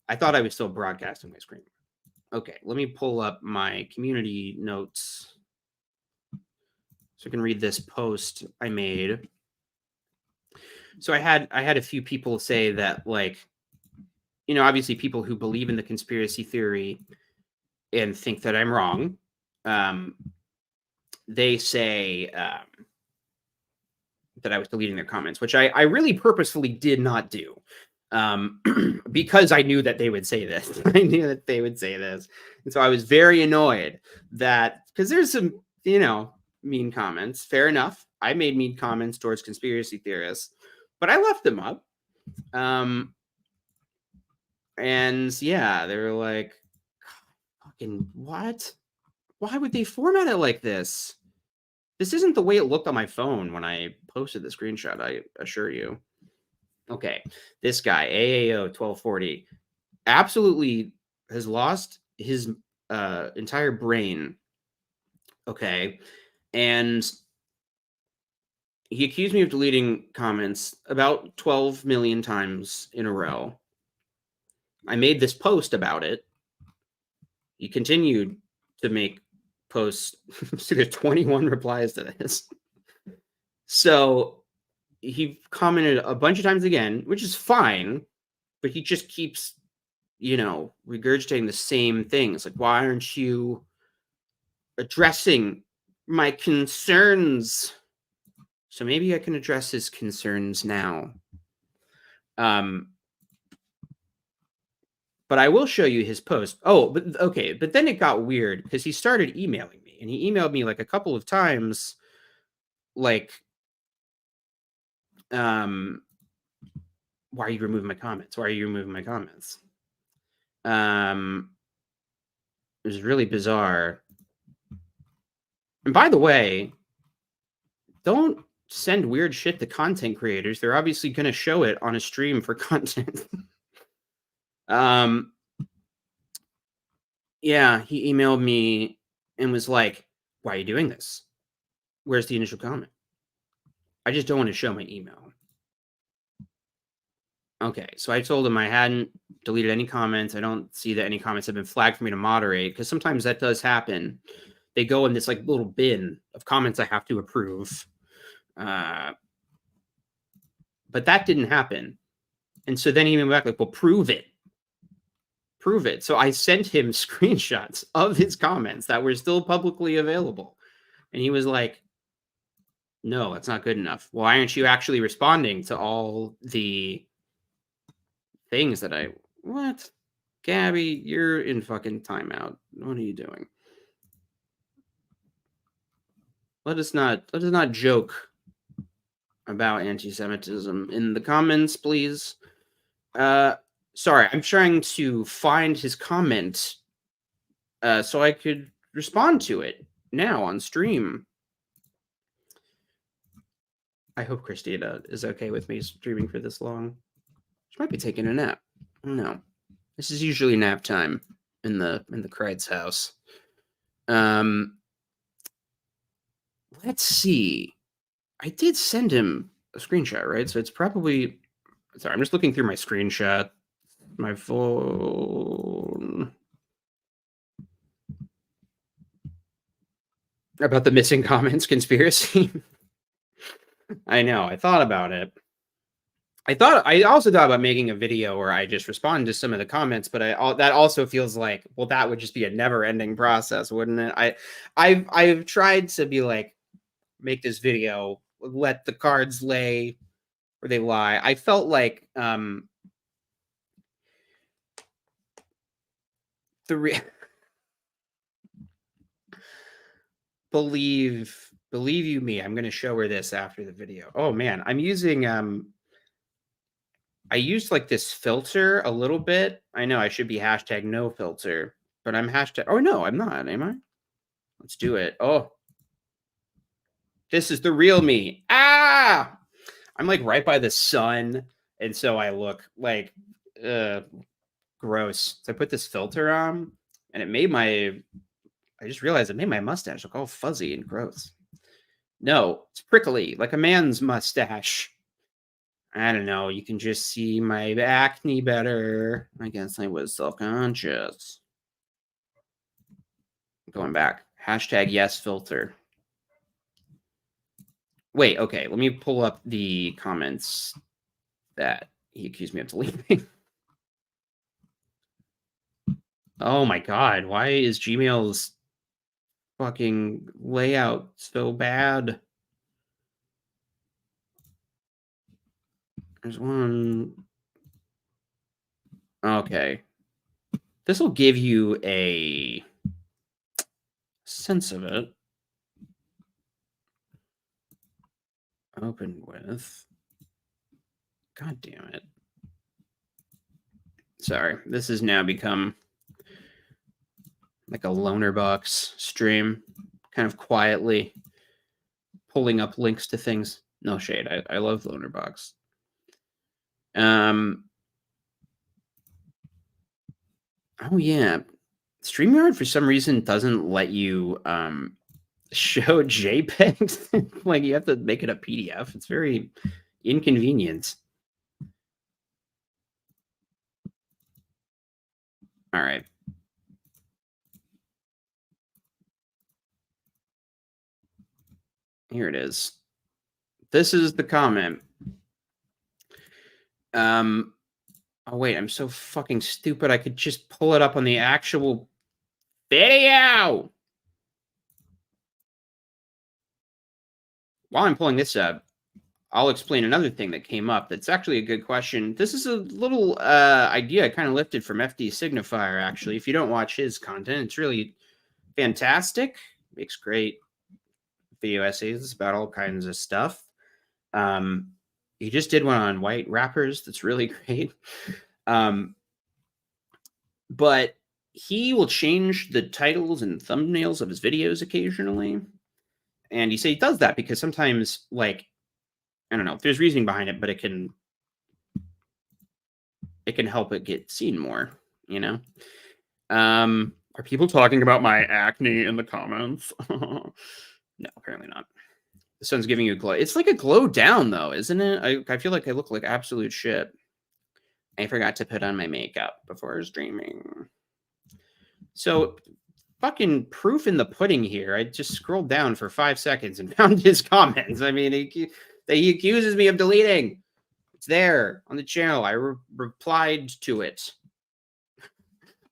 I thought I was still broadcasting my screen. Okay, let me pull up my community notes so I can read this post I made. So I had a few people say that, like, you know, obviously people who believe in the conspiracy theory and think that I'm wrong, they say that I was deleting their comments, which I really purposefully did not do, because I knew that they would say this. I knew that they would say this. And so I was very annoyed that, because there's some, you know, mean comments. Fair enough. I made mean comments towards conspiracy theorists, but I left them up. And yeah, they were like, fucking what? Why would they format it like this? This isn't the way it looked on my phone when I posted the screenshot, I assure you. Okay, this guy, AAO 1240, absolutely has lost his entire brain. Okay, and he accused me of deleting comments about 12 million times in a row. I made this post about it. He continued to make posts. So there's 21 replies to this. So he commented a bunch of times again, which is fine, but he just keeps, you know, regurgitating the same things. Like, why aren't you addressing my concerns? So maybe I can address his concerns now. But I will show you his post. Oh, but okay. But then it got weird because he started emailing me, and he emailed me like a couple of times, like, why are you removing my comments? Why are you removing my comments? It was really bizarre. And by the way, don't send weird shit to content creators. They're obviously going to show it on a stream for content. Yeah, he emailed me and was like, why are you doing this? Where's the initial comment? I just don't want to show my email. Okay, so I told him I hadn't deleted any comments. I don't see that any comments have been flagged for me to moderate, because sometimes that does happen. They go in this like little bin of comments I have to approve. But that didn't happen. And so then he went back like, well, prove it. Prove it. So I sent him screenshots of his comments that were still publicly available. And he was like, no, that's not good enough. Why aren't you actually responding to all the things that I... What? Gabby, you're in fucking timeout. What are you doing? Let us not joke about anti-Semitism in the comments, please. Sorry, I'm trying to find his comment so I could respond to it now on stream. I hope Christina is okay with me streaming for this long. She might be taking a nap. I don't know. This is usually nap time in the Kreid's house. Let's see. I did send him a screenshot, right? So it's probably... Sorry, I'm just looking through my screenshot. My phone. About the missing comments conspiracy. I know. I thought about it. I also thought about making a video where I just respond to some of the comments, but that also feels like, well, that would just be a never-ending process, wouldn't it? I've tried to be like, make this video, let the cards lay, or they lie. I felt like believe you me, I'm gonna show her this after the video. Oh man, I'm using I used like this filter a little bit. I know I should be hashtag no filter, but I'm hashtag. Oh no, I'm not, am I? Let's do it. Oh, this is the real me. Ah, I'm like right by the sun, and so I look like gross. So I put this filter on, and it made my. I just realized it made my mustache look all fuzzy and gross. No, it's prickly, like a man's mustache. I don't know. You can just see my acne better. I guess I was self-conscious. Going back. Hashtag yes filter. Wait, okay. Let me pull up the comments that he accused me of deleting. Oh my god. Why is Gmail's fucking layout so bad? There's one. Okay. This will give you a sense of it. Open with. God damn it. Sorry. This has now become like a loner box stream, kind of quietly pulling up links to things. No shade. I love loner box. Oh yeah, StreamYard for some reason doesn't let you show JPEGs. Like you have to make it a PDF. It's very inconvenient. All right. Here it is. This is the comment. Oh wait, I'm so fucking stupid. I could just pull it up on the actual video. While I'm pulling this up, I'll explain another thing that came up. That's actually a good question. This is a little idea I kind of lifted from FD Signifier, actually. If you don't watch his content, it's really fantastic. Makes great video essays about all kinds of stuff. He just did one on white rappers. That's really great. But he will change the titles and thumbnails of his videos occasionally. And he said he does that because sometimes, like, I don't know, there's reasoning behind it, but it can help it get seen more, you know? Are people talking about my acne in the comments? No, apparently not. The sun's giving you a glow. It's like a glow down, though, isn't it? I feel like I look like absolute shit. I forgot to put on my makeup before streaming. So, fucking proof in the pudding here. I just scrolled down for 5 seconds and found his comments. I mean, he accuses me of deleting. It's there on the channel. I replied to it.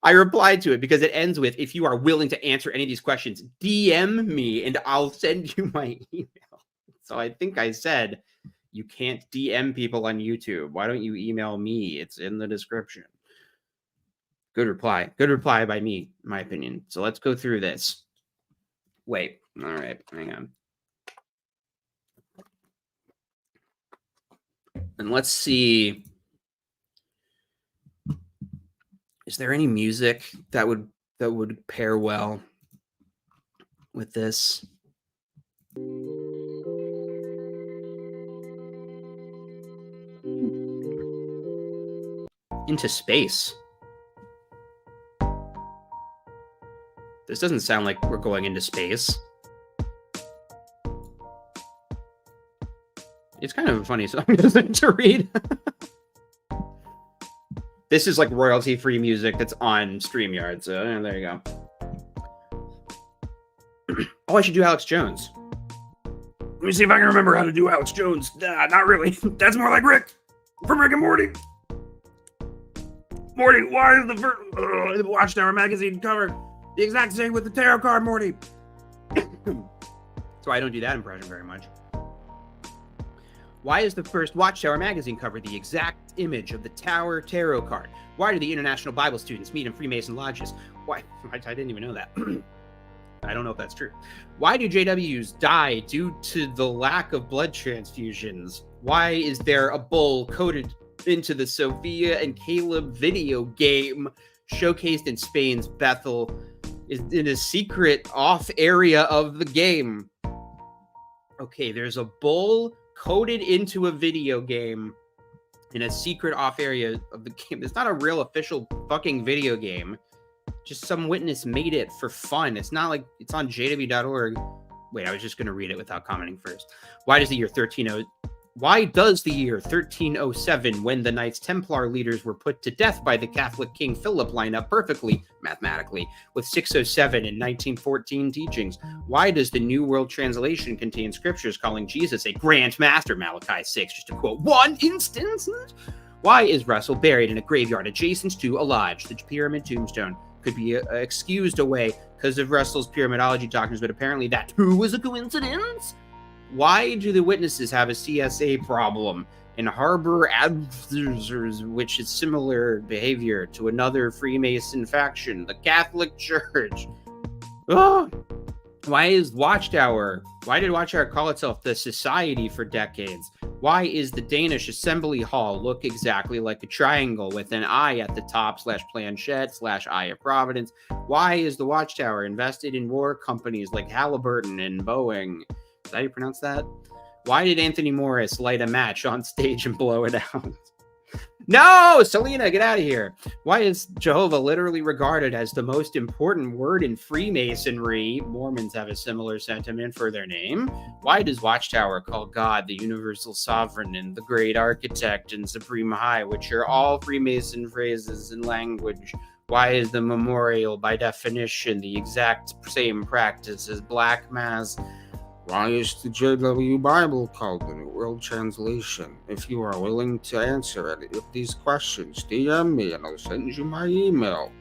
I replied to it because it ends with, if you are willing to answer any of these questions, DM me and I'll send you my email. So I think I said, you can't DM people on YouTube. Why don't you email me? It's in the description. Good reply. Good reply by me, in my opinion. So let's go through this. Wait. All right. Hang on. And let's see. Is there any music that would pair well with this? Into space. This doesn't sound like we're going into space. It's kind of a funny song to read. This is like royalty-free music that's on StreamYard, so there you go. Oh, I should do Alex Jones. Let me see if I can remember how to do Alex Jones. Nah, not really. That's more like Rick from Rick and Morty. Morty, why is the Watchtower magazine cover the exact same with the tarot card, Morty? So I don't do that impression very much. Why is the first Watchtower magazine cover the exact image of the Tower Tarot card? Why do the International Bible students meet in Freemason lodges? Why? I didn't even know that. I don't know if that's true. Why do JWs die due to the lack of blood transfusions? Why is there a bull coded into the Sophia and Caleb video game showcased in Spain's Bethel is in a secret off area of the game? Okay, there's a bull coded into a video game in a secret off area of the game. It's not a real official fucking video game. Just some witness made it for fun. It's not like it's on jw.org. Wait, I was just going to read it without commenting first. Why does the year 1307, when the Knights Templar leaders were put to death by the Catholic King Philip, line up perfectly, mathematically, with 607 and 1914 teachings? Why does the New World Translation contain scriptures calling Jesus a Grand Master, Malachi 6, just to quote one instance? Why is Russell buried in a graveyard adjacent to a lodge? The pyramid tombstone could be excused away because of Russell's pyramidology doctrines, but apparently that too was a coincidence? Why do the witnesses have a CSA problem and harbor advisors, which is similar behavior to another Freemason faction, the Catholic Church? Ugh. Why did Watchtower call itself the Society for decades? Why is the Danish Assembly Hall look exactly like a triangle with an eye at the top / planchette / Eye of Providence? Why is the Watchtower invested in war companies like Halliburton and Boeing? Is that how you pronounce that? Why did Anthony Morris light a match on stage and blow it out? No, Selena, get out of here. Why is Jehovah literally regarded as the most important word in Freemasonry? Mormons have a similar sentiment for their name. Why does Watchtower call God the universal sovereign and the great architect and supreme high, which are all Freemason phrases and language? Why is the memorial, by definition, the exact same practice as Black Mass? Why is the JW Bible called the New World Translation? If you are willing to answer any of these questions, DM me and I'll send you my email.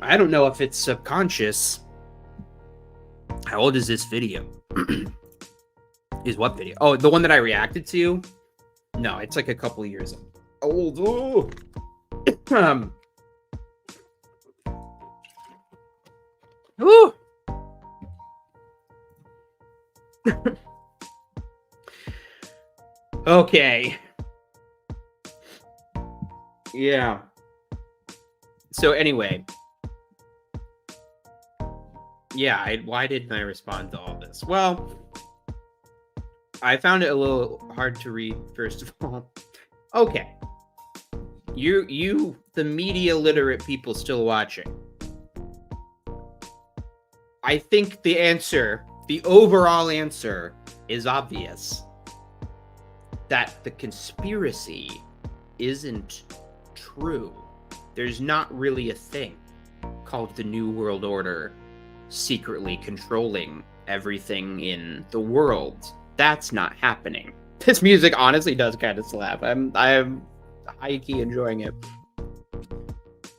I don't know if it's subconscious. How old is this video? Is what video? Oh, the one that I reacted to? No, it's like a couple of years old. Ooh. Ooh. Okay. Yeah. So anyway. Yeah, why didn't I respond to all this? Well, I found it a little hard to read, first of all. Okay. You, the media literate people still watching. I think the overall answer is obvious. That the conspiracy isn't true. There's not really a thing called the New World Order secretly controlling everything in the world. That's not happening. This music honestly does kind of slap. I'm high-key enjoying it.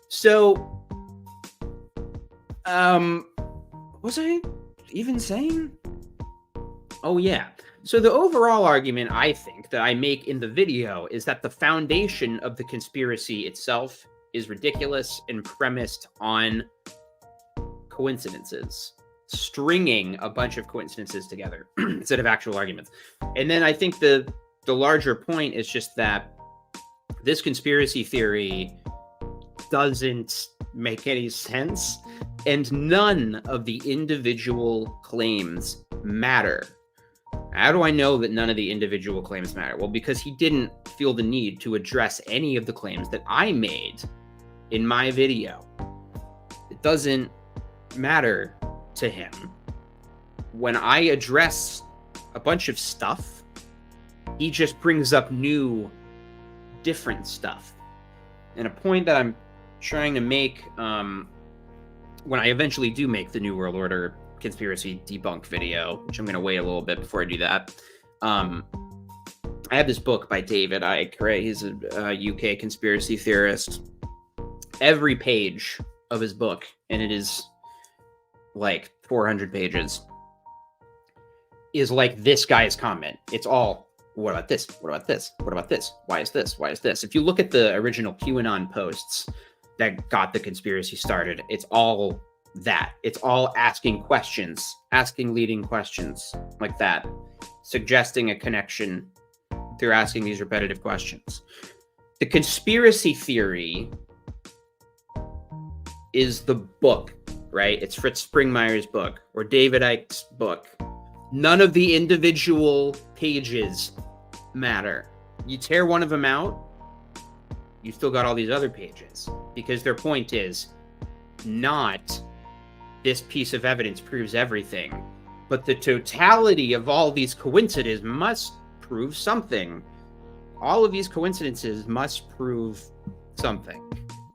So, was I even saying? Oh, yeah. So the overall argument, I think, that I make in the video is that the foundation of the conspiracy itself is ridiculous and premised on coincidences. Stringing a bunch of coincidences together instead of actual arguments. And then I think the larger point is just that this conspiracy theory doesn't make any sense, and none of the individual claims matter. How do I know that none of the individual claims matter? Well, because he didn't feel the need to address any of the claims that I made in my video. It doesn't matter to him. When I address a bunch of stuff, he just brings up new, different stuff. And a point that I'm trying to make when I eventually do make the New World Order conspiracy debunk video, which I'm going to wait a little bit before I do that. I have this book by David Icke, right? He's a UK conspiracy theorist. Every page of his book, and it is like 400 pages is like this guy's comment. It's all, what about this? What about this? What about this? Why is this? Why is this? If you look at the original QAnon posts that got the conspiracy started, it's all that. It's all asking questions, asking leading questions like that, suggesting a connection through asking these repetitive questions. The conspiracy theory is the book, right? It's Fritz Springmeier's book or David Icke's book. None of the individual pages matter. You tear one of them out, you still got all these other pages, because their point is not this piece of evidence proves everything, but the totality of all these coincidences must prove something. All of these coincidences must prove something.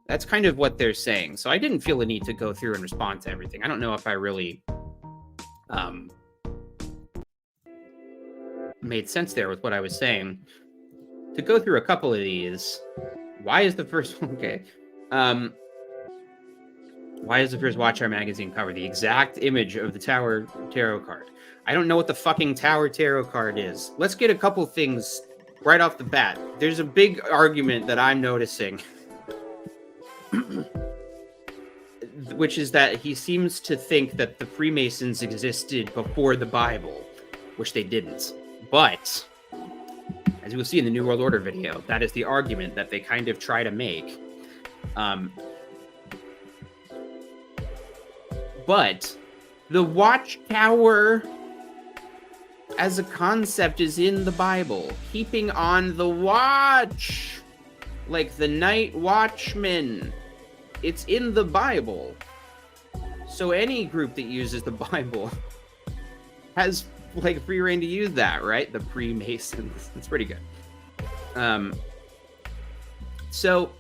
That's kind of what they're saying. So I didn't feel the need to go through and respond to everything. I don't know if I really made sense there with what I was saying. To go through a couple of these, why is the first one okay? Why is the first Watchtower magazine cover the exact image of the Tower Tarot card? I don't know what the fucking Tower Tarot card is. Let's get a couple things right off the bat. There's a big argument that I'm noticing, which is that he seems to think that the Freemasons existed before the Bible, which they didn't. But, as you will see in the New World Order video, that is the argument that they kind of try to make. But the Watchtower as a concept is in the Bible. Keeping on the watch, like the night watchman. It's in the Bible. So any group that uses the Bible has like free reign to use that, right? The Freemasons. That's pretty good. So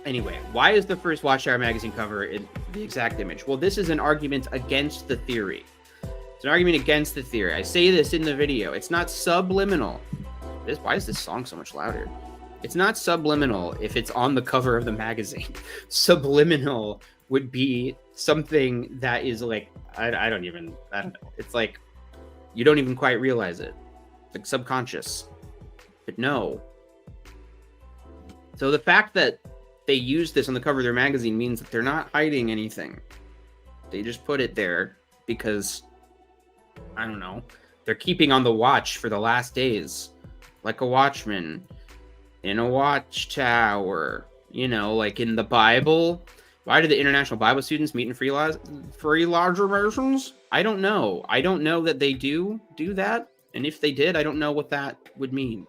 anyway, why is the first Watchtower magazine cover in the exact image? Well, this is an argument against the theory. It's an argument against the theory. I say this in the video. It's not subliminal. Why is this song so much louder? It's not subliminal if it's on the cover of the magazine. Subliminal would be something that is like, I don't know. It's like, you don't even quite realize it. It's like subconscious. But no. So the fact that they use this on the cover of their magazine means that they're not hiding anything. They just put it there because, I don't know, they're keeping on the watch for the last days. Like a watchman in a watchtower. You know, like in the Bible. Why do the International Bible students meet in free larger versions? I don't know. I don't know that they do that. And if they did, I don't know what that would mean.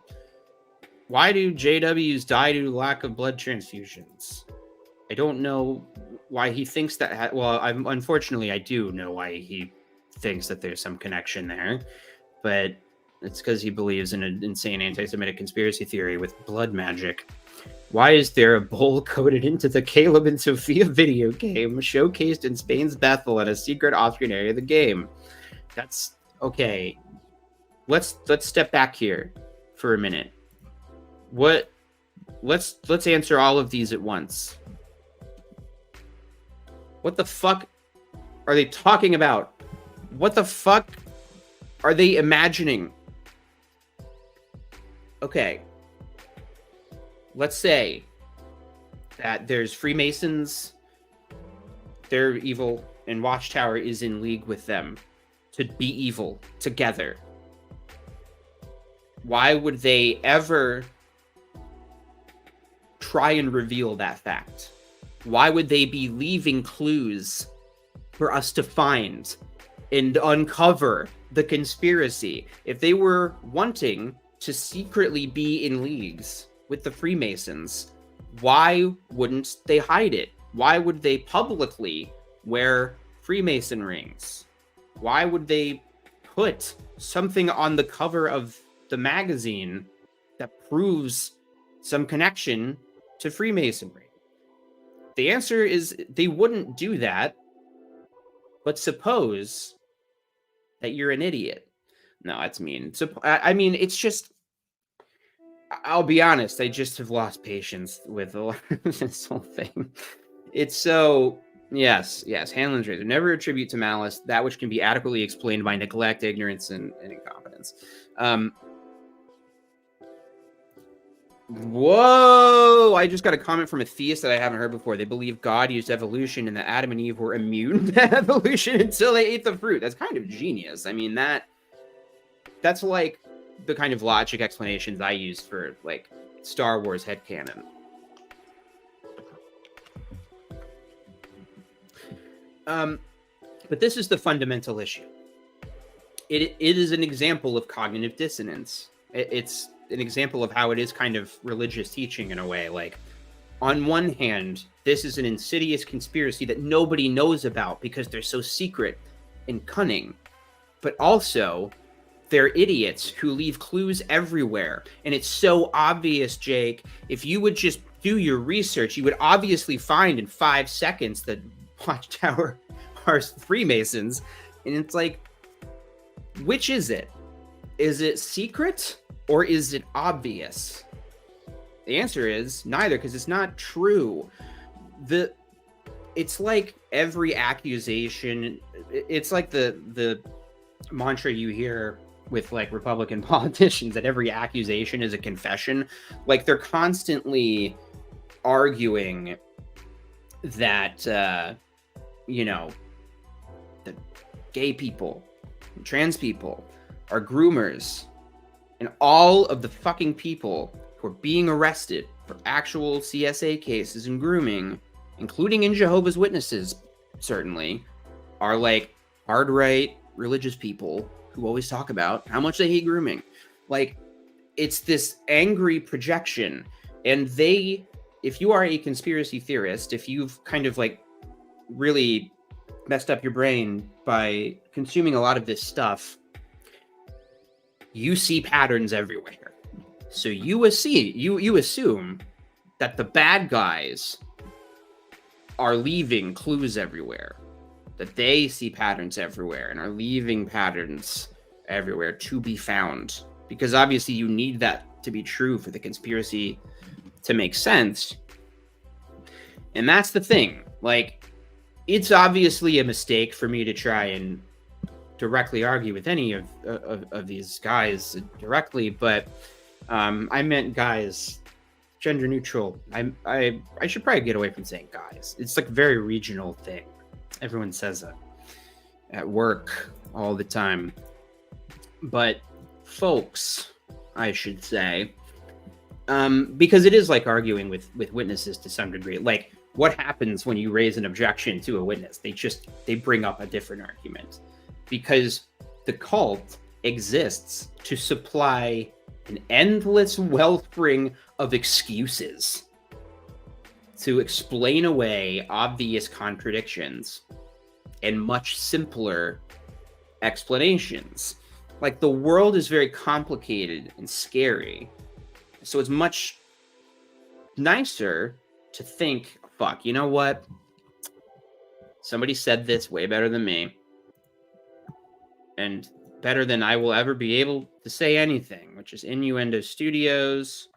Why do JWs die due to lack of blood transfusions? I don't know why he thinks that. Unfortunately, I do know why he thinks that there's some connection there. But it's because he believes in an insane anti-Semitic conspiracy theory with blood magic. Why is there a bowl coded into the Caleb and Sophia video game showcased in Spain's Bethel at a secret Austrian area of the game? That's okay. Let's step back here for a minute. Let's answer all of these at once. What the fuck are they talking about? What the fuck are they imagining? Okay. Let's say that there's Freemasons, they're evil, and Watchtower is in league with them to be evil together. Why would they ever try and reveal that fact? Why would they be leaving clues for us to find and uncover the conspiracy? If they were wanting to secretly be in leagues with the Freemasons, why wouldn't they hide it? Why would they publicly wear Freemason rings? Why would they put something on the cover of the magazine that proves some connection to Freemasonry? The answer is they wouldn't do that. But suppose that you're an idiot. No, that's mean. So I mean, it's just, I'll be honest, I just have lost patience with this whole thing. It's so Yes, Hanlon's razor. Never attribute to malice that which can be adequately explained by neglect, ignorance, and incompetence. Whoa! I just got a comment from a theist that I haven't heard before. They believe God used evolution and that Adam and Eve were immune to evolution until they ate the fruit. That's kind of genius. I mean, that's like the kind of logic explanations I use for like Star Wars headcanon. But this is the fundamental issue. It is an example of cognitive dissonance. It's an example of how it is kind of religious teaching in a way. Like, on one hand, this is an insidious conspiracy that nobody knows about because they're so secret and cunning. But also, they're idiots who leave clues everywhere. And it's so obvious, Jake. If you would just do your research, you would obviously find in 5 seconds that Watchtower are Freemasons. And it's like, which is it? Is it secret or is it obvious? The answer is neither, because it's not true. It's like every accusation. It's like the mantra you hear with like Republican politicians that every accusation is a confession. Like, they're constantly arguing that that gay people, trans people are groomers, and all of the fucking people who are being arrested for actual CSA cases and grooming, including in Jehovah's Witnesses, certainly, are like hard right religious people who always talk about how much they hate grooming. Like, it's this angry projection. And if you are a conspiracy theorist, if you've kind of like really messed up your brain by consuming a lot of this stuff, you see patterns everywhere. So you assume that the bad guys are leaving clues everywhere, that they see patterns everywhere and are leaving patterns everywhere to be found. Because obviously you need that to be true for the conspiracy to make sense. And that's the thing. Like, it's obviously a mistake for me to try and directly argue with any of these guys directly, but I meant guys, gender neutral. I should probably get away from saying guys. It's like a very regional thing. Everyone says that at work all the time. But folks, I should say, because it is like arguing with witnesses to some degree. Like, what happens when you raise an objection to a witness? They bring up a different argument, because the cult exists to supply an endless wellspring of excuses to explain away obvious contradictions and much simpler explanations. Like, the world is very complicated and scary, so it's much nicer to think, fuck, you know what? Somebody said this way better than me, and better than I will ever be able to say anything, which is Innuendo Studios.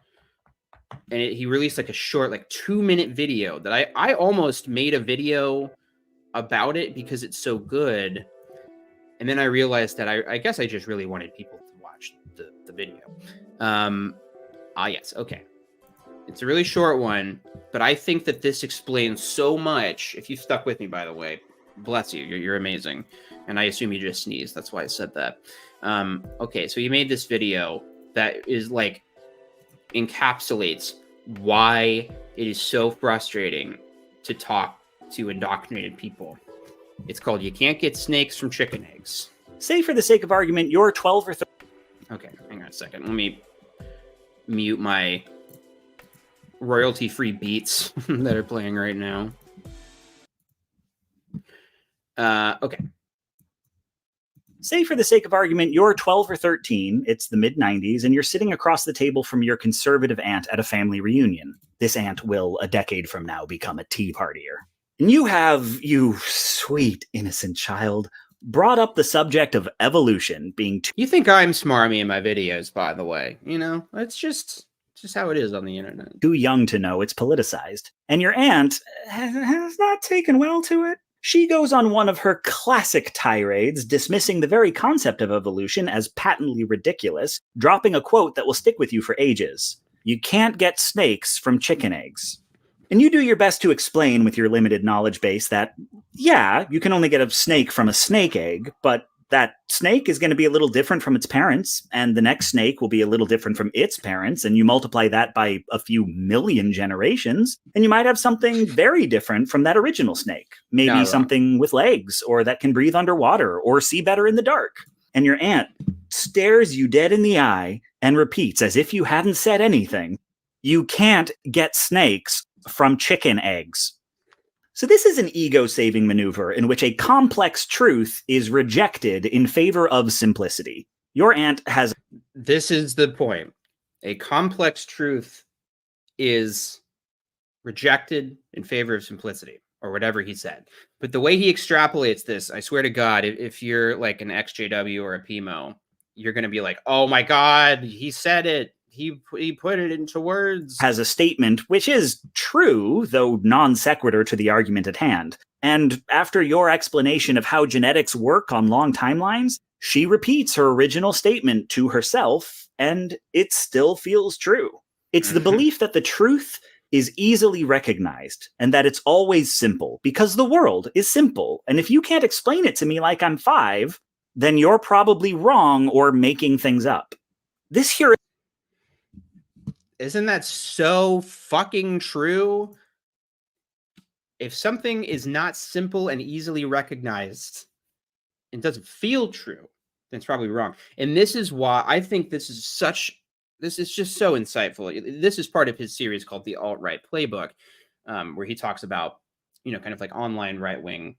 And he released like a short, like 2-minute video that I almost made a video about it because it's so good. And then I realized that I guess I just really wanted people to watch the video. Yes, okay. It's a really short one, but I think that this explains so much. If you stuck with me, by the way, bless you. You're amazing. And I assume you just sneezed. That's why I said that. Okay, so he made this video that is like encapsulates why it is so frustrating to talk to indoctrinated people. It's called "You Can't Get Snakes from Chicken Eggs." Say, for the sake of argument, you're 12 or 13. Okay, hang on a second. Let me mute my royalty-free beats that are playing right now. Okay. Say, for the sake of argument, you're 12 or 13, it's the mid-90s, and you're sitting across the table from your conservative aunt at a family reunion. This aunt will, a decade from now, become a Tea Partier. And you sweet, innocent child, brought up the subject of evolution being You think I'm smarmy in my videos, by the way. You know, it's just just how it is on the internet. Too young to know it's politicized. And your aunt has not taken well to it. She goes on one of her classic tirades, dismissing the very concept of evolution as patently ridiculous, dropping a quote that will stick with you for ages. You can't get snakes from chicken eggs. And you do your best to explain with your limited knowledge base that, yeah, you can only get a snake from a snake egg, but that snake is going to be a little different from its parents, and the next snake will be a little different from its parents, and you multiply that by a few million generations, and you might have something very different from that original snake. Maybe something with legs, or that can breathe underwater, or see better in the dark. And your aunt stares you dead in the eye and repeats, as if you hadn't said anything, you can't get snakes from chicken eggs. So this is an ego-saving maneuver in which a complex truth is rejected in favor of simplicity. Your aunt has... This is the point. A complex truth is rejected in favor of simplicity, or whatever he said. But the way he extrapolates this, I swear to God, if you're like an XJW or a PMO, you're going to be like, oh my God, he said it. He put it into words. Has a statement which is true, though non sequitur to the argument at hand. And after your explanation of how genetics work on long timelines, she repeats her original statement to herself, and it still feels true. It's the belief that the truth is easily recognized, and that it's always simple, because the world is simple. And if you can't explain it to me like I'm 5, then you're probably wrong or making things up. This here... Isn't that so fucking true? If something is not simple and easily recognized and doesn't feel true, then it's probably wrong. And this is why I think this is just so insightful. This is part of his series called the Alt-Right Playbook, where he talks about, kind of like online right-wing,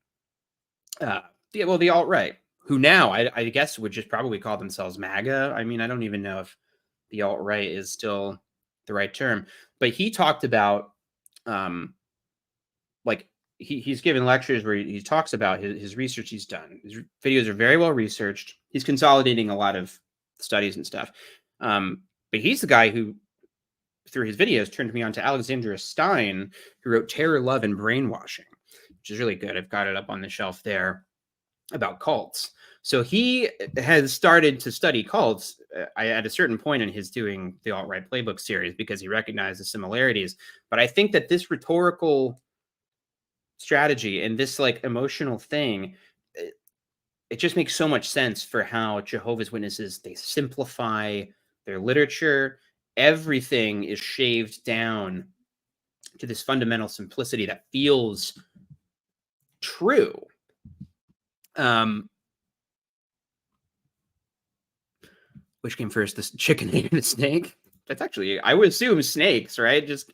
the alt-right, who now I guess would just probably call themselves MAGA. I mean, I don't even know if the alt-right is still the right term, but he talked about like he's given lectures where he talks about his research he's done. His videos are very well researched. He's consolidating a lot of studies and stuff, but he's the guy who, through his videos, turned me on to Alexandra Stein, who wrote Terror, Love, and Brainwashing, which is really good. I've got it up on the shelf there, about cults. So he has started to study cults at a certain point in his doing the Alt-Right Playbook series, because he recognized the similarities. But I think that this rhetorical strategy and this like emotional thing, it just makes so much sense for how Jehovah's Witnesses, they simplify their literature. Everything is shaved down to this fundamental simplicity that feels true. Which came first, the chicken egg and the snake? That's actually, I would assume snakes, right? Just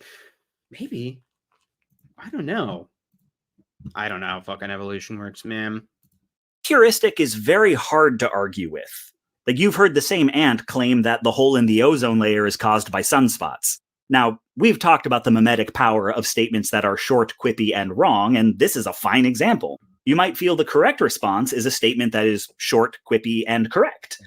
maybe. I don't know. I don't know how fucking evolution works, man. Heuristic is very hard to argue with. Like, you've heard the same aunt claim that the hole in the ozone layer is caused by sunspots. Now, we've talked about the mimetic power of statements that are short, quippy, and wrong, and this is a fine example. You might feel the correct response is a statement that is short, quippy, and correct.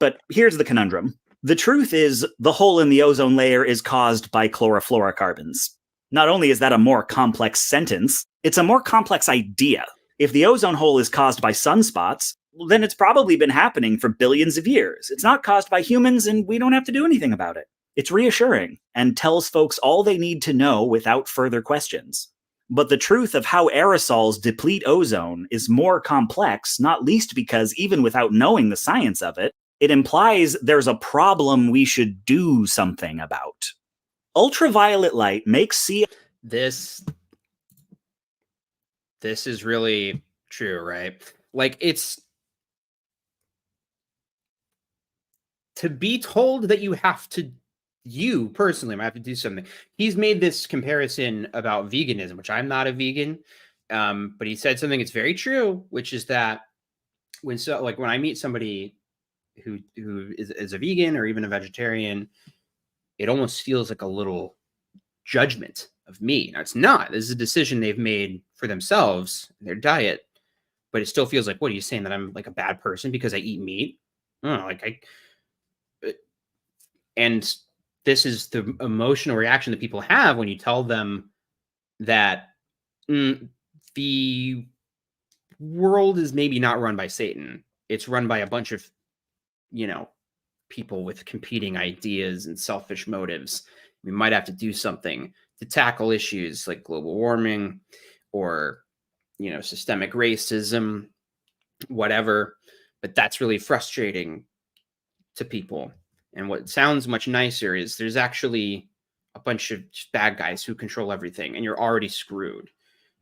But here's the conundrum. The truth is, the hole in the ozone layer is caused by chlorofluorocarbons. Not only is that a more complex sentence, it's a more complex idea. If the ozone hole is caused by sunspots, then it's probably been happening for billions of years. It's not caused by humans, and we don't have to do anything about it. It's reassuring and tells folks all they need to know without further questions. But the truth of how aerosols deplete ozone is more complex, not least because even without knowing the science of it, it implies there's a problem we should do something about. Ultraviolet light makes This is really true, right? Like, it's to be told that you personally might have to do something. He's made this comparison about veganism, which I'm not a vegan, but he said something that's very true, which is that when I meet somebody who is a vegan or even a vegetarian, it almost feels like a little judgment of me. Now, it's not. This is a decision they've made for themselves, their diet, but it still feels like, what are you saying, that I'm like a bad person because I eat meat? I don't know, and this is the emotional reaction that people have when you tell them that the world is maybe not run by Satan. It's run by a bunch of, people with competing ideas and selfish motives. We might have to do something to tackle issues like global warming or, systemic racism, whatever. But that's really frustrating to people. And what sounds much nicer is there's actually a bunch of bad guys who control everything, and you're already screwed.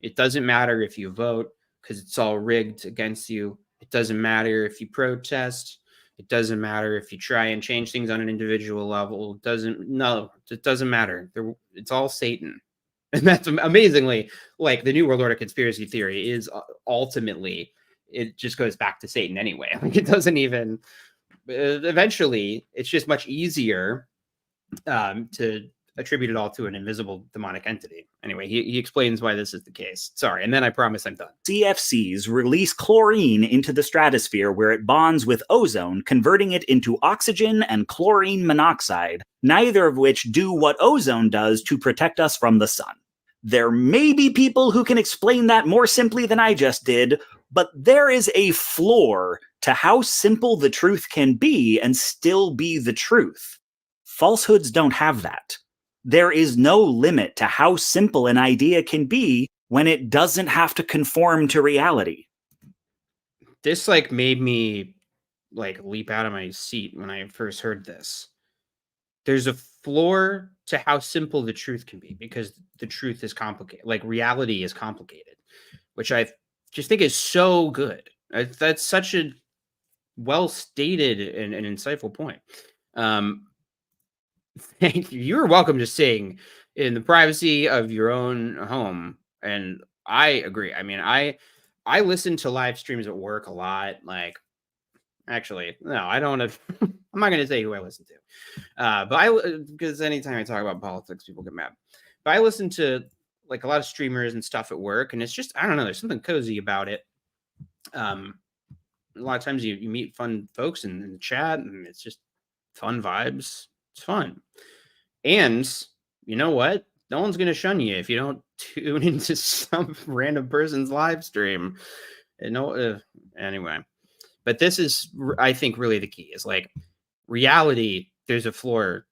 It doesn't matter if you vote because it's all rigged against you. It doesn't matter if you protest. It doesn't matter if you try and change things on an individual level. It doesn't matter. It's all Satan. And that's amazingly, like, the New World Order conspiracy theory is ultimately, it just goes back to Satan anyway. Like, it doesn't even, eventually, it's just much easier to attribute it all to an invisible demonic entity. Anyway, he explains why this is the case. Sorry, and then I promise I'm done. CFCs release chlorine into the stratosphere where it bonds with ozone, converting it into oxygen and chlorine monoxide, neither of which do what ozone does to protect us from the sun. There may be people who can explain that more simply than I just did, but there is a floor to how simple the truth can be and still be the truth. Falsehoods don't have that. There is no limit to how simple an idea can be when it doesn't have to conform to reality. This made me leap out of my seat when I first heard this. There's a floor to how simple the truth can be because the truth is complicated. Reality is complicated, which I just think is so good. That's such a well stated and insightful point. Thank you. You're welcome to sing in the privacy of your own home. And I agree. I mean, I listen to live streams at work a lot. Actually, no, I don't have, I'm not going to say who I listen to. Because anytime I talk about politics, people get mad. But I listen to a lot of streamers and stuff at work. And it's just, I don't know, there's something cozy about it. A lot of times you meet fun folks in the chat, and it's just fun vibes. It's fun. And you know what? No one's going to shun you if you don't tune into some random person's live stream. Anyway. But this is, I think, really the key is reality. There's a floor.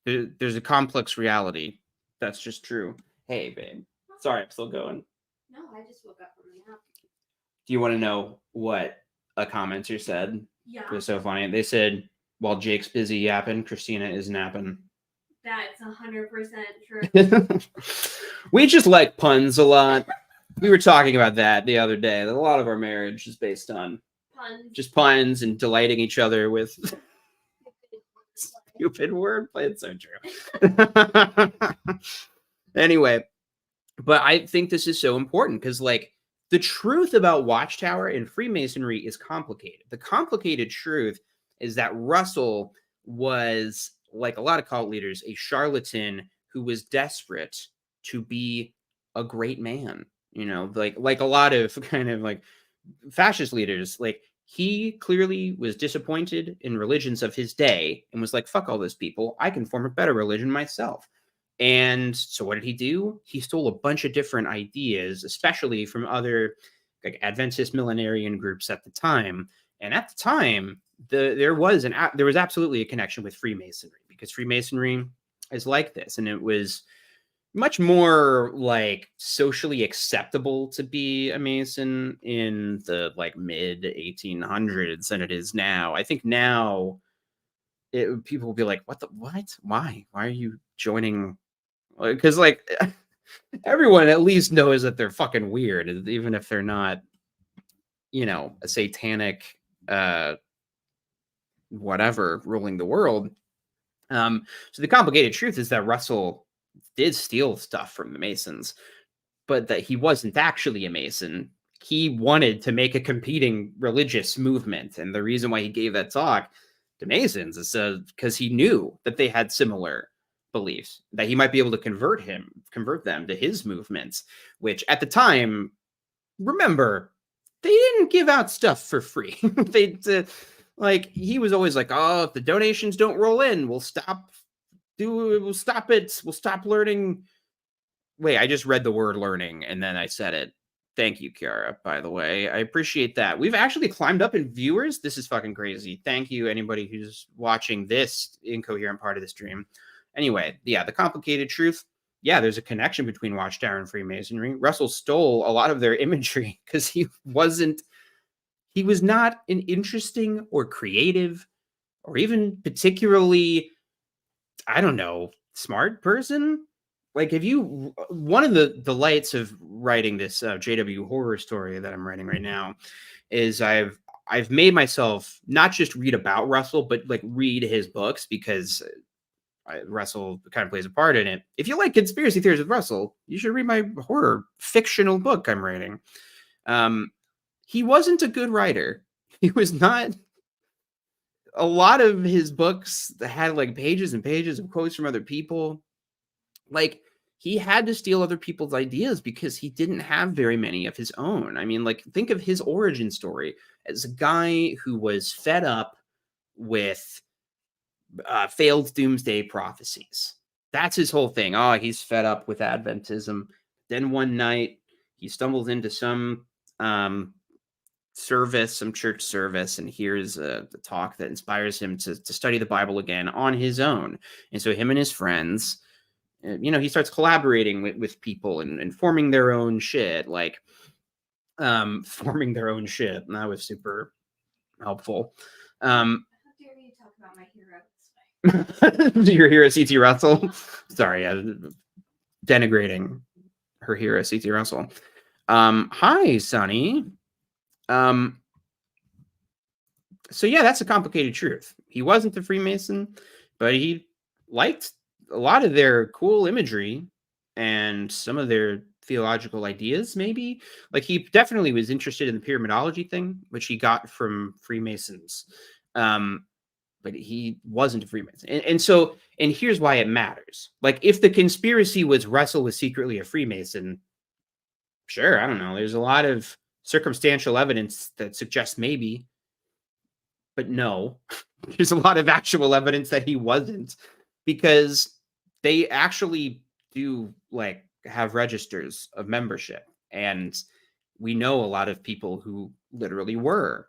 There's a complex reality. That's just true. Hey, babe. Sorry, I'm still going. No, I just woke up from a nap. Do you want to know what a commenter said? Yeah. It was so funny. They said, while Jake's busy yapping, Christina is napping. That's 100% true. We just like puns a lot. We were talking about that the other day. That a lot of our marriage is based on Puns. just puns and delighting each other with stupid wordplay. It's so true. Anyway, but I think this is so important because the truth about Watchtower and Freemasonry is complicated. The complicated truth is that Russell was, like a lot of cult leaders, a charlatan who was desperate to be a great man. Like a lot of kind of fascist leaders, he clearly was disappointed in religions of his day and was like, fuck all those people. I can form a better religion myself. And so what did he do? He stole a bunch of different ideas, especially from other Adventist millenarian groups at the time. And at the time, there was absolutely a connection with Freemasonry because Freemasonry is like this, and it was much more socially acceptable to be a Mason in the mid 1800s than it is now. I think now people will be like, what? Why are you joining? Because everyone at least knows that they're fucking weird, even if they're not, a satanic whatever ruling the world. So the complicated truth is that Russell did steal stuff from the Masons, but that he wasn't actually a Mason. He wanted to make a competing religious movement. And the reason why he gave that talk to Masons is because he knew that they had similar beliefs, that he might be able to convert them to his movements, which at the time, remember, they didn't give out stuff for free. Like, he was always like, oh, if the donations don't roll in, we'll stop it. We'll stop learning. Wait, I just read the word learning and then I said it. Thank you, Kiara, by the way. I appreciate that. We've actually climbed up in viewers. This is fucking crazy. Thank you, anybody who's watching this incoherent part of the stream. Anyway, yeah, the complicated truth. Yeah, there's a connection between Watchtower and Freemasonry. Russell stole a lot of their imagery because he was not an interesting or creative or even particularly, I don't know, smart person. Like, if you, one of the delights of writing this JW horror story that I'm writing right now is I've made myself not just read about Russell, but like read his books, because Russell kind of plays a part in it. If you like conspiracy theories with Russell, you should read my horror fictional book I'm writing. He wasn't a good writer. He was not. A lot of his books had like pages and pages of quotes from other people. Like, he had to steal other people's ideas because he didn't have very many of his own. I mean, like, think of his origin story as a guy who was fed up with failed doomsday prophecies. That's his whole thing. Oh, he's fed up with Adventism. Then one night he stumbles into some service, some church service, and hears the talk that inspires him to study the Bible again on his own. And so him and his friends, he starts collaborating with people and forming their own shit, like forming their own shit. And that was super helpful. How dare you talk about my hero this way? Your hero, C.T. Russell. Sorry, denigrating her hero, C.T. Russell. Hi, Sonny. So yeah, that's a complicated truth. He wasn't a Freemason, but he liked a lot of their cool imagery and some of their theological ideas, maybe. Like, he definitely was interested in the pyramidology thing, which he got from Freemasons. But he wasn't a Freemason. And here's why it matters. Like, if the conspiracy was Russell was secretly a Freemason, sure, I don't know. There's a lot of circumstantial evidence that suggests maybe, but no. There's a lot of actual evidence that he wasn't, because they actually do like have registers of membership, and we know a lot of people who literally were,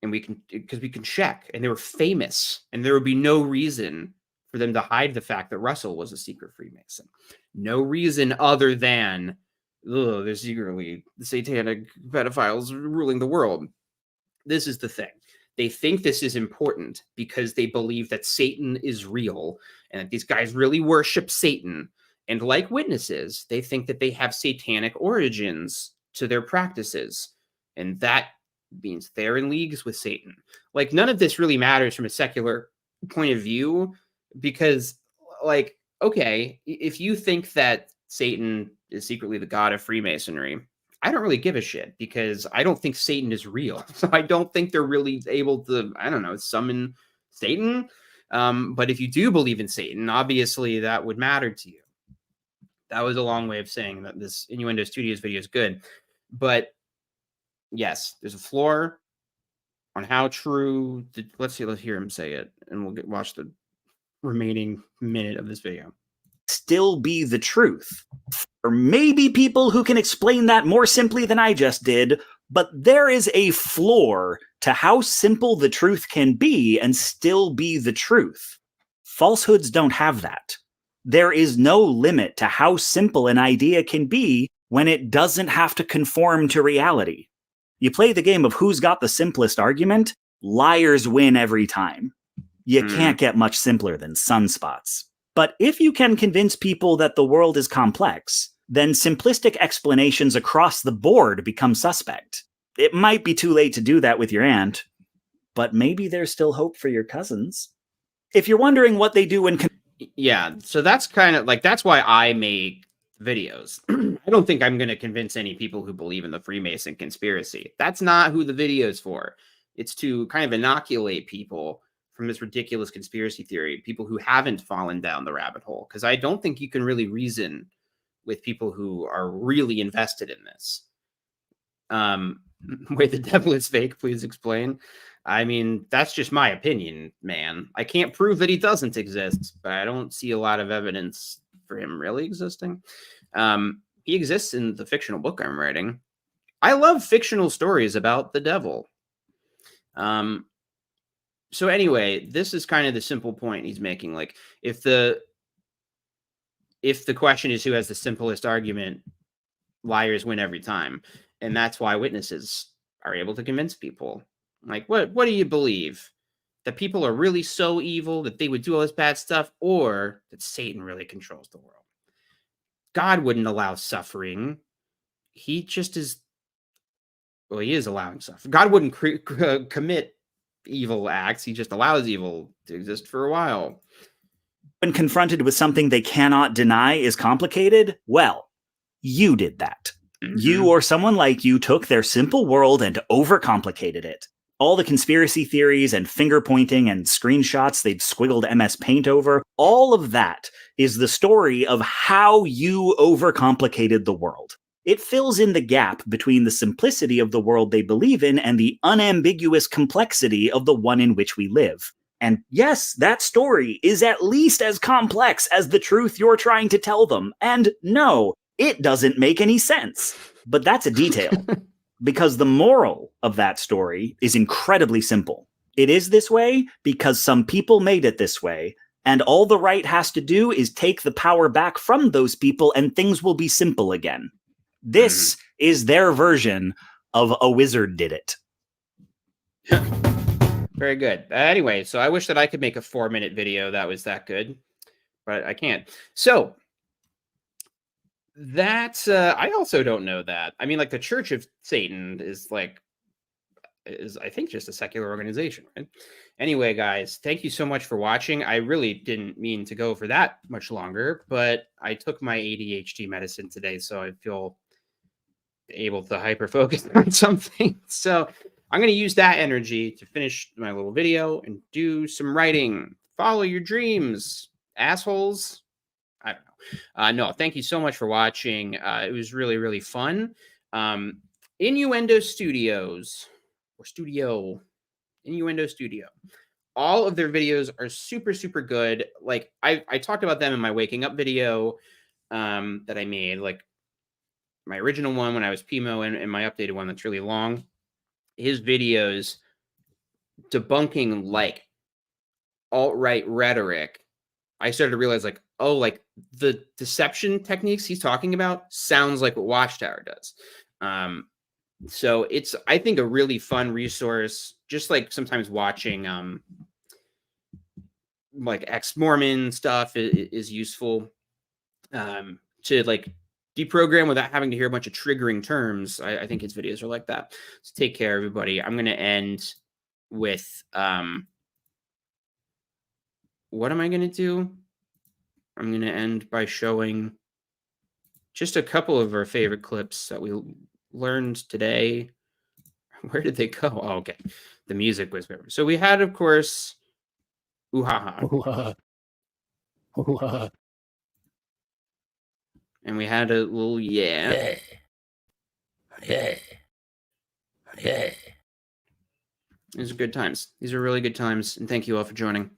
and we can check, and they were famous, and there would be no reason for them to hide the fact that Russell was a secret Freemason. No reason other than, there's secretly the satanic pedophiles ruling the world. This is the thing. They think this is important because they believe that Satan is real and that these guys really worship Satan. And like witnesses, they think that they have satanic origins to their practices. And that means they're in leagues with Satan. Like, none of this really matters from a secular point of view, because, like, okay, if you think that Satan is secretly the god of Freemasonry, I don't really give a shit, because I don't think Satan is real. So I don't think they're really able to, I don't know, summon Satan. But if you do believe in Satan, obviously that would matter to you. That was a long way of saying that this Innuendo Studios video is good. But yes, there's a floor on how true. Let's hear him say it, and we'll watch the remaining minute of this video. Still be the truth. Or maybe people who can explain that more simply than I just did, but there is a floor to how simple the truth can be and still be the truth. Falsehoods don't have that. There is no limit to how simple an idea can be when it doesn't have to conform to reality. You play the game of who's got the simplest argument, liars win every time. You can't get much simpler than sunspots. But if you can convince people that the world is complex, then simplistic explanations across the board become suspect. It might be too late to do that with your aunt, but maybe there's still hope for your cousins. If you're wondering what they do when... Yeah, so that's kind of like, that's why I make videos. I don't think I'm going to convince any people who believe in the Freemason conspiracy. That's not who the video is for. It's to kind of inoculate people from this ridiculous conspiracy theory, people who haven't fallen down the rabbit hole. Because I don't think you can really reason with people who are really invested in this. Wait, the devil is fake, please explain. I mean, that's just my opinion, man. I can't prove that he doesn't exist, but I don't see a lot of evidence for him really existing. He exists in the fictional book I'm writing. I love fictional stories about the devil. So anyway, this is kind of the simple point he's making. Like, if the question is who has the simplest argument, liars win every time. And that's why witnesses are able to convince people. Like, what do you believe? That people are really so evil that they would do all this bad stuff, or that Satan really controls the world? God wouldn't allow suffering. He just is. Well, he is allowing suffering. God wouldn't commit evil acts. He just allows evil to exist for a while. When confronted with something they cannot deny is complicated, well, you did that. Mm-hmm. You or someone like you took their simple world and overcomplicated it. All the conspiracy theories and finger pointing and screenshots they've squiggled MS Paint over, all of that is the story of how you overcomplicated the world. It fills in the gap between the simplicity of the world they believe in and the unambiguous complexity of the one in which we live. And yes, that story is at least as complex as the truth you're trying to tell them. And no, it doesn't make any sense. But that's a detail. Because the moral of that story is incredibly simple. It is this way because some people made it this way, and all the right has to do is take the power back from those people and things will be simple again. This is their version of A Wizard Did It. Very good. Anyway, so I wish that I could make a 4-minute video that was that good, but I can't. So that's I also don't know that. I mean, like, the Church of Satan is I think just a secular organization, right? Anyway, guys, thank you so much for watching. I really didn't mean to go for that much longer, but I took my ADHD medicine today, so I feel able to hyper focus on something. So I'm going to use that energy to finish my little video and do some writing. Follow your dreams, assholes. I don't know. No, thank you so much for watching. It was really, really fun. Innuendo Studios, or Studio, Innuendo Studio. All of their videos are super, super good. Like, I talked about them in my waking up video that I made, like my original one when I was Pimo, and my updated one that's really long. His videos debunking like alt-right rhetoric, I started to realize, like, oh, like, the deception techniques he's talking about sounds like what Watchtower does. So it's, I think, a really fun resource. Just like sometimes watching like ex-Mormon stuff is useful to like deprogram without having to hear a bunch of triggering terms. I think his videos are like that. So take care, everybody. I'm going to end with what am I going to do? I'm going to end by showing just a couple of our favorite clips that we learned today. Where did they go? Oh, okay. The music was better. So we had, of course, ooh-ha-ha. Ooh-ha. And we had a little yeah. Yeah. These are good times. These are really good times. And thank you all for joining.